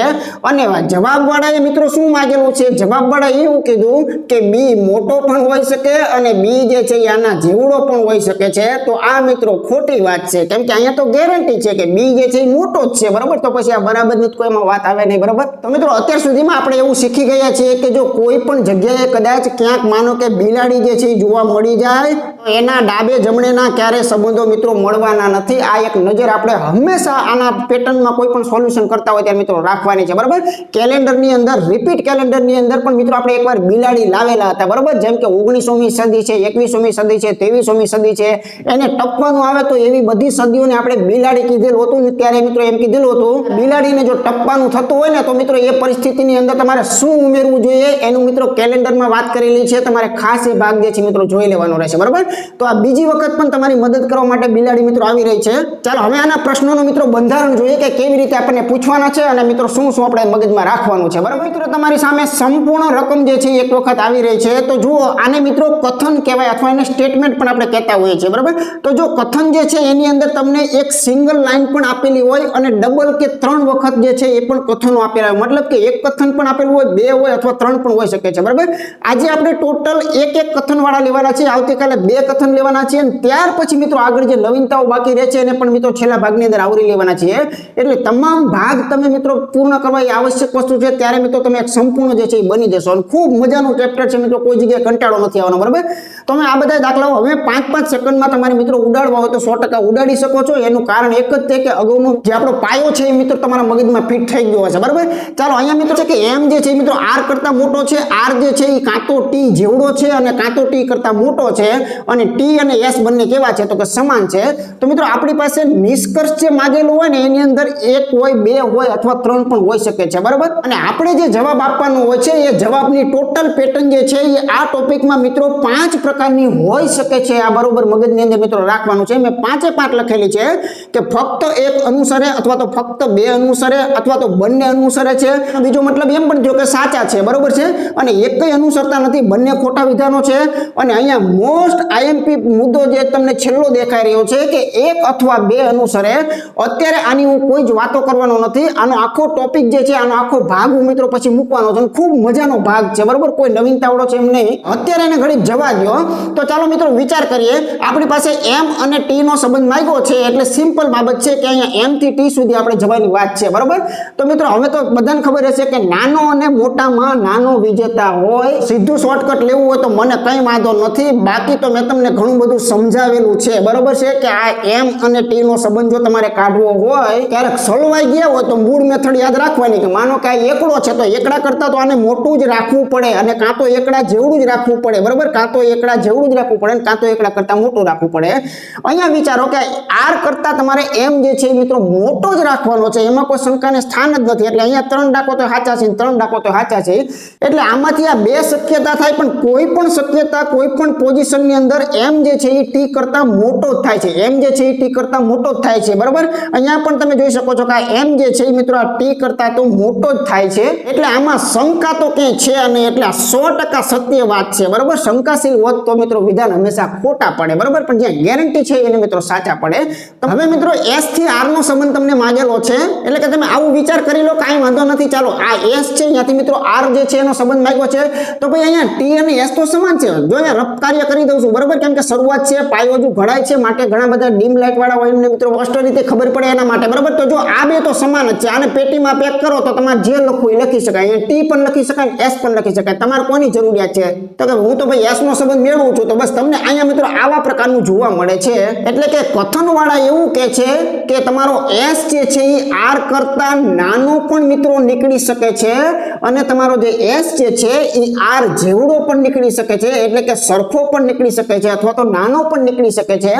અને જવાબવાળાએ મિત્રો શું માંગેલું છે? જવાબવાળાએ એવું કીધું કે બી મોટો પણ હોઈ શકે અને બી જે છે આના જેવડો પણ હોઈ શકે છે, તો આ મિત્રો ખોટી વાત છે, કેમ કે અહીંયા તો ગેરંટી છે કે બી જે છે એ મોટો જ છે, બરાબર। તો પછી આ બરાબરની કોઈમાં વાત આવે નહીં, બરાબર। તો મિત્રો અત્યાર સુધીમાં આપણે એવું શીખી ગયા છીએ કે જો કોઈ પણ જગ્યાએ કદાચ ક્યાંક માનો કે બિલાડી જે છે એ જોવા મળી જાય તો એના ડાબે જમણેના ક્યારે સંબંધો મિત્રો મળવાના નથી। આ એક નજર આપણે હંમેશા આના પેટર્નમાં કોઈ પણ સોલ્યુશન કરતા હોય ત્યારે મિત્રો રાખવાની છે, બરાબર। કેલેન્ડરની અંદર, રિપીટ કેલેન્ડરની અંદર પણ મિત્રો આપણે એકવાર બિલાડી લાવેલા હતા, બરાબર। જેમ કે 19મી સદી છે, 21મી સદી છે, 23મી સદી છે, એને ટપવાનું આવે તો એવી બધી સદીઓને આપણે બિલાડી કીધેલું હતું ને ત્યારે મિત્રો એમ કીધેલું હતું બિલાડીને જો ટપવાનું થતું હોય ને તો મિત્રો એ પરિસ્થિતિની અંદર તમારે શું ઉમેરવું જોઈએ એનું મિત્રો કેલેન્ડરમાં વાત કરેલી છે, તમારે ખાસ એ ભાગ જે છે મિત્રો જોઈ લેવાનો રહેશે, બરાબર। તો આ બીજી વખત પણ તમારી મદદ કરવા માટે બિલાડી મિત્રો આવી રહી છે। ચાલો હવે આના પ્રશ્નોનું મિત્રો બંધારણ જોઈએ કે કેવી રીતે આપણને પૂછવાના છે અને મિત્રો શું શું આપણે મગજમાં રાખવાનું છે, બરાબર। મિત્રો તમારી સામે સંપૂર્ણ રકમ જે છે એક વખત આવી રહી છે, તો જુઓ આને મિત્રો કથન કહેવાય અથવા એને સ્ટેટમેન્ટ પણ આપણે કહેતા હોઈએ છીએ, બરાબર। તો જો કથન જે છે એની અંદર તમને એક સિંગલ લાઈન પણ આપેલી હોય અને ડબલ કે 3 વખત જે છે એ પણ કથનો આપેલા હોય, મતલબ કે એક કથન પણ આપેલું હોય, 2 હોય અથવા 3 પણ હોઈ શકે છે, બરાબર। આજે આપણે ટોટલ એક કથન વાળા લેવાના છે, આવતીકાલે 2 કથન લેવાના છે અને ત્યાર પછી મિત્રો આગળ જે નવીનતાઓ બાકી રહે છે એને પણ મિત્રો છેલ્લા ભાગની અંદર આવરી લેવાના છે, એટલે તમામ ભાગ તમે મિત્રો પૂર્ણ કરવા એ આવશ્યક વસ્તુ છે, ત્યારે મિત્રો તમે એક સંપૂર્ણ જે છે એ બની જશો અને ખૂબ મજાનું ચેપ્ટર છે મિત્રો, કોઈ જગ્યાએ કંટાળો નથી આવવાનો, બરાબર। તમે આ બધા દાખલાઓ હવે 5-5 સેકન્ડમાં તમારે મિત્રો ઉડાડવા હોય તો 100% ઉડાડી શકો છો, એનું કારણ એક જ છે કે અગાઉનો જે આપણો પાયો છે એ મિત્રો તમારા મગજમાં ફિટ થઈ ગયો હશે, બરાબર। ચાલો અહીંયા મિત્રો છે કે એમ જે છે મિત્રો આર કરતા મોટો છે, આર જે છે એ કાં તો ટી જેવડો છે અને કાં તો ટી કરતા મોટો છે અને ટી અને એસ બંને કેવા છે? તો કે સમાન છે। તો મિત્રો આપણી પાસે નિષ્કર્ષ જે માંગેલું હોય ને એની અંદર 1 હોય, 2 હોય અથવા 3 પણ હોઈ શકે છે, બરાબર। અને આપણે જે જવાબ આપવાનો હોય છે એ જવાબની ટોટલ પેટર્ન જે છે એ આ ટોપિકમાં મિત્રો 5 પ્રકારની હોઈ શકે છે, આ બરોબર મગજની અંદર મિત્રો રાખવાનું છે। મેં 5-5 લખેલી છે કે ફક્ત 1 અનુસરે અથવા તો ફક્ત 2 અનુસરે અથવા તો બંને અનુસરે છે, બીજો મતલબ એમ પણ જો કે સાચા છે, બરોબર છે। અને એકય અનુસરતા નથી, બંને ખોટા વિધાનો છે. અને અહીંયા મોસ્ટ આઈએમપી મુદ્દો જે તમને છેલ્લો દેખાઈ રહ્યો છે કે એક અથવા બે અનુસરે. અત્યારે આની હું કોઈ જ વાતો કરવાનો નથી. આનો આખો ટોપિક જે છે, આનો આખો ભાગ હું મિત્રો પછી મૂકવાનો છે. ખૂબ મજાનો ભાગ છે, બરોબર, કોઈ નવીનતાવાળો છે એમ નહીં. અત્યારે એને ઘડી જવા દો. તો ચાલો મિત્રો વિચાર કરીએ. આપણી પાસે એમ અને ટી નો સંબંધ માંગ્યો છે, એટલે સિમ્પલ બાબત છે કે અહીંયા એમ થી ટી સુધી આપણે જવાની વાત છે, બરોબર. તો મિત્રો હવે તો બધાને ખબર હશે કે નાનો અને મોટામાં નાનો વિજેતા હોય. સીધું શોર્ટકટ લેવું હોય તો મને કઈ વાંધો નથી. બાકી તો મેં તમને ઘણું બધું સમજાવેલું છે, બરોબર છે, કે આ એમ અને ટી નો સંબંધ જો તમારે કાઢવો હોય, ક્યારેક સળવાઈ ગયા હોય તો મૂળ મેથડ યાદ રાખવાની કે માનો કે આ એકડો છે તો એકડા કરતા તો આને મોટું જ રાખવું પડે, અને કાં તો એકડા જેવડું જ રાખવું પડે, બરોબર. કાં તો એકડા જેવડું જ રાખવું પડે, કાં તો એકડા કરતા મોટું રાખવું પડે. અહીંયા વિચારો કે આર કરતા તમારે એમ જે છે મિત્રો મોટો જ રાખવાનો છે, એમાં કોઈ શંકાને સ્થાન જ નથી. એટલે અહીંયા 3 ડાકો તો સાચા છે, 3 ડાકો તો સાચા છે. એટલે આમાંથી આ બે શક્યતા થાય, પણ કોઈ પણ શક્યતા કોઈ પણ પોઝિશનની અંદર એમ જે છે એ ટી કરતા મોટો જ થાય છે. એમ જે છે એ ટી કરતા મોટો જ થાય છે, બરોબર. અહીંયા પણ તમે જોઈ શકો છો કે આ એમ જે છે એ મિત્રો આ ટી કરતા તો મોટો જ થાય છે. એટલે આમાં શંકા તો ક્યાંય છે અને એટલે 100% સત્ય વાત છે, બરોબર. શંકાશીલ હોત તો મિત્રો વિધાન હંમેશા ખોટા પડે, બરોબર, પણ જ્યાં ગેરંટી છે એને મિત્રો સાચા પડે. હવે મિત્રો એસ થી આર નો સંબંધ તમને માંગેલો છે, એટલે કે તમે આવું વિચાર કરી લો, કાંઈ વાંધો નથી. ચાલો આ એસ છે, ત્યાંથી મિત્રો આર જે છે એનો સંબંધ માંગ્યો છે, તો ભાઈ અહીંયા ટી અને એસ તો સમાન છે. જો અહીંયા રફ કાર્ય કરી દઉં છું, બરોબર, કેમ કે શરૂઆત છે, પાયો હજુ ઘડાય છે, માટે ઘણા બધા ડીમ લાઇટ વાળા હોય એમને મિત્રો સ્પષ્ટ રીતે ખબર પડે એના માટે, બરોબર. તો જો આ બે તો સમાન જ છે, આને પેટીમાં પેક કરો તો તમારે જે લખવું એ લખી શકાય. અહીંયા ટી પણ લખી શકાય, એસ પણ લખી શકાય. તમારે કોની જરૂરિયાત છે? તો કે હું તો ભાઈ એસ નો સંબંધ મેળવું છું, તો બસ તમને અહીંયા મિત્રો આવા પ્રકારનું જોવા મળે છે. એટલે કે કથનવાળા એવું કહે છે કે તમારો એસ જે છે એ આર કરતા નાનો પણ મિત્રો નીકળી શકે છે, અને તમારો જે એસ જે છે એ આર જેવડો પણ નીકળી શકે છે, એટલે કે સરખો પણ નીકળી શકે છે, અથવા તો નાનો પણ નીકળી શકે છે.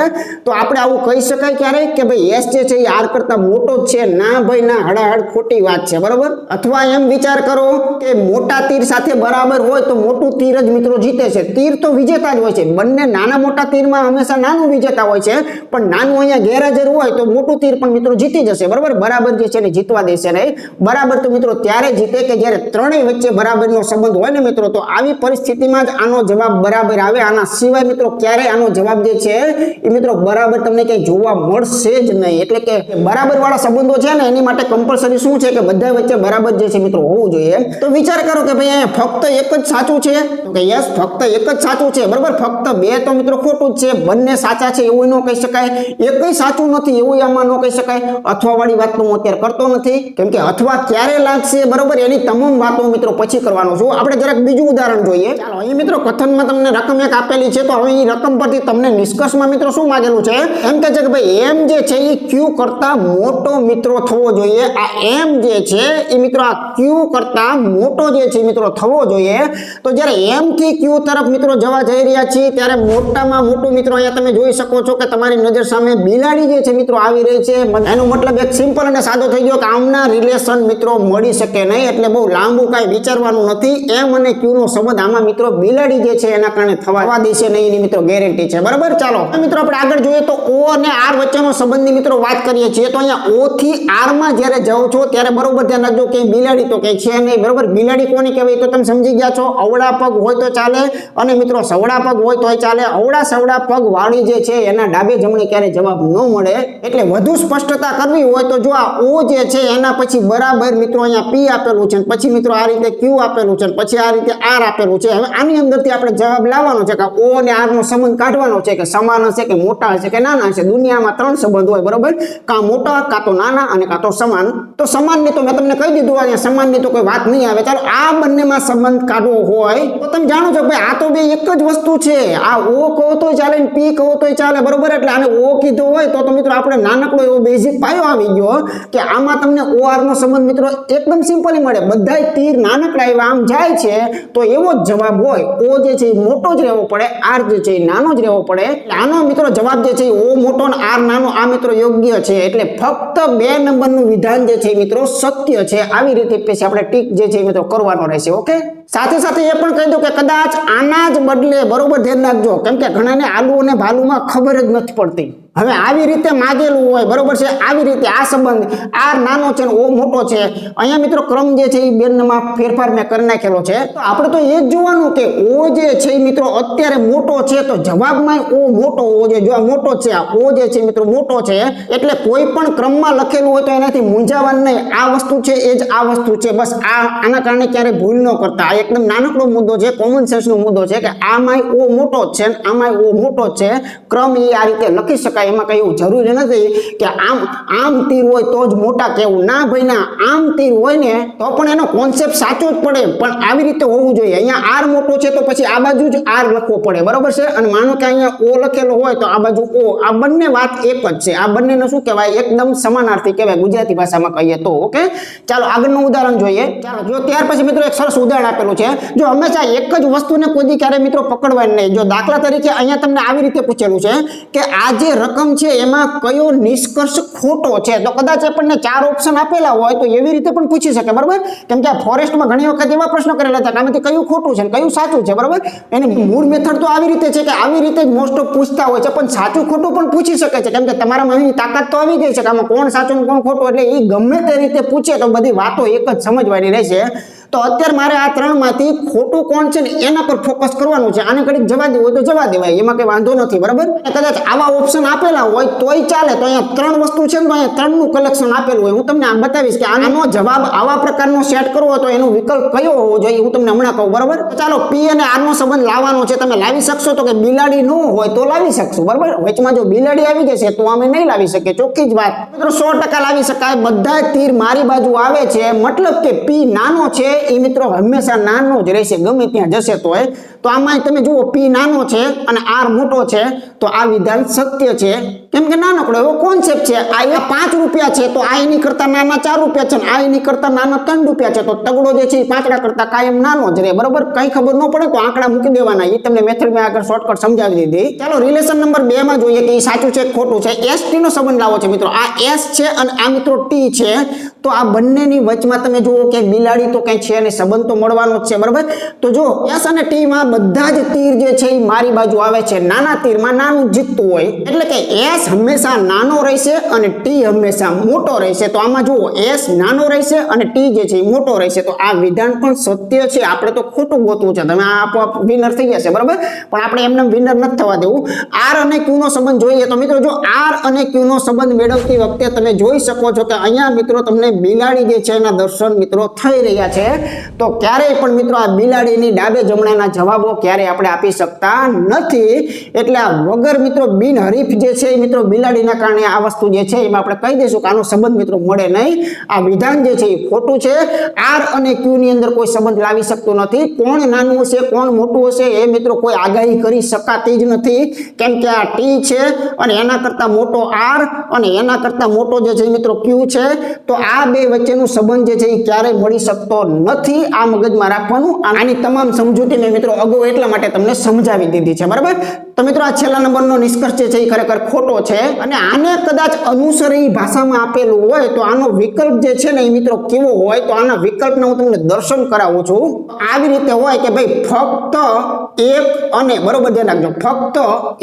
તો આપણે આવું કહી શકાય ક્યારે કે ભાઈ એસ જે છે એ આર કરતા મોટો જ છે? ના ભાઈ ના, હડાહડ ખોટી વાત છે, બરોબર. અથવા એમ વિચાર કરો કે મોટા તીર સાથે બરાબર હોય તો મોટું તીર જ મિત્રો જીતે છે. તીર તો વિજેતા જ હોય છે, બંને નાના મોટા તીરમાં હંમેશા નાનું વિજેતા હોય છે, પણ નાનું અહીંયા ગેરહાજર હોય તો મોટું તીર પણ મિત્રો જીતી જશે, બરોબર. બરાબર જે છે ને જીતવા દેશે નહીં. બરાબર તો મિત્રો ત્યારે જીતે કે જ્યારે ત્રણેય વચ્ચે બરાબરનો સંબંધ હોય ને મિત્રો. તો આવી પરિસ્થિતિમાં જ આનો જવાબ બરાબર આવે. આના સિવાય મિત્રો ક્યારેય આનો જવાબ જે છે એ મિત્રો બરાબર તમને ક્યાંય જોવા મળશે જ નહીં. એટલે કે બરાબર વાળા સંબંધો છે ને એની માટે કમ્પલસરી શું છે કે બધા વચ્ચે બરાબર જે છે મિત્રો હોવું જોઈએ. તો વિચાર કરો કે ભાઈ અહીંયા ફક્ત એક જ સાચું છે, તો કે યસ ફક્ત એક જ સાચું છે, બરાબર. ફક્ત બે તો મિત્રો ખોટું જ છે. બંને સાચા છે એવું ન કહી શકાય, એકય સાચું નથી એવું આમાં ન કહી શકાય. અથવા વાળી વાત તો હું અત્યારે કરતો નથી, કેમ કે અથવા ક્યારે લાગશે, બરોબર, એની તમામ વાતો મિત્રો પછી કરવાનો છું. આપણે જરાક બીજું ઉદાહરણ જોઈએ. ચાલો અહીં મિત્રો કથનમાં તમને રકમ એક આપેલી છે, તો હવે એ રકમ પરથી તમને નિષ્કર્ષમાં મિત્રો શું માંગેલું છે? એમ કે છે કે ભાઈ એમ જે છે એ ક્યુ કરતા મોટો મિત્રો થવો જોઈએ. આ એમ જે છે એ મિત્રો આ ક્યુ કરતા મોટો જે છે મિત્રો થવો જોઈએ. તો જ્યારે એમ થી ક્યુ તરફ મિત્રો જવા જઈ રહ્યા છીએ ત્યારે મોટામાં મોટું મિત્રો અહીંયા તમે જોઈ શકો છો કે તમારી નજર સામે બિલાડી જે છે મિત્રો આવી રહી છે. એનો મતલબ એક સિમ્પલ અને સાદો થઈ ગયો કે આમના રિલેશન મિત્રો મળી શકે નહીં. એટલે બહુ લાંબુ કાંઈ વિચારવાનું નથી. એમ અને ક્યુ નો સંબંધ આમાં મિત્રો બિલાડી જે છે એના કારણે થવા દેશે નહીં, એની મિત્રો ગેરંટી છે, બરાબર. ચાલો મિત્રો આપણે આગળ જોઈએ તો ઓ અને આર વચ્ચેનો સંબંધની મિત્રો વાત કરીએ છીએ. તો અહીંયા ઓ થી આર માં જ્યારે જાઓ છો ત્યારે બરોબર ધ્યાન રાખજો કે બિલાડી તો કઈ છે નહીં, બરોબર. બિલાડી કોની કહેવાય તો તમે સમજી ગયા છો. અવળા પગ હોય તો ચાલે અને મિત્રો સવડા પગ હોય તોય ચાલે. અવળા સવડા પગ વાળી જે છે એના ડાબે જમણે ક્યારે જવાબ ન મળે. એટલે વધુ સ્પષ્ટતા કરવી હોય તો જો આ ઓ જે છે એના પછી બરાબર મિત્રો અહીંયા પી આપેલું છે, પછી મિત્રો આ રીતે ક્યુ આપેલું છે, પછી આ રીતે આર આપેલું છે. હવે આની અંદરથી આપણે જવાબ લાવવાનો છે કે ઓ અને આર નો સંબંધ કાઢવાનો છે કે સમાન હશે કે મોટા હશે કે નાના હશે. દુનિયામાં 3 સંબંધ હોય, બરોબર. કાં મોટા, કાં તો નાના અને કાં તો સમાન. તો સમાનની તો મેં તમને કહી દીધું, અહીંયા સમાનની તો કોઈ વાત નહીં આવે. ચાલો આ બંનેમાં સંબંધ કાઢવો હોય તો તમે જાણો છો ભાઈ આ તો બે એક જ વસ્તુ છે. આ ઓ કહો તોય ચાલે ને પી કહો તોય ચાલે, બરોબર. એટલે આને ઓ કીધો હોય તો મિત્રો આપણે નાનકડો એવો બેઝિક પાયો આવી ગયો કે આમાં તમને ઓ આર નો સંબંધ મિત્રો એકદમ સિમ્પલી મળે. બધાય તીર નાનકડા એવા આમ જાય છે તો એવો જ જવાબ હોય. ઓ જે છે એ મોટો જ રહેવો પડે, આર જે છે એ નાનો જ રહેવો પડે. આનો મિત્રો જવાબ જે છે ઓ મોટો અને આર નાનો આ મિત્રો યોગ્ય છે. એટલે ફક્ત 2 નંબરનું વિધાન જે છે મિત્રો સત્ય છે. આવી રીતે પછી આપણે ટીક જે છે મિત્રો કરવાનો રહેશે. ઓકે. સાથે સાથે એ પણ કહી દઉં કે કદાચ આના જ બદલે, બરોબર ધ્યાન રાખજો, કેમ કે ઘણાને આલુ અને ભાલુમાં ખબર જ નથી પડતી. હવે આવી રીતે માગેલું હોય, બરોબર છે, આવી રીતે આ સંબંધ આર નાનો છે ને ઓ મોટો છે, અહીંયા મિત્રો ક્રમ જે છે એ બેનમાં ફેરફાર મેં કરી નાખેલો છે. તો આપણે તો એ જ જોવાનું કે ઓ જે છે એ મિત્રો અત્યારે મોટો છે તો જવાબમાં ઓ મોટો હોવો જોઈએ. જો આ મોટો છે, આ ઓ જે છે મિત્રો મોટો છે, એટલે કોઈ પણ ક્રમમાં લખેલું હોય તો એનાથી મૂંઝાવાનું નહીં. આ વસ્તુ છે એ જ આ વસ્તુ છે, બસ આના કારણે ક્યારે ભૂલ ન કરતા. આ એકદમ નાનકડો મુદ્દો છે, કોમન સેન્સનો મુદ્દો છે કે આમાંય ઓ મોટો જ છે ને આમાંય ઓ મોટો જ છે. ક્રમ એ આ રીતે લખી શકાય, એમાં કઈ એવું જરૂરી નથી કે આમ તીર હોય તો જ મોટા કહેવું. ના ભાઈ ના, આમ તીર હોય ને તો પણ એનો કોન્સેપ્ટ સાચો જ પડે, પણ આવી રીતે હોવું જોઈએ. અહીંયા આર મોટો છે તો પછી આ બાજુ જ આર લખવો પડે, બરોબર છે. અને માનો કે અહીંયા ઓ લખેલો હોય તો આ બાજુ ઓ. આ બંને વાત એક જ છે. આ બંનેને શું કહેવાય? એકદમ સમાનાર્થી કહેવાય ગુજરાતી ભાષામાં કહીએ તો. ઓકે, ચાલો આગળનું ઉદાહરણ જોઈએ. ચાલો જો ત્યાર પછી મિત્રો એક સરસ ઉદાહરણ આપેલું છે. જો હંમેશા એક જ વસ્તુને કોઈ દી ક્યારે મિત્રો પકડવાની નહીં. જો દાખલા તરીકે અહીંયા તમને આવી રીતે પૂછેલું છે કે આ જે રકમ છે એમાં કયો નિષ્કર્ષ ખોટો છે, તો કદાચ આપણને 4 ઓપ્શન આપેલા હોય તો એવી રીતે પણ પૂછી શકે, બરાબર. કેમ કે ફોરેસ્ટમાં ઘણી વખત એવા પ્રશ્નો કરેલા હતા કે આમાંથી કયું ખોટું છે ને કયું સાચું છે, બરાબર. એની મૂળ મેથડ તો આવી રીતે છે કે આવી રીતે જ મોસ્ટ ઓફ પૂછતા હોય છે, પણ સાચું ખોટું પણ પૂછી શકે છે. કેમ કે તમારામાં એવી તાકાત તો આવી ગઈ છે કે આમાં કોણ સાચું ને કોણ ખોટું, એટલે એ ગમે તે રીતે પૂછે તો બધી વાતો એક જ સમજવાની રહેશે. તો અત્યારે મારે આ ત્રણમાંથી ખોટું કોણ છે ને એના પર ફોકસ કરવાનું છે. આને ઘડીક જવા દેવું હોય તો જવા દેવાય, એમાં કઈ વાંધો નથી, બરાબર. કદાચ આવા ઓપ્શન આપેલા હોય તોય ચાલે. તો અહીંયા 3 વસ્તુ છે ને તો અહીંયા 3નું કલેક્શન આપેલું હોય. હું તમને આ બતાવીશ કે આનો જવાબ આવા પ્રકારનો સેટ કરવો હોય તો એનો વિકલ્પ કયો હોવો જોઈએ, હું તમને હમણાં કહું, બરાબર. ચાલો પી અને આર નો સંબંધ લાવવાનો છે. તમે લાવી શકશો? તો કે બિલાડી ન હોય તો લાવી શકશો, બરાબર. વચમાં જો બિલાડી આવી જશે તો અમે નહીં લાવી શકીએ, ચોખ્ખી જ વાત. મિત્રો 100% લાવી શકાય. બધા તીર મારી બાજુ આવે છે, મતલબ કે પી નાનો છે એ મિત્રો હંમેશા નાનો જ રહેશે ગમે ત્યાં જશે તોય. તો આમાં તમે જુઓ પી નાનો છે અને આર મોટો છે, તો આ વિધાન સત્ય છે. કેમ કે નાનકડો એવો કોન્સેપ્ટ છે. આ 5 રૂપિયા છે તો આ એની કરતા નાના 4 રૂપિયા છે ને આ એની કરતા નાના 3 રૂપિયા છે, તો તગડો જે છે એ પાંચડા કરતા કાયમ નાનો જ રહે, બરોબર. કઈ ખબર ન પડે તો આંકડા મૂકી દેવાના. એ તમને મેથડ મેં આગળ શોર્ટકટ સમજાવી દીધી. ચાલો રિલેશન નંબર 2 માં જોઈએ કે એ સાચું છે ખોટું છે. એસ ટી નો સંબંધ લાવો છે મિત્રો. આ એસ છે અને આ મિત્રો ટી છે, તો આ બંનેની વચમાં તમે જુઓ કે બિલાડી તો કઈ છે અને સંબંધ તો મળવાનો જ છે, બરાબર. તો જો એસ અને ટી માં બધા જ તીર જે છે એ મારી બાજુ આવે છે. નાના તીરમાં નાનું જીતતું હોય, એટલે કે એસ હંમેશા નાનો રહેશે અને ટી હંમેશા મોટો રહેશે. તો આમાં જુઓ એસ નાનો રહેશે અને ટી જે છે એ મોટો રહેશે. તો આ વિધાન પણ સત્ય છે. આપણે તો ખોટું ગોતવું છે. તમે આપોઆપ વિનર થઈ જશે, બરાબર. પણ આપણે એમને વિનર નથી થવા દેવું. આર અને ક્યુ નો સંબંધ જોઈએ તો મિત્રો જો આર અને ક્યુ નો સંબંધ મેળવતી વખતે તમે જોઈ શકો છો કે અહીંયા મિત્રો તમને બિલાડી જે છે એના દર્શન મિત્રો થઈ રહ્યા છે. તો ક્યારેય પણ મિત્રો આ બિલાડીની ડાબે જમણાના જવાબો ક્યારેય આપણે આપી શકતા નથી. એટલે આ વગર મિત્રો બિનહરીફ જે છે એ મિત્રો બિલાડીના કારણે આ વસ્તુ જે છે એમાં આપણે કહી દઈશું કે આનો સંબંધ મિત્રો મળે નહીં. આ વિધાન જે છે એ ખોટું છે. આર અને ક્યુ ની અંદર કોઈ સંબંધ લાવી શકતું નથી. કોણ નાનું હશે કોણ મોટું હશે એ મિત્રો કોઈ આગાહી કરી શકાતી જ નથી. કેમ કે આ ટી છે અને એના કરતા મોટો આર અને એના કરતા મોટો જે છે મિત્રો ક્યુ છે. તો આ બે વચ્ચેનો સંબંધ જે છે એ ક્યારેય મળી શકતો નથી. આ મગજમાં રાખવાનું. આની તમામ સમજૂતી મેં મિત્રો અગાઉ એટલા માટે તમને સમજાવી દીધી છે, બરાબર. તો મિત્રો આ છેલ્લા નંબરનો નિષ્કર્ષ જે છે એ ખરેખર ખોટો છે. અને આને કદાચ અનુસરી ભાષામાં આપેલું હોય તો આનો વિકલ્પ જે છે ને એ મિત્રો કેવો હોય, તો આના વિકલ્પને હું તમને દર્શન કરાવું છું. આવી રીતે હોય કે ભાઈ ફક્ત 1 અને, બરોબર ધ્યાન રાખજો, ફક્ત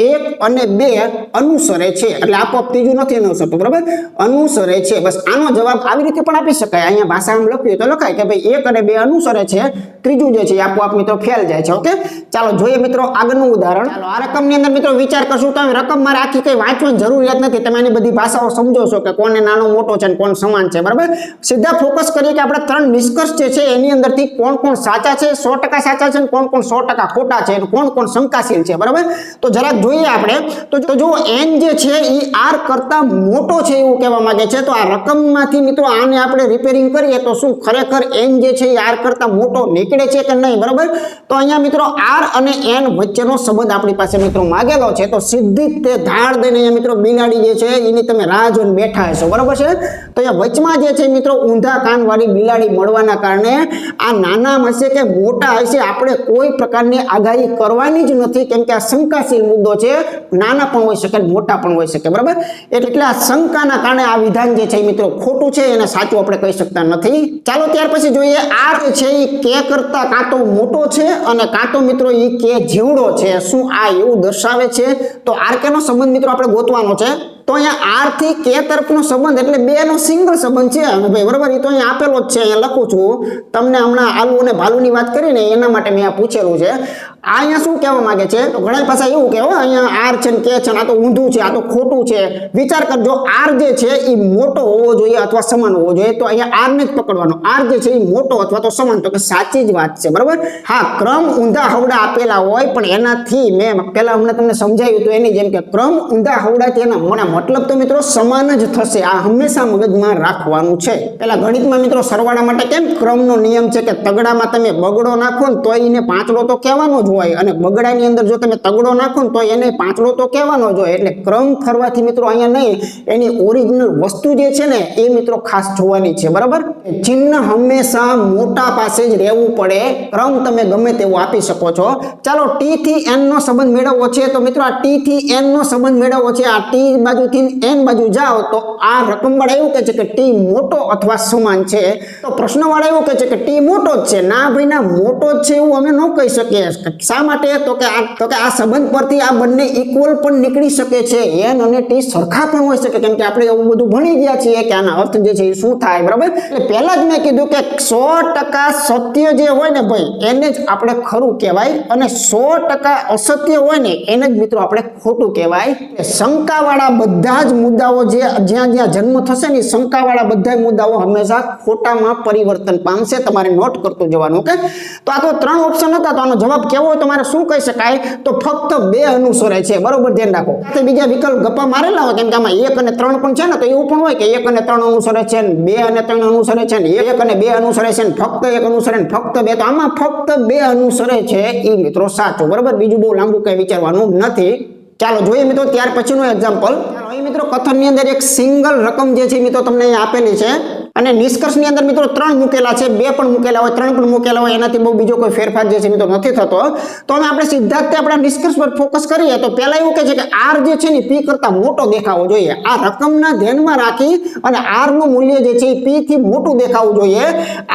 1 અને 2 અનુસરે છે. એટલે આપોઆપ ત્રીજું નથી અનુસરતું, બરાબર, અનુસરે છે. બસ આનો જવાબ આવી રીતે પણ આપી શકાય. અહીંયા ભાષામાં લખ્યું તો લખાય કે ભાઈ 1 અને 2 અનુસરે છે, ત્રીજું જે છે આપોઆપ મિત્રો ફેલ જાય છે. ઓકે, ચાલો જોઈએ મિત્રો આગળનું ઉદાહરણ. ચાલો આ રકમની અંદર મિત્રો વિચાર કરશું તો રકમ મારે આખી કઈ વાંચવાની જરૂરિયાત નથી. તમે આની બધી ભાષાઓ સમજો છો કે કોને નાનો મોટો છે અને કોણ સમાન છે, બરાબર. સીધા ફોકસ કરીએ કે આપણે 3 નિષ્કર્ષ જે છે એની અંદરથી કોણ કોણ સાચા છે, 100% સાચા છે, અને કોણ કોણ 100% ખોટા છે, અને કોણ કોણ શંકાશીલ છે, બરાબર. તો જરાક જોઈએ આપણે. તો જો n જે છે એ r કરતા મોટો છે એવું કહેવા માંગે છે. તો આ રકમમાંથી મિત્રો આને આપણે રિપેરિંગ કરીએ તો શું ખરેખર n જે છે એ r કરતા મોટો નીકળે છે કે નહીં, બરાબર. તો અહીંયા મિત્રો r અને n વચ્ચેનો સંબંધ આપણી પાસે મિત્રો માંગેલો છે. તો સીધી તે ધાર દઈને અહીંયા મિત્રો બિલાડી જે છે એની તમે રાહ જોઈને બેઠા હશો, બરાબર છે. તો અહીંયા વચમાં જે છે મિત્રો ઊંધા કાનવાળી બિલાડી મળવાના કારણે આ નાના હશે કે મોટા હશે આપણે કોઈ પ્રકારની આગાહી આગાહી કરવાની જ નથી, કેમ કે આ શંકાશીલ મુદ્દો છે, નાના પણ હોઈ શકે મોટા પણ હોઈ શકે, બરાબર. એટલે આ શંકાના કારણે આ વિધાન જે છે મિત્રો ખોટું છે, એને સાચું આપણે કહી શકતા નથી. ચાલો ત્યાર પછી જોઈએ, આર છે એ કે કરતા કાં તો મોટો છે અને કાં તો મિત્રો એ કે જેવડો છે. શું આ એવું દર્શાવે છે? તો આર કે નો સંબંધ મિત્રો આપણે ગોતવાનો છે. તો અહીંયા આર થી કે તરફનો સંબંધ એટલે બે નો સિંગલ સંબંધ છે ભાઈ, બરાબર. એ તો અહીંયા આપેલો જ છે, અહીંયા લખું છું તમને. હમણાં આલુ અને ભાલુની વાત કરીને એના માટે મેં આ પૂછેલું છે. આ અહીંયા શું કહેવા માંગે છે? તો ઘણા પાછા એવું કહેવો અહીંયા આર છે ને કે છે, આ તો ઊંધું છે, આ તો ખોટું છે. વિચાર કરજો, આર જે છે એ મોટો હોવો જોઈએ અથવા સમાન હોવો જોઈએ. તો અહીંયા આર ને જ પકડવાનો. આર જે છે એ મોટો અથવા તો સમાન, તો કે સાચી જ વાત છે, બરાબર. હા, ક્રમ ઊંધા હવડા આપેલા હોય પણ એનાથી મેં પહેલા હમણાં તમને સમજાવ્યું તો એની જેમ કે ક્રમ ઊંધા હવડાથી એના મતલબ તો મિત્રો સમાન જ થશે. આ હંમેશા મગજમાં રાખવાનું છે. પેલા ગણિતમાં મિત્રો સરવાળા માટે કેમ ક્રમનો નિયમ છે કે તગડામાં તમે બગડો નાખો ને તો એને પાંચડો તો કહેવાનો જ હોય, અને બગડાની અંદર જો તમે તગડો નાખો ને તો એને પાંચડો તો કહેવાનો જ હોય. એટલે ક્રમ ફરવાથી મિત્રો અહીંયા નહીં, એની ઓરિજિનલ વસ્તુ જે છે ને એ મિત્રો ખાસ જોવાની છે, બરાબર. ચિહ્ન હંમેશા મોટા પાસે જ રહેવું પડે. ક્રમ તમે ગમે તેવો આપી શકો છો. ચાલો ટી થી એન નો સંબંધ મેળવવો છે. તો મિત્રો આ ટી થી એન નો સંબંધ મેળવવો છે. આ ટી બાજુથી એન બાજુ જાઓ તો આ રકમ વાળા એવું કહે છે કે ટી મોટો અથવા સમાન છે. તો પ્રશ્ન વાળા એવું કહે છે કે ટી મોટો જ છે. ના ભાઈ ના, મોટો જ છે એવું અમે ન કહી શકીએ. શા માટે? તો કે આ સંબંધ પરથી આ બંને ઇક્વલ પણ નીકળી શકે છે. એન અને ટી સરખા પણ હોઈ શકે, કેમ કે આપણે એવું બધું ભણી ગયા છીએ કે આના અર્થ જે છે એ શું થાય, બરાબર. એટલે પહેલા જ મેં કીધું કે 100% સત્ય જે હોય ને ભાઈ એને જ આપણે ખરું કહેવાય, અને 100% અસત્ય હોય ને એને જ મિત્રો આપણે ખોટું કહેવાય. શંકાવાળા બધા જ મુદ્દાઓ જે જ્યાં જન્મ થશે ને, શંકાવાળા બધા મુદ્દાઓ હંમેશા ખોટામાં પરિવર્તન પામશે. તમારે નોટ કરતું જવાનું, ઓકે. તો આ તો 3 ઓપ્શન હતા. તો આનો જવાબ કેવો હોય તમારે શું કહી શકાય? તો ફક્ત 2 અનુસરે છે, બરોબર. ધ્યાન રાખો. બીજા વિકલ્પ ગપ્પા મારેલા હોય, કેમ કે આમાં 1 અને 3 પણ છે ને, તો એવું પણ હોય કે 1 અને 3 અનુસરે છે, 2 અને 3 અનુસરે છે, 1 અને 2 અનુસરે છે, ફક્ત 1 અનુસરે, ફક્ત 2. તો આમાં ફક્ત 2 અનુસરે છે એ મિત્રો સાચું, બરાબર. બીજું બહુ લાંબુ કઈ વિચારવાનું નથી. ચાલો જોઈએ મિત્રો ત્યાર પછીનું એક્ઝામ્પલ. અહીં મિત્રો કથનની અંદર એક સિંગલ રકમ જે છે મિત્રો તમને અહીં આપેલી છે, અને નિષ્કર્ષની અંદર મિત્રો 3 મૂકેલા છે. 2 પણ મૂકેલા હોય, 3 પણ મૂકેલા હોય, એનાથી બહુ બીજો કોઈ ફેરફાર જે છે મિત્રો નથી થતો. તો હવે આપણે સીધા જ આપણા નિષ્કર્ષ પર ફોકસ કરીએ. તો પહેલા એવું કહે છે કે આર જે છે ને પી કરતા મોટો દેખાવો જોઈએ. આ રકમના ધ્યાનમાં રાખી અને આર નું મૂલ્ય જે છે એ પી થી મોટું દેખાવું જોઈએ.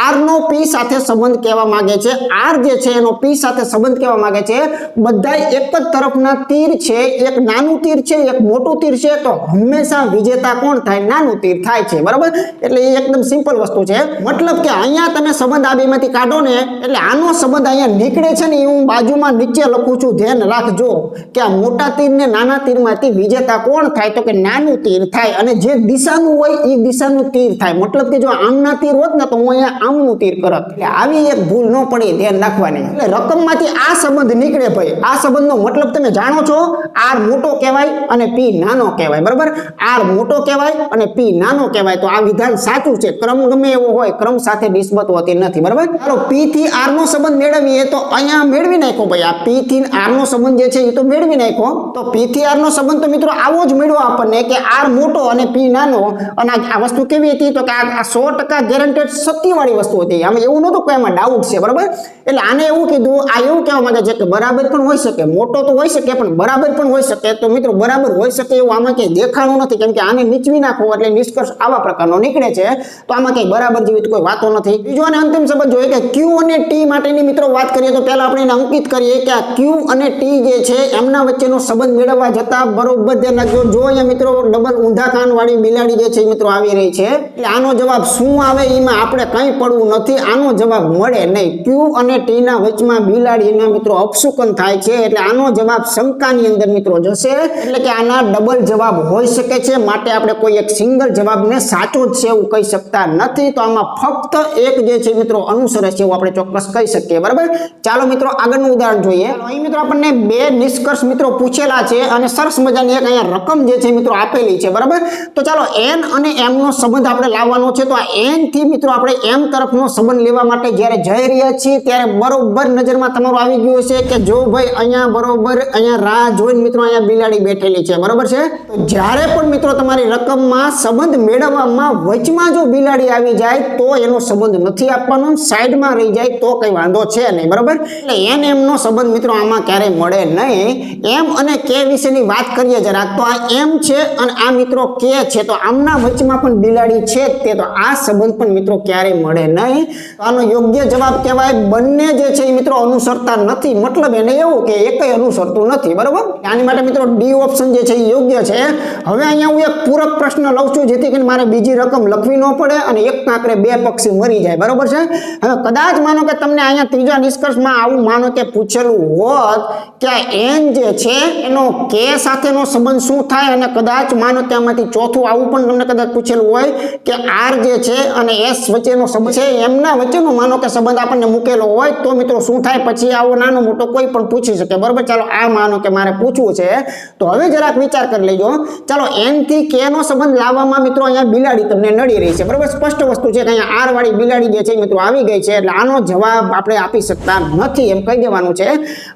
આર નો પી સાથે સંબંધ કહેવા માંગે છે. આર જે છે એનો પી સાથે સંબંધ કહેવા માંગે છે. બધા એક જ તરફના તીર છે, એક નાનું તીર છે, એક મોટું તીર છે. તો હંમેશા વિજેતા કોણ થાય? નાનું તીર થાય છે, બરાબર. એટલે એ એકદમ સિમ્પલ વસ્તુ છે. મતલબ કે અહીંયા તમે સંબંધ આ બેમાંથી કાઢો ને, એટલે આનો સંબંધ અહીંયા નીકળે છે ને, હું બાજુમાં નીચે લખું છું. ધ્યાન રાખજો કે આ મોટા તીર ને નાના તીરમાંથી વિજેતા કોણ થાય? તો કે નાનું તીર થાય, અને જે દિશાનું હોય એ દિશાનું તીર થાય. મતલબ કે જો આમના તીર હોત ને તો હું અહીંયા આમનું તીર કરત. એટલે આવી એક ભૂલ ન પડી, ધ્યાન રાખવાની. એટલે રકમમાંથી આ સંબંધ નીકળે ભાઈ. આ સંબંધનો મતલબ તમે જાણો છો. આર મોટો કહેવાય અને પી નાનો કહેવાય, બરાબર. આર મોટો કહેવાય અને પી નાનો કહેવાય. તો આ વિધાન સાચું છે. ક્રમ ગમે એવો હોય, ક્રમ સાથે નિસ્બત હોતી નથી, બરાબર. ચાલો પી થી આર નો સંબંધ મેળવીએ. તો અહીંયા મેળવી નાખો ભાઈ. આ પી થી આર નો સંબંધ જે છે એ તો મેળવી નાખો. તો પી થી આર નો સંબંધ તો મિત્રો આવો જ મળ્યો આપણને કે આર મોટો અને પી નાનો. અને આ વસ્તુ કેવી હતી? તો કે આ 100% ગેરંટેડ સત્યવાળી વસ્તુ હતી. આમાં એવું નહોતું કે એમાં ડાઉટ છે, બરાબર. એટલે આને એવું કીધું, આ એવું કહેવા માંગે છે કે બરાબર પણ હોઈ શકે, મોટો તો હોઈ શકે પણ બરાબર પણ હોઈ શકે. તો મિત્રો બરાબર હોઈ શકે એવું આમાં કઈ દેખાણું નથી, કેમ કે આને નીચવી નાખો એટલે નિષ્કર્ષ આવા પ્રકારનો નીકળે છે. તો આમાં કઈ બરાબર જેવી કોઈ વાતો નથી. બીજો અને અંતિમ સંબંધ જોઈએ કે ક્યુ અને ટી માટેની મિત્રો વાત કરીએ. તો પહેલા આપણે એને અંકિત કરીએ કે આ ક્યુ અને ટી જે છે એમના વચ્ચેનો સંબંધ મેળવવા જતા બરોબર ધ્યાન રાખજો. જો અહીંયા મિત્રો ડબલ ઊંધા કાન વાળી બિલાડી જે છે મિત્રો આવી રહી છે, એટલે આનો જવાબ શું આવે એમાં આપણે કંઈ પડવું નથી. આનો જવાબ મળે નહીં. ક્યુ અને ટી ના વચમાં બિલાડીના મિત્રો અપશુકન થાય છે, એટલે આનો જવાબ શંકાની અંદર મિત્રો જશે. એટલે કે આના ડબલ જવાબ હોઈ શકે છે. માટે આપણે કોઈ એક સિંગલ જવાબને સાચો જ છે એવું કહી શકતા નથી. તો આમાં ફક્ત એક જે છે મિત્રો અનુસરે છે એવું આપણે ચોક્કસ કહી શકીએ, બરાબર. ચાલો મિત્રો આગળનું ઉદાહરણ જોઈએ. અહીં મિત્રો આપણને 2 નિષ્કર્ષ મિત્રો પૂછેલા છે, અને સરસ મજાની એક અહીંયા રકમ જે છે મિત્રો આપેલી છે, બરાબર. તો ચાલો એન અને એમ નો સંબંધ આપણે લાવવાનો છે. તો આ એન થી મિત્રો આપણે એમ તરફનો સંબંધ લેવા માટે જ્યારે જઈ રહ્યા છીએ ત્યારે બરોબર નજરમાં તમારું આવી ગયું છે કે જો ભાઈ અહીંયા બરોબર અહીંયા રાહ જોઈને મિત્રો અહીંયા બિલાડી બેઠેલી છે, બરાબર છે. તો જ્યારે પણ મિત્રો તમારી રકમમાં સંબંધ મેળવવામાં વચમાં જો બિલાડી આવી જાય તો એનો સંબંધ નથી આપવાનો, સાઈડમાં રહી જાય તો કઈ વાંધો છે નહીં, બરાબર. એટલે એન એમ નો સંબંધ મિત્રો આમાં ક્યારેય મળે નહીં. એમ અને કે વિશેની વાત કરીએ જરાક, તો આ એમ છે અને આ મિત્રો કે છે, તો આમના વચમાં પણ બિલાડી છે તે, તો આ સંબંધ પણ મિત્રો ક્યારેય મળે નહીં. તો આનો યોગ્ય જવાબ કહેવાય બંને જે છે એ મિત્રો અનુસરતા નથી, મતલબ એને એવું કે એકય અનુસરતું નથી, બરાબર. આની માટે મિત્રો ડી ઓપ્શન જે છે એ યોગ્ય છે. હવે અહીંયા હું એક પૂરક પ્રશ્ન લઉં છું જેથી કરીને મારે બીજી રકમ લખવી ન પડે અને એક કાંકરે બે પક્ષી મરી જાય, બરાબર છે. હવે કદાચ માનો કે તમને અહીંયા ત્રીજા નિષ્કર્ષમાં આવું માનો કે પૂછેલું હોત કે એન જે છે એનો કે સાથેનો સંબંધ શું થાય, અને કદાચ માનો ત્યાંમાંથી ચોથું આવું પણ તમને કદાચ પૂછેલું હોય કે આર જે છે અને એસ વચ્ચેનો સંબંધ છે, એમના વચ્ચેનો માનો કે સંબંધ આપણને મૂકેલો હોય તો મિત્રો શું થાય, પછી આવો નાનો મોટો કોઈ પણ પૂછી શકે, બરાબર. ચાલો આ માનો કે મારે પૂછવું છે, તો હવે જરાક વિચાર કરી લેજો. ચાલો એન થી કે નો સંબંધ લાવવામાં મિત્રો અહીંયા બિલાડી તમને નડી રહી છે, બરાબર. સ્પષ્ટ વસ્તુ છે કે અહીંયા આર વાળી બિલાડી જે છે મિત્રો આવી ગઈ છે, એટલે આનો જવાબ આપણે આપી શકતા નથી એમ કહી દેવાનું છે.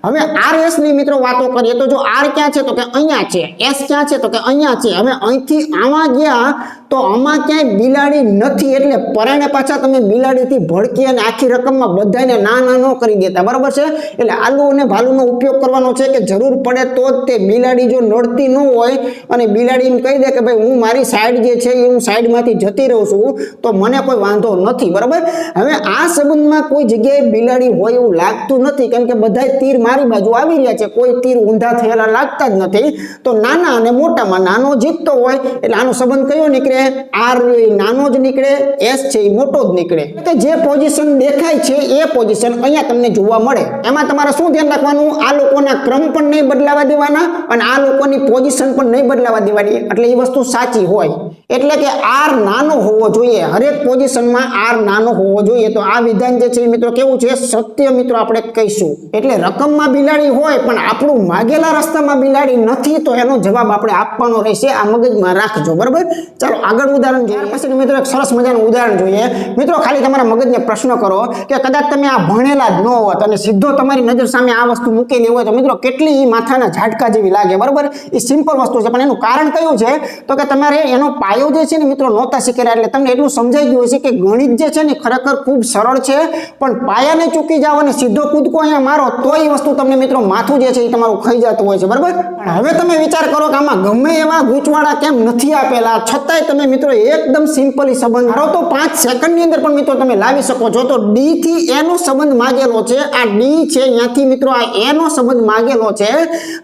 હવે આર એસ ની મિત્રો વાતો કરીએ તો જો આર ક્યાં છે તો કે અહીંયા છે, એસ ક્યાં છે તો કે અહીંયા છે. હવે અહીંથી આમાં ગયા તો આમાં ક્યાંય બિલાડી નથી, એટલે પરાણે પાછા તમે બિલાડીથી ભડકી અને આખી રકમમાં બધાને ના ન કરી દેતા, બરાબર છે. એટલે આલુ અને ભાલુનો ઉપયોગ કરવાનો છે કે જરૂર પડે તો જ તે બિલાડી જો નડતી ન હોય અને બિલાડી એમ કહી દે કે ભાઈ હું મારી સાઈડ જે છે એ હું સાઈડમાંથી જતી રહું છું તો મને કોઈ વાંધો નથી, બરાબર. હવે આ સંબંધમાં કોઈ જગ્યાએ બિલાડી હોય એવું લાગતું નથી, કેમ કે બધા તીર મારી બાજુ આવી રહ્યા છે, કોઈ તીર ઊંધા થયેલા લાગતા જ નથી. તો નાના અને મોટામાં નાનો જીતતો હોય એટલે આનો સંબંધ કયો નીકળે, આર નાનો જ નીકળે, એસ છે એ મોટો જ નીકળે. કે જે પોઝિશન દેખાય છે એ પોઝિશન અહીંયા તમને જોવા મળે. એમાં તમારે શું ધ્યાન રાખવાનું, આ લોકોના ક્રમ પણ નહીં બદલાવા દેવાના અને આ લોકોની પોઝિશન પણ નહીં બદલાવા દેવાની, એટલે એ વસ્તુ સાચી હોય. એટલે કે આર નાનો હોવો જોઈએ, હરેક પોઝિશનમાં આર નાનો હોવો જોઈએ. તો આ વિધાન જે છે મિત્રો કેવું છે, સત્ય મિત્રો આપણે કહીશું. એટલે રકમમાં બિલાડી હોય પણ આપણું માગેલા રસ્તામાં બિલાડી નથી, તો એનો જવાબ આપણે આપવાનો રહેશે. આ મગજમાં રાખજો, બરાબર. ચાલો આગળ ઉદાહરણ જોઈએ. પછી મિત્રો એક સરસ મજાનું ઉદાહરણ જોઈએ. મિત્રો ખાલી તમારા મગજને પ્રશ્ન કરો કે કદાચ તમે આ ભણેલા જ ન હોત અને સીધો તમારી નજર સામે આ વસ્તુ મૂકેલી હોય તો મિત્રો કેટલી માથાના ઝાટકા જેવી લાગે, બરાબર. એ સિમ્પલ વસ્તુ છે, પણ એનું કારણ કયું છે તો કે તમારે એનો પાયો જે છે ને મિત્રો નહોતા શીખેલા, એટલે તમને એટલું સમજાઈ ગયું છે કે ગણિત જે છે ને ખરેખર ખૂબ સરળ છે, પણ પાયાને ચૂકી જાવ અને સીધો કૂદકો અહીંયા મારો તો એ વસ્તુ તમને મિત્રો માથું જે છે એ તમારું ખાઈ જતું હોય છે, બરાબર. પણ હવે તમે વિચાર કરો કે આમાં ગમે એવા ગૂંચવાડા કેમ નથી આપેલા, છતાંય તમે મિત્રો એકદમ સિમ્પલી સંબંધ ધારો તો 5 સેકન્ડની અંદર પણ મિત્રો તમે લાવી શકો છો. તો ડી થી એ નો સંબંધ માગેલો છે, આ ડી છે અહીંયાથી મિત્રો આ એ નો સંબંધ માગેલો છે.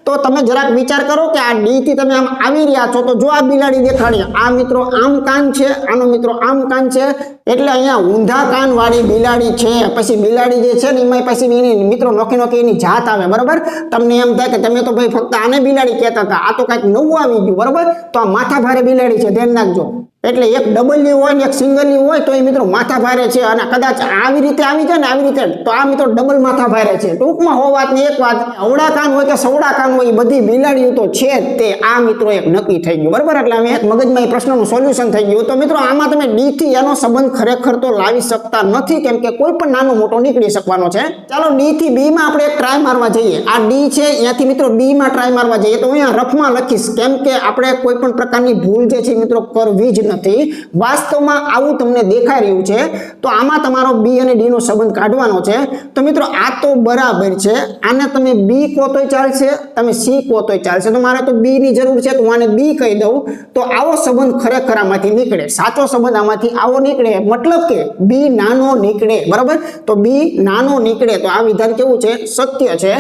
તો તમે જરાક વિચાર કરો કે આ ડી થી તમે આમ આવી રહ્યા છો, તો જો આ બિલાડી દેખાડી, આ મિત્રો આમ કાન છે, આનો મિત્રો આમ કાન છે, એટલે અહીંયા ઊંધા કાન વાળી બિલાડી છે. પછી બિલાડી જે છે ને એમાં પછી એની મિત્રો નોખી એની જાત આવે, બરાબર. તમને એમ થાય કે તમે તો ભાઈ ફક્ત આને બિલાડી કહેતા હતા, આ તો કંઈક નવું આવી ગયું, બરાબર. તો આ માથા ભારે બિલાડી છે, ધ્યાન રાખજો. એટલે એક ડબલની હોય ને એક સિંગલની હોય તો એ મિત્રો માથા ભારે છે, અને કદાચ આવી રીતે આવી જાય ને આવી રીતે તો આ મિત્રો ડબલ માથા ભારે છે. ટૂંકમાં હો વાત ને એક વાત, અવડા કાન હોય કે સવડા કાન હોય એ બધી બિલાડીઓ તો છે જ તે, આ મિત્રો એક નક્કી થઈ ગયું, બરાબર. એટલે અમે એક મગજમાં એ પ્રશ્નનું સોલ્યુશન થઈ ગયું. તો મિત્રો આમાં તમે ડી થી એનો સંબંધ ખરેખર તો લાવી શકતા નથી, કેમ કે કોઈ પણ નાનો મોટો નીકળી શકવાનો છે. ચાલો ડી થી બી માં આપણે એક ટ્રાય મારવા જઈએ. આ ડી છે, અહીંયાથી મિત્રો બી માં ટ્રાય મારવા જઈએ તો અહીંયા રફમાં લખીશ, કેમ કે આપણે કોઈ પણ પ્રકારની ભૂલ જે છે મિત્રો કરવી જ નથી. વાસ્તવમાં આવું તમને દેખાઈ રહ્યું છે, તો આમાં તમારો બી અને ડી નો સંબંધ કાઢવાનો છે. તો મિત્રો આ તો બરાબર છે, આને તમે બી કહો તોય ચાલશે, તમે સી કહો તોય ચાલશે. તો મારે તો બી ની જરૂર છે તો હું આને બી કહી દઉં. તો આવો સંબંધ ખરેખર આમાંથી નીકળે, સાચો સંબંધ આમાંથી આવો નીકળે, મતલબ કે બી નાનો નીકળે, બરાબર. તો બી નાનો નીકળે, તો આ વિધાન કેવું છે, સત્ય છે.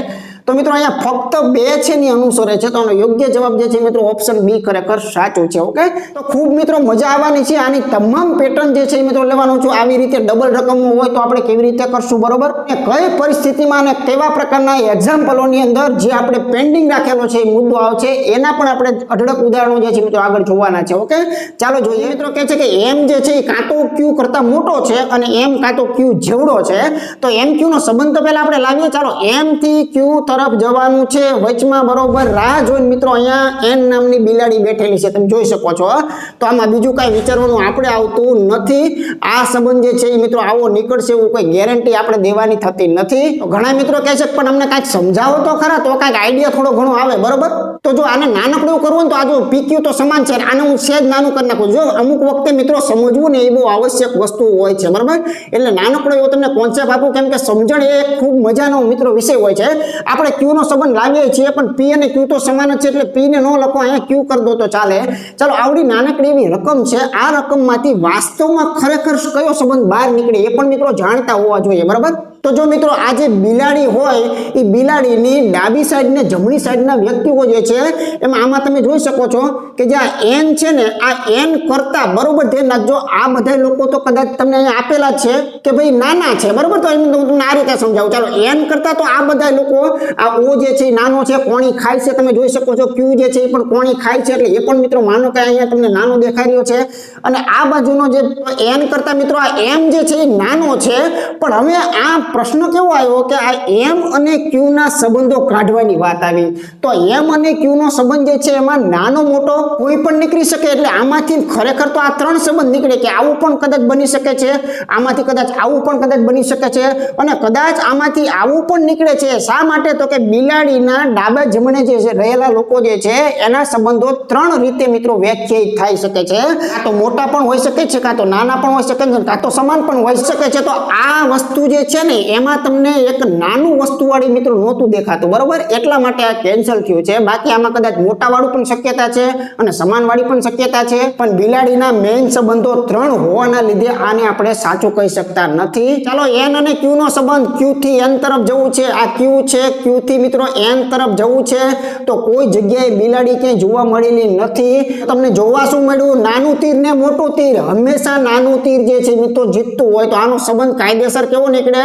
તો મિત્રો અહીંયા ફક્ત 2 છે ને અનુસરે છે, તો આનો યોગ્ય જવાબ જે છે મિત્રો ઓપ્શન બી ખરેખર સાચું છે. ઓકે, તો ખૂબ મિત્રો મજા આવવાની છે. આની તમામ પેટર્ન જે છે મિત્રો લેવાનું છું. આવી રીતે ડબલ રકમ હોય તો આપણે કેવી રીતે કરશું, બરોબર, કઈ પરિસ્થિતિમાં અને કેવા પ્રકારના એક્ઝામ્પલોની અંદર જે આપણે પેન્ડિંગ રાખેલો છે એ મુદ્દો આવશે, એના પણ આપણે અઢળક ઉદાહરણો જે છે મિત્રો આગળ જોવાના છે. ઓકે, ચાલો જોઈએ. મિત્રો કહે છે કે એમ જે છે એ કાં તો ક્યુ કરતા મોટો છે અને એમ કાં તો ક્યુ જેવડો છે. તો એમ ક્યુ નો સંબંધ તો પહેલા આપણે લાવીએ. ચાલો એમ થી ક્યુ તરફ જવાનું છે, વચમાં બરોબર રાહ જોઈને મિત્રો અહીંયા એન નામની બિલાડી બેઠેલી છે, તમે જોઈ શકો છો. તો આમાં બીજું કાંઈ વિચારવાનું આપણે આવતું નથી. આ સંબંધ જે છે એ મિત્રો આવો નીકળશે એવું કોઈ ગેરંટી આપણે દેવાની થતી નથી. તો ઘણા મિત્રો કહે છે પણ અમને કાંઈક સમજાવો તો ખરા, તો કાંઈક આઈડિયા થોડો ઘણો આવે, બરોબર. તો જો આને નાનકડું કરવું તો આ જો PQ તો સમાન છે, આને હું સેજ નાનું કરી નાખું. જો અમુક વખતે મિત્રો સમજવું ને એ બહુ આવશ્યક વસ્તુ હોય છે, બરાબર. એટલે નાનકડો એવો તમને કોન્સેપ્ટ આપું, કેમ કે સમજણ એ ખૂબ મજાનો મિત્રો વિષય હોય છે. આપણે Q નો સંબંધ લાવીએ છીએ પણ P અને Q તો સમાન જ છે, એટલે P ને ન લખો, અહીંયા Q કરી દો તો ચાલે. ચાલો, આવડી નાનકડી એવી રકમ છે, આ રકમમાંથી વાસ્તવમાં ખરેખર કયો સંબંધ બહાર નીકળે એ પણ મિત્રો જાણતા હોવા જોઈએ, બરાબર. તો જો મિત્રો આ જે બિલાડી હોય એ બિલાડીની ડાબી સાઈડ ને જમણી સાઈડના વ્યક્તિઓ જે છે એમાં આમાં તમે જોઈ શકો છો કે જે આ n છે ને, આ n કરતા બરોબર ધ્યાન રાખજો, આ બધા લોકો તો કદાચ તમને અહીંયા આપેલા છે કે ભાઈ નાના છે, બરોબર. તો એમ હું તમને આ રીતે સમજાવું. ચાલો, n કરતા તો આ બધા લોકો, આ O જે છે એ નાનો છે, કોણી ખાય છે, તમે જોઈ શકો છો. Q જે છે એ પણ કોણી ખાય છે, એટલે એ પણ મિત્રો માનો કે અહીંયા તમને નાનો દેખાઈ રહ્યો છે. અને આ બાજુનો જે n કરતા મિત્રો આ m જે છે એ નાનો છે. પણ હવે આ પ્રશ્ન કેવો આવ્યો કે આ m અને q ના સંબંધો કાઢવાની વાત આવી. તો m અને q નો સંબંધ જે છે એમાં નાનો મોટો કોઈ પણ નીકળી શકે. એટલે આમાંથી ખરેખર તો આ ત્રણ સંબંધ નીકળે કે આવું પણ કદાચ બની શકે છે, આમાંથી કદાચ આવું પણ કદાચ બની શકે છે, અને કદાચ આમાંથી આવું પણ નીકળે છે. શા માટે? તો કે બિલાડીના ડાબા જમણે જે રહેલા લોકો જે છે એના સંબંધો ત્રણ રીતે મિત્રો વ્યાખ્યાયિત થઈ શકે છે. કાં તો મોટા પણ હોઈ શકે છે, કાં તો નાના પણ હોઈ શકે છે, કાં તો સમાન પણ હોઈ શકે છે. તો આ વસ્તુ જે છે ને એમાં તમને એક નાનું વસ્તુવાળી મિત્રો નહોતું દેખાતું, બરોબર. એટલા માટે આ કેન્સલ થયું છે. બાકી આમાં કદાચ મોટાવાળું પણ શક્યતા છે અને સમાનવાળી પણ શક્યતા છે. પણ બિલાડીના મેઇન સંબંધો ત્રણ હોવાના લીધે આને આપણે સાચું કહી શકતા નથી. ચાલો, n અને q નો સંબંધ q થી n તરફ જવું છે, આ q છે, q થી મિત્રો n તરફ જવું છે. તો કોઈ જગ્યાએ બિલાડી ક્યાંય જોવા મળેલી નથી. તમને જોવા શું મળ્યું? નાનું તીર ને મોટું તીર. હંમેશા નાનું તીર જે છે મિત્રો જીતતું હોય. તો આનો સંબંધ કાયદેસર કેવો નીકળે?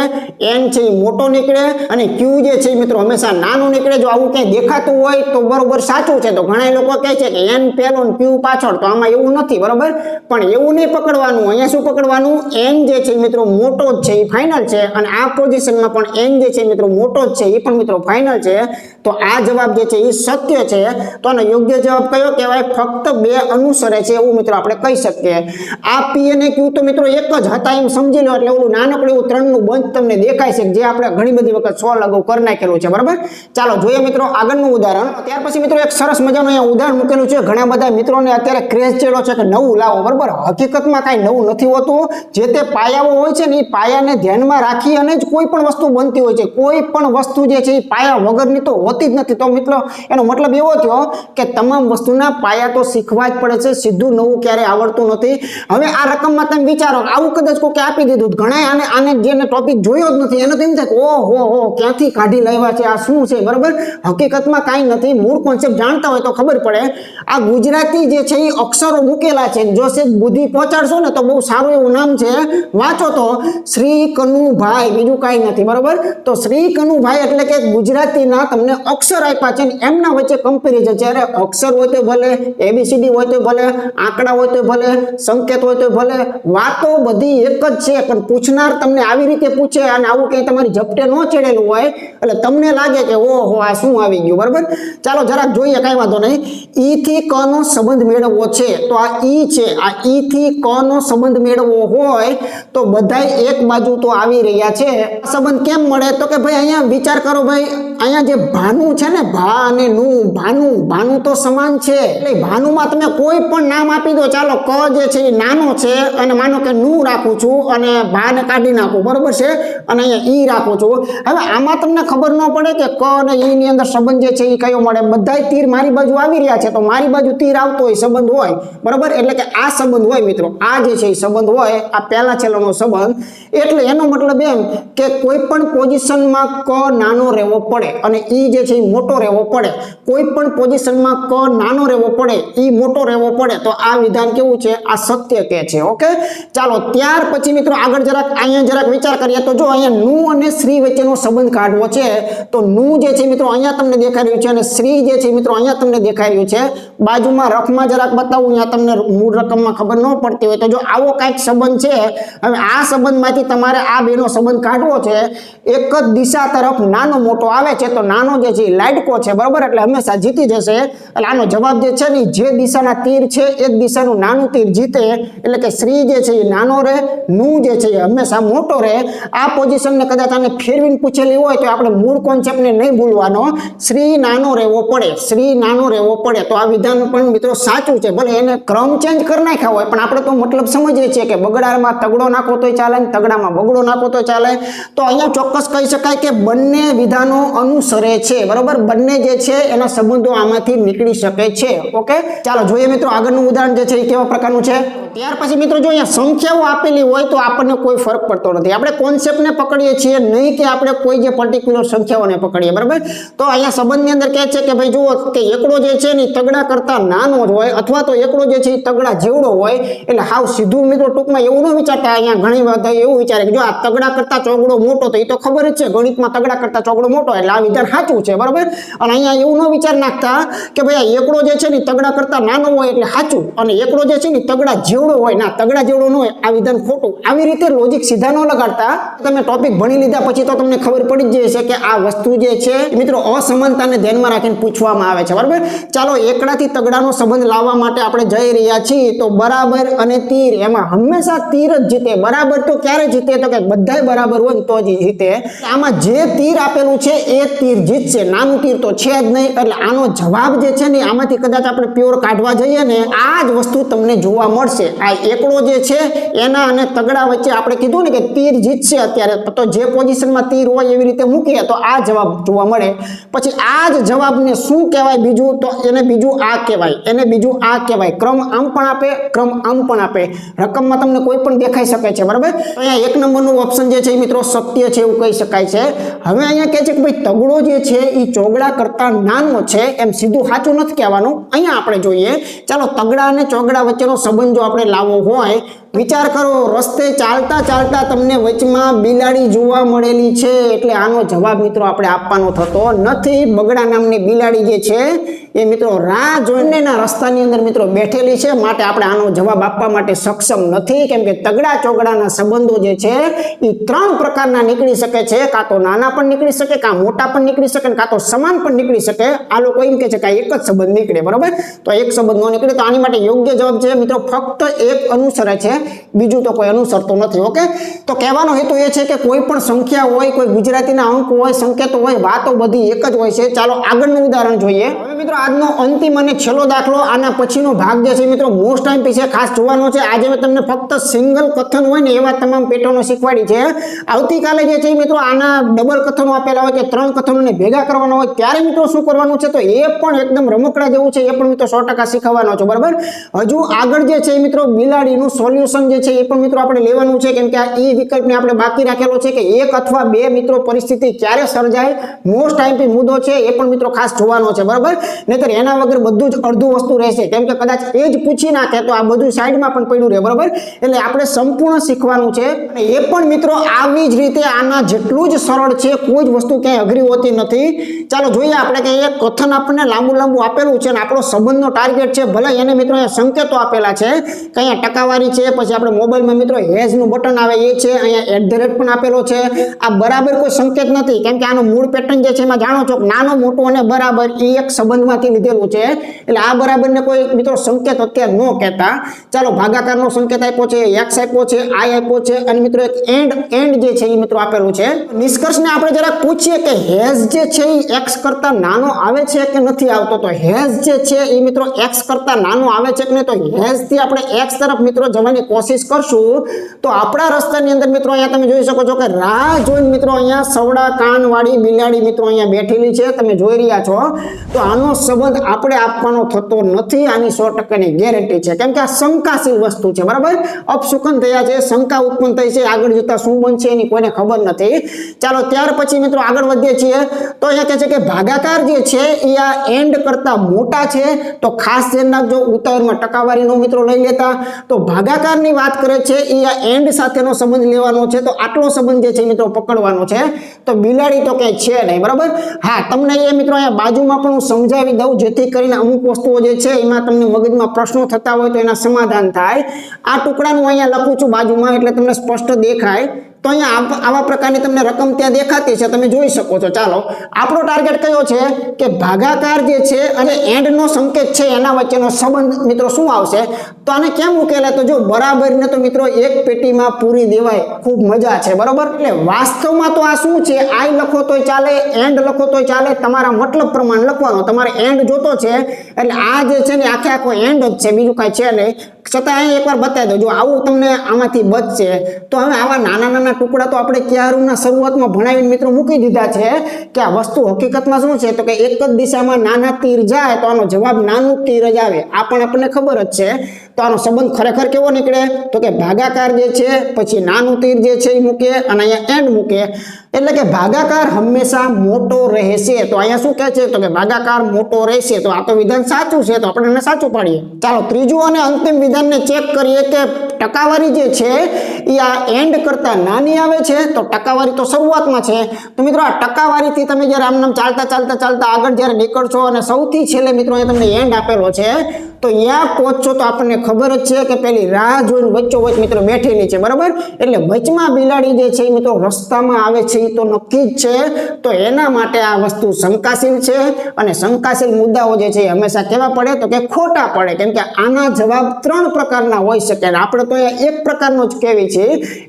n છે એ મોટો નીકળે અને q જે છે મિત્રો હંમેશા નાનું નીકળે. જો આવું ક્યાંય દેખાતું હોય તો બરોબર સાચું છે. તો ઘણા લોકો કહે છે કે n પહેલો ને q પાછળ, તો આમાં એવું નથી, બરોબર. પણ એવું નહીં પકડવાનું. અહીંયા શું પકડવાનું? n જે છે મિત્રો મોટો જ છે, એ ફાઇનલ છે. અને આ પોઝિશનમાં પણ n જે છે મિત્રો મોટો જ છે, એ પણ મિત્રો ફાઇનલ છે. તો આ જવાબ જે છે એ સત્ય છે. તો આનો યોગ્ય જવાબ કયો કહેવાય? ફક્ત બે અનુસરે છે એવું મિત્રો આપણે કહી શકીએ. આ p અને q તો મિત્રો એક જ હતા એમ સમજી લો. એટલે ઓલું નાનકડું એવું ત્રણનું બંધ તમને દેખાય છે, જે આપણે ઘણી બધી વખત સોલ્વ અગાઉ કરી નાખેલું છે, બરાબર. ચાલો જોઈએ મિત્રો આગળનું ઉદાહરણ. ત્યાર પછી મિત્રો એક સરસ મજાનું અહીંયા ઉદાહરણ મૂકેલું છે. ઘણા બધા મિત્રોને અત્યારે ક્રેઝ ચડ્યો છે કે નવું લાવો, બરાબર. હકીકતમાં કાંઈ નવું નથી હોતું. જે તે પાયાઓ હોય છે ને એ પાયાને ધ્યાનમાં રાખી અને જ કોઈ પણ વસ્તુ બનતી હોય છે. કોઈ પણ વસ્તુ જે છે એ પાયા વગરની તો હોતી જ નથી. તો મિત્રો એનો મતલબ એવો થયો કે તમામ વસ્તુના પાયા તો શીખવા જ પડે છે, સીધું નવું ક્યારેય આવડતું નથી. હવે આ રકમમાં તમે વિચારો, આવું કદાચ કોઈ આપી દીધું, ઘણા આને જેને ટોપિક જોયો જ નથી એને તો એમ થાય કે ઓહો ક્યાંથી કાઢી લાવ્યા છે, આ શું છે, બરાબર. હકીકતમાં કાંઈ નથી. મૂળ કોન્સેપ્ટ જાણતા હોય તો ખબર પડે. આ ગુજરાતી જે છે એ અક્ષરો મૂકેલા છે. જો સેજ બુદ્ધિ પહોંચાડશો ને તો બહુ સારું એવું નામ છે, વાંચો તો શ્રી કનુભાઈ, બીજું કાંઈ નથી, બરાબર. તો શ્રી કનુભાઈ એટલે કે ગુજરાતીના તમને અક્ષર આપ્યા છે, એમના વચ્ચે કમ્પેરિઝન છે. અરે અક્ષર હોય તો ભલે, ABCD હોય તો ભલે, આંકડા હોય તો ભલે, સંકેત હોય તો ભલે, વાતો બધી એક જ છે. પણ પૂછનાર તમને આવી રીતે પૂછે અને આવું કંઈ તમારી ઝપટે ન ચડેલું હોય એટલે તમને લાગે કે ઓહો આ શું આવી ગયું, બરાબર. ચાલો જરાક જોઈએ, કાંઈ વાંધો નહીં. ઈ થી ક નો સંબંધ મેળવવો છે. તો આ ઈ છે, આ ઈ થી ક નો સંબંધ મેળવવો હોય તો બધાય એક બાજુ તો આવી રહ્યા છે. સંબંધ કેમ મળે? તો કે ભાઈ અહીંયા વિચાર કરો, ભાઈ અહીંયા જે ભાનું છે ને, ભા અને નું, ભાનું તો સમાન છે. એટલે ભાનુમાં તમે કોઈ પણ નામ આપી દો. ચાલો, ક જે છે એ નાનો છે અને માનો કે નું રાખું છું અને ભાને કાઢી નાખું, બરોબર છે, અને અહીંયા ઈ રાખું છું. હવે આમાં તમને ખબર ન પડે કે ક અને ઈ ની અંદર સંબંધ જે છે એ કયો મળે. બધાય તીર મારી બાજુ આવી રહ્યા છે, તો મારી બાજુ તીર આવતો હોય, સંબંધ હોય, બરાબર. એટલે કે આ સંબંધ હોય મિત્રો, આ જે છે એ સંબંધ હોય, આ પહેલા છેલ્લાનો સંબંધ. એટલે એનો મતલબ એમ કે કોઈ પણ પોઝિશનમાં ક નાનો રહેવો પડે અને ઈ જે જે છે એ મોટો રહેવો પડે, કોઈ પણ પોઝિશનમાં ક નાનો રહેવો પડે, એ મોટો રહેવો પડે, તો આ વિધાન કેવું છે, આ સત્ય કે છે. ઓકે, ચાલો ત્યાર પછી મિત્રો આગળ જરાક અહીંયા જરાક વિચાર કરીએ તો જો અહીંયા નું અને શ્રી વચ્ચેનો સંબંધ કાઢવો છે, તો નું જે છે મિત્રો અહીંયા તમને દેખાઈ રહ્યું છે અને શ્રી જે છે મિત્રો અહીંયા તમને દેખાઈ રહ્યું છે. બાજુમાં રફમાં જરાક બતાવું, અહીંયા તમને મૂળ રકમમાં ખબર ન પડતી હોય તો જો આવો કાંઈક સંબંધ છે. હવે આ સંબંધમાંથી તમારે આ બેનો સંબંધ કાઢવો છે. એક જ દિશા તરફ નાનો મોટો આવે છે તો નાનો જે છે લાડકો છે, બરાબર, એટલે હંમેશા જીતી જશે. એટલે આનો જવાબ જે છે ને, જે દિશાના તીર છે એ જ દિશાનું નાનું તીર જીતે, એટલે કે શ્રી જે છે એ નાનો રહે, નું જે છે એ હંમેશા મોટો રહે. આ પોઝિશનને કદાચ આને ફેરવીને પૂછેલી હોય તો આપણે મૂળ કોન્સેપ્ટને નહીં ભૂલવાનો, શ્રી નાનો રહેવો પડે, શ્રી નાનો રહેવો પડે. તો આ વિધાન પણ મિત્રો સાચું છે. ભલે એને ક્રમ ચેન્જ કરી નાખ્યા હોય પણ આપણે તો મતલબ સમજીએ છીએ કે બગડામાં તગડો નાખો તોય ચાલે, તગડામાં બગડો નાખો તો ચાલે. તો અહીંયા ચોક્કસ કહી શકાય કે બંને વિધાનો અનુસરે છે, બરોબર, બંને જે છે એના સંબંધો આમાંથી નીકળી શકે છે. ઓકે, ચાલો જોઈએ મિત્રો આગળનું ઉદાહરણ જે છે એ કેવા પ્રકારનું છે. ત્યાર પછી મિત્રો જો અહીંયા સંખ્યાઓ આપેલી હોય તો આપણને કોઈ ફરક પડતો નથી, આપણે કોન્સેપ્ટને પકડીએ છીએ, નહીં કે આપણે કોઈ જે પર્ટિક્યુલર સંખ્યાઓને પકડીએ, બરાબર. તો અહીંયા સંબંધની અંદર કહે છે કે ભાઈ જુઓ કે એકડો જે છે ને તગડા કરતા નાનો જ હોય, અથવા તો એકડો જે છે એ તગડા જેવડો હોય. એટલે હાવ સીધું મિત્રો ટૂંકમાં એવું ન વિચારતા, અહીંયા ઘણી બધા એવું વિચારે કે જો આ તગડા કરતા ચોગડો મોટો, તો એ તો ખબર જ છે ગણિતમાં તગડા કરતા ચોગડો મોટો, એટલે આ વિધાન સાચું છે, બરાબર. અને અહીંયા એવું ન વિચાર નાખતા કે ભાઈ આ એકડો જે છે ને તગડા કરતા નાનો હોય એટલે સાચું, અને એકડો જે છે ને તગડા જેવડો હોય, ના તગડા જેવડો ન હોય, આ વિધાન ખોટું. આવી રીતે લોજિક સીધા ન લગાડતા. તમે ટોપિક ભણી લીધા પછી તો તમને ખબર પડી જ જશે કે આ વસ્તુ જે છે મિત્રો અસમાનતાને ધ્યાનમાં રાખીને પૂછવામાં આવે છે, બરાબર. ચાલો એકડાથી તગડાનો સંબંધ લાવવા માટે આપણે જઈ રહ્યા છીએ. તો બરાબર અને તીર, એમાં હંમેશા તીર જ જીતે. બરાબર તો ક્યારે જીતે, તો કે બધાય બરાબર હોય તો જ જીતે. આમાં જે તીર આપેલું છે એ તીર જીતશે, નાનું તીર તો છે જ નહીં. એટલે આનો જવાબ જે છે ને આમાંથી કદાચ આપણે પ્યોર કાઢવા જઈએ ને, આ જ વસ્તુ તમને જોવા મળશે. આ એકડો જે છે એના અને તગડા વચ્ચે આપણે કીધું ને કે તીર જીતશે અત્યારે, તો જે પોઝિશનમાં તીર હોય એવી રીતે મૂકીએ તો આ જવાબ જોવા મળે. પછી આ જ જવાબને શું કહેવાય બીજું, તો એને બીજું આ કહેવાય, એને બીજું આ કહેવાય. ક્રમ આમ પણ આપે, ક્રમ આમ પણ આપે. રકમમાં તમને કોઈ પણ દેખાઈ શકે છે, બરાબર. તો અહીંયા એક નંબરનું ઓપ્શન જે છે એ મિત્રો સત્ય છે એવું કહી શકાય છે. હવે અહીંયા કહે છે કે ભાઈ તગડો જે છે એ ચોગડા કરતા નાનો છે, એમ સીધું સાચું નથી કહેવાનું. અહીંયા આપણે જોઈએ, ચાલો તગડા અને ચોગડા વચ્ચેનો સંબંધ જો આપણે લાવવો હોય, વિચાર કરો, રસ્તે ચાલતા ચાલતા તમને વચમાં બિલાડી જોવા મળેલી છે, એટલે આનો જવાબ મિત્રો આપણે આપવાનો થતો નથી. બગડા નામની બિલાડી જે છે એ મિત્રો રાહ જોઈને રસ્તાની અંદર મિત્રો બેઠેલી છે, માટે આપણે આનો જવાબ આપવા માટે સક્ષમ નથી. કેમ કે તગડા ચોગડાના સંબંધો જે છે એ ત્રણ પ્રકારના નીકળી શકે છે, કાં તો નાના પણ નીકળી શકે, કાં મોટા પણ નીકળી શકે, કાં તો સમાન પણ નીકળી શકે. આ લોકો એમ કે છે કે એક જ સંબંધ નીકળે, બરાબર. તો એક સંબંધ ન નીકળે, તો આની માટે યોગ્ય જવાબ છે મિત્રો ફક્ત એક અનુસરે છે, બીજું તો કોઈ અનુસરતું નથી. ઓકે, તો કહેવાનો હેતુ એ છે કે કોઈ પણ સંખ્યા હોય, કોઈ ગુજરાતીના અંક હોય, સંકેતો હોય, વાતો બધી એક જ હોય છે. ચાલો આગળનું ઉદાહરણ જોઈએ. હવે મિત્રો આજનો અંતિમ અને છેલ્લો દાખલો, આના પછીનો ભાગ જે છે મિત્રો મોસ્ટ ટાઈમ પીછે ખાસ જોવાનો છે. આજે મેં તમને ફક્ત સિંગલ કથન હોય ને એવા તમામ પેટર્નો શીખવાડી છે. આવતીકાલે જે છે મિત્રો આના ડબલ કથનો આપેલા હોય કે ત્રણ કથનોને ભેગા કરવાના હોય, ત્યારે મિત્રો શું કરવાનું છે, તો એ પણ એકદમ રમકડા જેવું છે, એ પણ મિત્રો 100% શીખવવાનો છે, બરાબર. હજુ આગળ જે છે મિત્રો બિલાડીનું સોલ્યુશન જે છે એ પણ મિત્રો આપણે લેવાનું છે, કેમ કે આ ઈ વિકલ્પને આપણે બાકી રાખેલો છે કે એક અથવા બે મિત્રો પરિસ્થિતિ ક્યારે સર્જાય, મોસ્ટ ટાઈમ મુદ્દો છે એ પણ મિત્રો ખાસ જોવાનો છે, બરાબર. નહીતર એના વગર બધું જ અડધું વસ્તુ રહેશે, કેમ કે કદાચ એ જ પૂછી નાખે તો આ બધું સાઈડમાં પણ પડ્યું રહે, બરાબર. એટલે આપણે સંપૂર્ણ શીખવાનું છે, અને એ પણ મિત્રો આવી જ રીતે આના જેટલું જ સરળ છે, કોઈ જ વસ્તુ ક્યાંય અઘરી હોતી નથી. ચાલો જોઈએ આપણે કે એક કથન આપણને લાંબુ આપેલું છે અને આપણો સંબંધનો ટાર્ગેટ છે. ભલે એને મિત્રો અહીંયા સંકેતો આપેલા છે, કે અહીંયા ટકાવારી છે, પછી આપણે મોબાઈલમાં મિત્રો હેઝનું બટન આવે એ છે, અહીંયા @ પણ આપેલો છે. આ બરાબર કોઈ સંકેત નથી, કેમ કે આનું મૂળ પેટર્ન જે છે એમાં જાણો છો નાનો મોટો અને બરાબર એ એક સંબંધમાંથી લીધેલું છે. એટલે આ બરાબરને કોઈ મિત્રો સંકેત અત્યારે ન કહેતા. ચાલો ભાગાકારનો સંકેત આપ્યો છે, x આપ્યો છે, i આપ્યો છે, અને મિત્રો એક એન્ડ જે છે એ મિત્રો આપેલું છે. નિષ્કર્ષને આપણે જરા પૂછીએ કે હેઝ જે છે એ x કરતા નાનો આવે છે કે નથી આવતો, તો હેઝ જે છે એ મિત્રો x કરતા નાનો આવે છે કે નહીં, તો હેઝ થી આપણે x તરફ મિત્રો જવાની કોશિશ કરશું. તો આપણા રસ્તાની અંદર મિત્રો અહીંયા તમે જોઈ શકો છો કે રાહ જોઈને મિત્રો અહીંયા સવડા કાન વાળી બિલાડી મિત્રો અહીંયા બેઠેલી છે, તમે જોઈ રહ્યા છો. તો આનો સંબંધ આપણે આપવાનો થતો નથી, આની 100% ગેરંટી છે, કેમ કે આ શંકાશીલ વસ્તુ છે, બરાબર. અપશુકન થયા છે, શંકા ઉત્પન્ન થઈ છે, આગળ જતા શું બનશે એની કોઈને ખબર નથી. ચાલો ત્યાર પછી મિત્રો આગળ વધીએ છીએ. તો અહીંયા કહે છે કે ભાગાકાર જે છે એ આ એન્ડ કરતા મોટા છે, તો ખાસ ધ્યાન રાખજો, ઉતાવળમાં ટકાવારીનો મિત્રો લઈ લેતા. તો ભાગાકારની વાત કરે છે એ આ એન્ડ સાથેનો સંબંધ લેવાનો છે, તો આટલો સંબંધ જે છે મિત્રો પકડવાનો છે. તો બિલાડી તો કઈ છે નહીં, બરાબર. હા, તમને એ મિત્રો અહીંયા બાજુમાં પણ હું સમજાવી દઉં, જેથી કરીને અમુક વસ્તુઓ જે છે એમાં તમને મગજમાં પ્રશ્નો થતા હોય તો એના સમાધાન થાય. આ ટુકડાનું અહીંયા લખું છું બાજુમાં, એટલે તમને સ્પષ્ટ દેખાય. તો અહીંયા આવા પ્રકારની તમને રકમ ત્યાં દેખાતી છે, તમે જોઈ શકો છો. ચાલો, આપણો ટાર્ગેટ કયો છે કે ભાગાકાર જે છે અને એન્ડ નો સંકેત છે એના વચ્ચેનો સંબંધ મિત્રો શું આવશે. તો આને કેમ ઉકેલાય, તો જો બરાબર ને તો મિત્રો એક પેટીમાં પૂરી દેવાય, ખૂબ મજા છે, બરાબર. એટલે વાસ્તવમાં તો આ શું છે, આઈ લખો તોય ચાલે, એન્ડ લખો તોય ચાલે, તમારા મતલબ પ્રમાણે લખવાનો. તમારે એન્ડ જોતો છે એટલે આ જે છે ને આખે આખો એન્ડ જ છે, બીજું કાંઈ છે નહીં. છતાં અહીં એકવાર બતાવી દો, જો આવું તમને આમાંથી બચશે. તો હવે આવા નાના નાના ટુકડા તો આપણે ક્યારના શરૂઆતમાં ભણાવીને મિત્રો મૂકી દીધા છે કે આ વસ્તુ હકીકતમાં શું છે, તો કે એક જ દિશામાં નાના તીર જાય તો આનો જવાબ નાનું તીર જ આવે, આ પણ આપણને ખબર જ છે. તો આનો સંબંધ ખરેખર કેવો નીકળે, તો કે ભાગાકાર જે છે પછી નાનું તીર જે છે એ મૂકે અને અહીંયા એન્ડ મૂકે, એટલે કે ભાગાકાર હંમેશા મોટો રહેશે. તો અહીંયા શું કહે છે, તો કે ભાગાકાર મોટો રહેશે. તો આ તો વિધાન સાચું છે, તો આપણે એને સાચું પાડીએ. ચાલો ત્રીજું અને અંતિમ વિધાનને ચેક કરીએ કે ટકાવારી જે છે એ આ એન્ડ કરતા નાની આવે છે, તો ટકાવારી તો શરૂઆતમાં છે. તો મિત્રો આ ટકાવારીથી તમે જ્યારે આમ ચાલતા આગળ જ્યારે નીકળશો અને સૌથી છેલ્લે મિત્રો અહીંયા તમને એન્ડ આપેલો છે, તો અહીંયા પહોંચશો તો આપણને ખબર જ છે કે પેલી રાહ જોઈને વચ્ચોવચ્ચ મિત્રો બેઠેલી છે, બરાબર. એટલે વચમાં બિલાડી જે છે એ મિત્રો રસ્તામાં આવે છે એ તો નક્કી જ છે. તો એના માટે આ વસ્તુ શંકાશીલ છે, અને શંકાશીલ મુદ્દાઓ જે છે એ હંમેશા કેવા પડે, તો કે ખોટા પડે, કેમ કે આના જવાબ 3 પ્રકારના હોઈ શકે, આપણે તો એક પ્રકારનો જ કહેવી છે.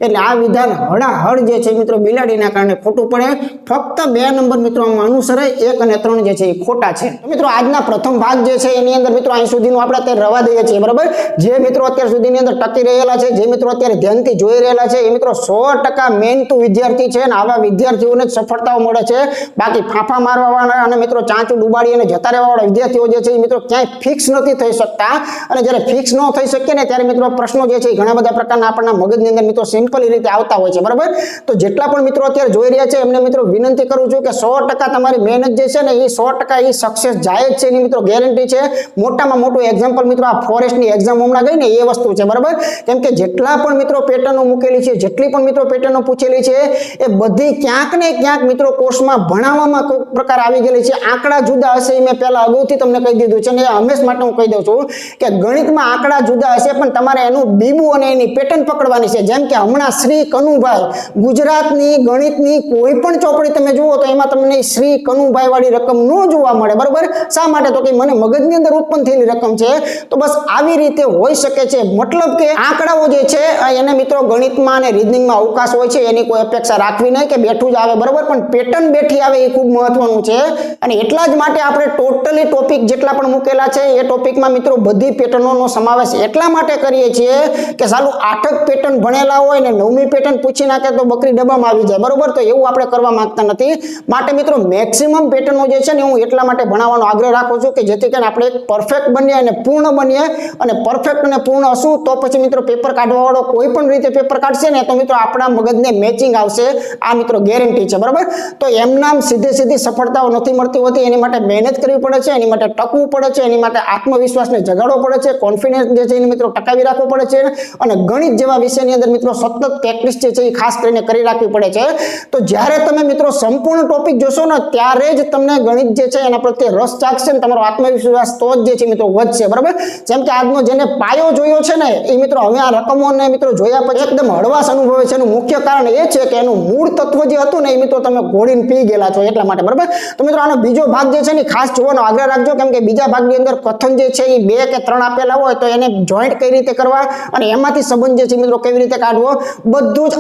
એટલે આ વિધાન હળાહળ જે છે મિત્રો બિલાડીના કારણે ખોટું પડે. ફક્ત 2 નંબર મિત્રો આમાં અનુસરાય, 1 અને 3 જે છે એ ખોટા છે. તો મિત્રો આજના પ્રથમ ભાગ જે છે એની અંદર મિત્રો અહીં સુધીનું આપણે અત્યારે રવા દઈએ છીએ, બરાબર. જે મિત્રો અત્યાર સુધીની અંદર ટકી રહેલા છે, જે મિત્રો અત્યારે ધ્યાનથી જોઈ રહેલા છે, એ મિત્રો 100% મહેનતુ વિદ્યાર્થી છે, અને આવા વિદ્યાર્થીઓને જ સફળતાઓ મળે છે. બાકી ફાંફા મારવા વાળા અને મિત્રો ચાંચું ડૂબાડી અને જતા રહેવા વાળા વિદ્યાર્થીઓ જે છે એ મિત્રો ક્યાંય ફિક્સ નથી થઈ શકતા. અને જ્યારે ફિક્સ ન થઈ શકે ને ત્યારે મિત્રો પ્રશ્નો જે છે ઘણા બધા પ્રકારના આપણા મગજની અંદર મિત્રો સિમ્પલી રીતે આવતા હોય છે, બરાબર. તો જેટલા પણ મિત્રો અત્યારે જોઈ રહ્યા છે એમને મિત્રો વિનંતી કરું છું કે 100% તમારી મહેનત જે છે ને એ 100% એ સક્સેસ જાય જ છે, એની મિત્રો ગેરંટી છે. મોટામાં મોટું એક્ઝામ્પલ મિત્રો આ ફોરેસ્ટની એક્ઝામ હમણાં ગઈ ને એ વસ્તુ છે, બરાબર. કેમ કે જેટલા પણ મિત્રો પેટર્નો મૂકેલી છે, જેટલી પણ મિત્રો પેટર્નો પૂછેલી છે, એ બધી ક્યાંક ને ક્યાંક મિત્રો કોર્સમાં ભણાવવામાં કોઈ પ્રકાર આવી ગયેલી છે. આંકડા જુદા હશે એ મેં પહેલા અગાઉથી તમને કહી દીધું છે, અને હંમેશા માટે હું કહી દઉં છું કે ગણિતમાં આંકડા જુદા હશે, પણ તમારે એનું બીબુ અને એની પેટર્ન પકડવાની છે. જેમ કે હમણાં શ્રી કનુભાઈ ગુજરાતની ગણિતની કોઈ પણ ચોપડી તમે જુઓ તો એમાં તમને શ્રી કનુભાઈ વાળી રકમ ન જોવા મળે, બરાબર. શા માટે, તો કે મને મગજની અંદર ઉત્પન્ન થયેલી રકમ છે. તો બસ આવી રીતે હોઈ શકે છે. મતલબ કે આંકડાઓ જે છે એને મિત્રો ગણિતમાં અને રીઝનિંગમાં અવકાશ હોય છે, એની કોઈ અપેક્ષા રાખવી નહીં કે બેઠું જ આવે, બરાબર. પણ પેટર્ન બેઠી આવે એ ખૂબ મહત્વનું છે. અને એટલા જ માટે આપણે ટોટલી ટોપિક જેટલા પણ મૂકેલા છે એ ટોપિકમાં મિત્રો બધી પેટર્નોનો સમાવેશ એટલા માટે કરીએ છીએ કે સાલું 8 પેટર્ન ભણેલા હોય ને 9મી પેટર્ન પૂછી નાખે તો બકરી ડબ્બામાં આવી જાય, બરાબર. તો એવું આપણે કરવા માંગતા નથી. માટે મિત્રો મેક્સિમમ પેટર્નો જે છે ને હું એટલા માટે ભણાવવાનો આગ્રહ રાખું છું કે જેથી કરીને આપણે એક પરફેક્ટ બનીએ અને પૂર્ણ બનીએ. અને પરફેક્ટ અને પૂર્ણ હશું તો પછી મિત્રો પેપર કાઢવા વાળો કોઈ પણ રીતે પેપર કાઢશે ને તો મિત્રો આપણા મગજને મેચિંગ આવશે, આ મિત્રો ગેરંટી છે, બરાબર. તો એમનામ સીધી સફળતાઓ નથી મળતી હોતી, એની માટે મહેનત કરવી પડે છે, એની માટે ટકવું પડે છે, એની માટે આત્મવિશ્વાસને જગાડવો પડે છે, કોન્ફિડન્સ જે છે એને મિત્રો ટકાવી રાખવો પડે છે, અને ગણિત જેવા વિષયની અંદર મિત્રો સતત પ્રેક્ટિસ જે છે એ ખાસ કરીને કરી રાખવી પડે છે. તો જ્યારે તમે મિત્રો સંપૂર્ણ ટોપિક જોશો ને ત્યારે જ તમને ગણિત જે છે એના પ્રત્યે રસ જાગશે ને તમારો આત્મવિશ્વાસ તો જ જે છે મિત્રો વધશે, બરાબર. જેમ કે આજનો જેને પાયો જોયો છે ને એ મિત્રો હવે આ રકમોને મિત્રો જોયા પછી એકદમ હળવાશ અનુભવે છે. એનું મુખ્ય કારણ એ છે કે એનું મૂળ તત્વ જે હતું ને એ મિત્રો તમે ઘોડીને પી ગયેલા છો એટલા માટે, બરાબર. તો મિત્રો આનો બીજો ભાગ જે છે ને ખાસ જોવાનો આગ્રહ રાખજો, કેમ કે બીજા ભાગની અંદર કથન જે છે એ 2 કે 3 આપેલા હોય તો એને જોઈન્ટ કઈ રીતે કરવા અને એમાંથી સંબંધ જે છે મિત્રો કેવી રીતે કાઢવો, બધું જ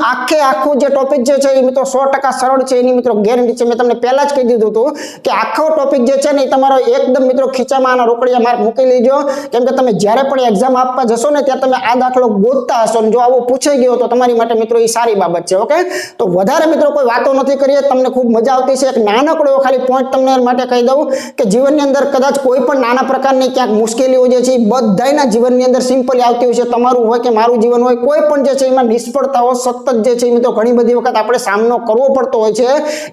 આખું જે ટોપિક જે છે એ મિત્રો 100% સરળ છે, એની મિત્રો ગેરંટી છે. મેં તમને પહેલા જ કહી દીધું હતું કે આખો ટોપિક જે છે ને એ તમારો એકદમ મિત્રો ખીચામાં આના રોકડિયા માર્ક મૂકી લેજો, કેમ કે તમે જ્યારે પણ એક્ઝામ આપવા જશો ને ત્યારે તમે આ દાખલો ગોતતા હશો, જો આવો પૂછાઈ ગયો તો તમારી માટે મિત્રો એ સારી બાબત છે. ઓકે, તો વધારે મિત્રો મિત્રો કોઈ વાતો નથી કરીએ, તમને ખૂબ મજા આવતી છે. એક નાનકડો એવો ખાલી પોઈન્ટ તમને માટે કહી દઉં કે જીવનની અંદર કદાચ કોઈ પણ નાના પ્રકારની ક્યાંક મુશ્કેલીઓ જે છે એ બધાના જીવનની અંદર સિમ્પલી આવતી હોય છે. તમારું હોય કે મારું જીવન હોય, કોઈ પણ જે છે એમાં નિષ્ફળતાઓ સતત જે છે મિત્રો ઘણી બધી વખત આપણે સામનો કરવો પડતો હોય છે.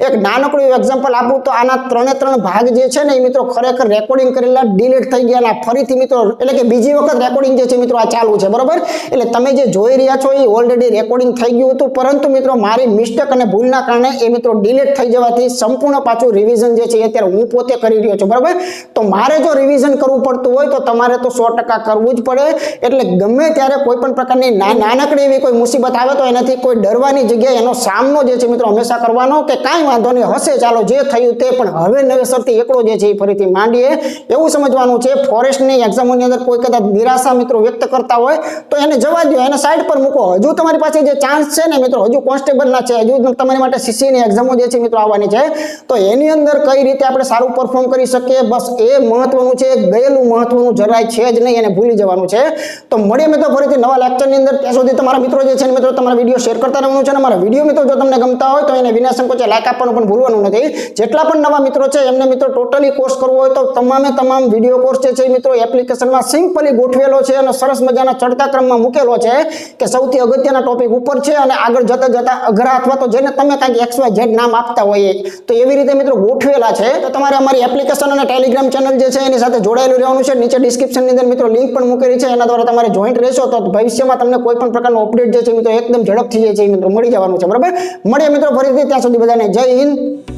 એક નાનકડું એક્ઝામ્પલ આપું તો આના ત્રણ ભાગ જે છે ને એ મિત્રો ખરેખર રેકોર્ડિંગ કરેલા ડિલીટ થઈ ગયા, ફરીથી મિત્રો એટલે કે બીજી વખત રેકોર્ડિંગ જે છે મિત્રો આ ચાલુ છે, બરોબર. એટલે તમે જે જોઈ રહ્યા છો એ ઓલરેડી રેકોર્ડિંગ થઈ ગયું હતું, પરંતુ મિત્રો મારી મિસ્ટેક અને ભૂલના કારણે એ મિત્રો ડિલીટ થઈ જવાથી સંપૂર્ણ પાછું રિવિઝન જે છે અત્યારે હું પોતે કરી રહ્યો છું, બરાબર. તો મારે જો રિવિઝન કરવું પડતું હોય તો તમારે તો 100% કરવું જ પડે. એટલે ગમે ત્યારે કોઈ પણ પ્રકારની નાનકડી એવી કોઈ મુસીબત આવે તો એનાથી કોઈ ડરવાની જગ્યાએ એનો સામનો જે છે મિત્રો હંમેશા કરવાનો કે કાંઈ વાંધો નહીં, હશે ચાલો જે થયું તે, પણ હવે નવેસરથી એકડો જે છે એ ફરીથી માંડીએ એવું સમજવાનું છે. ફોરેસ્ટની એક્ઝામોની અંદર કોઈ કદાચ નિરાશા મિત્રો વ્યક્ત કરતા હોય તો એને જવા દો, એને સાઈડ પર મૂકો. હજુ તમારી પાસે જે ચાન્સ છે ને મિત્રો, હજુ કોન્સ્ટેબલના છે, હજુ તમારી માટે સીસીની એક્ઝામો જે છે મિત્રો આવવાની છે, તો એની અંદર કઈ રીતે આપણે સારું પરફોર્મ કરી શકીએ, બસ એ મહત્વનું છે. ગયેલું મહત્વનું જરાય છે જ નહીં, એને ભૂલી જવાનું છે. તો મળીએ મિત્રો ફરીથી નવા લેક્ચરની અંદર. ત્યાં સુધી તમારા મિત્રો જે છે મિત્રો તમારા વિડીયો શેર કરતા રહેવાનું છે. અને મારા વિડીયો મિત્રો જો તમને ગમતા હોય તો એને વિના સંકોચે લાઈક આપવાનું પણ ભૂલવાનું નથી. જેટલા પણ નવા મિત્રો છે એમને મિત્રો ટોટલી કોર્સ કરવો હોય તો તમામ વિડીયો કોર્સ જે છે મિત્રો એપ્લિકેશનમાં સિમ્પલી ગોઠવેલો છે અને સરસ મજાના ચડતા ક્રમમાં મૂકેલો છે કે સૌથી અગત્યના ટોપિક ઉપર છે અને આગળ જતા અઘરા અથવા તો જેને તમે કાંઈક XYZ નામ આપતા હોઈએ તો એવી રીતે મિત્રો ગોઠવેલા છે. તો તમારે અમારી એપ્લિકેશન અને ટેલિગ્રામ ચેનલ જે છે એની સાથે જોડાયેલું રહેવાનું છે. નીચે ડિસ્ક્રિપ્શનની અંદર મિત્રો લિંક પણ મૂકેલી છે, એના દ્વારા તમારે જોઈન્ટ રહેશો તો ભવિષ્યમાં તમને કોઈ પણ પ્રકારનો અપડેટ જે છે મિત્રો એકદમ ઝડપથી જે છે મિત્રો મળી જવાનું છે, બરાબર. મળીએ મિત્રો ફરીથી, ત્યાં સુધી બધાને જય હિન્દ.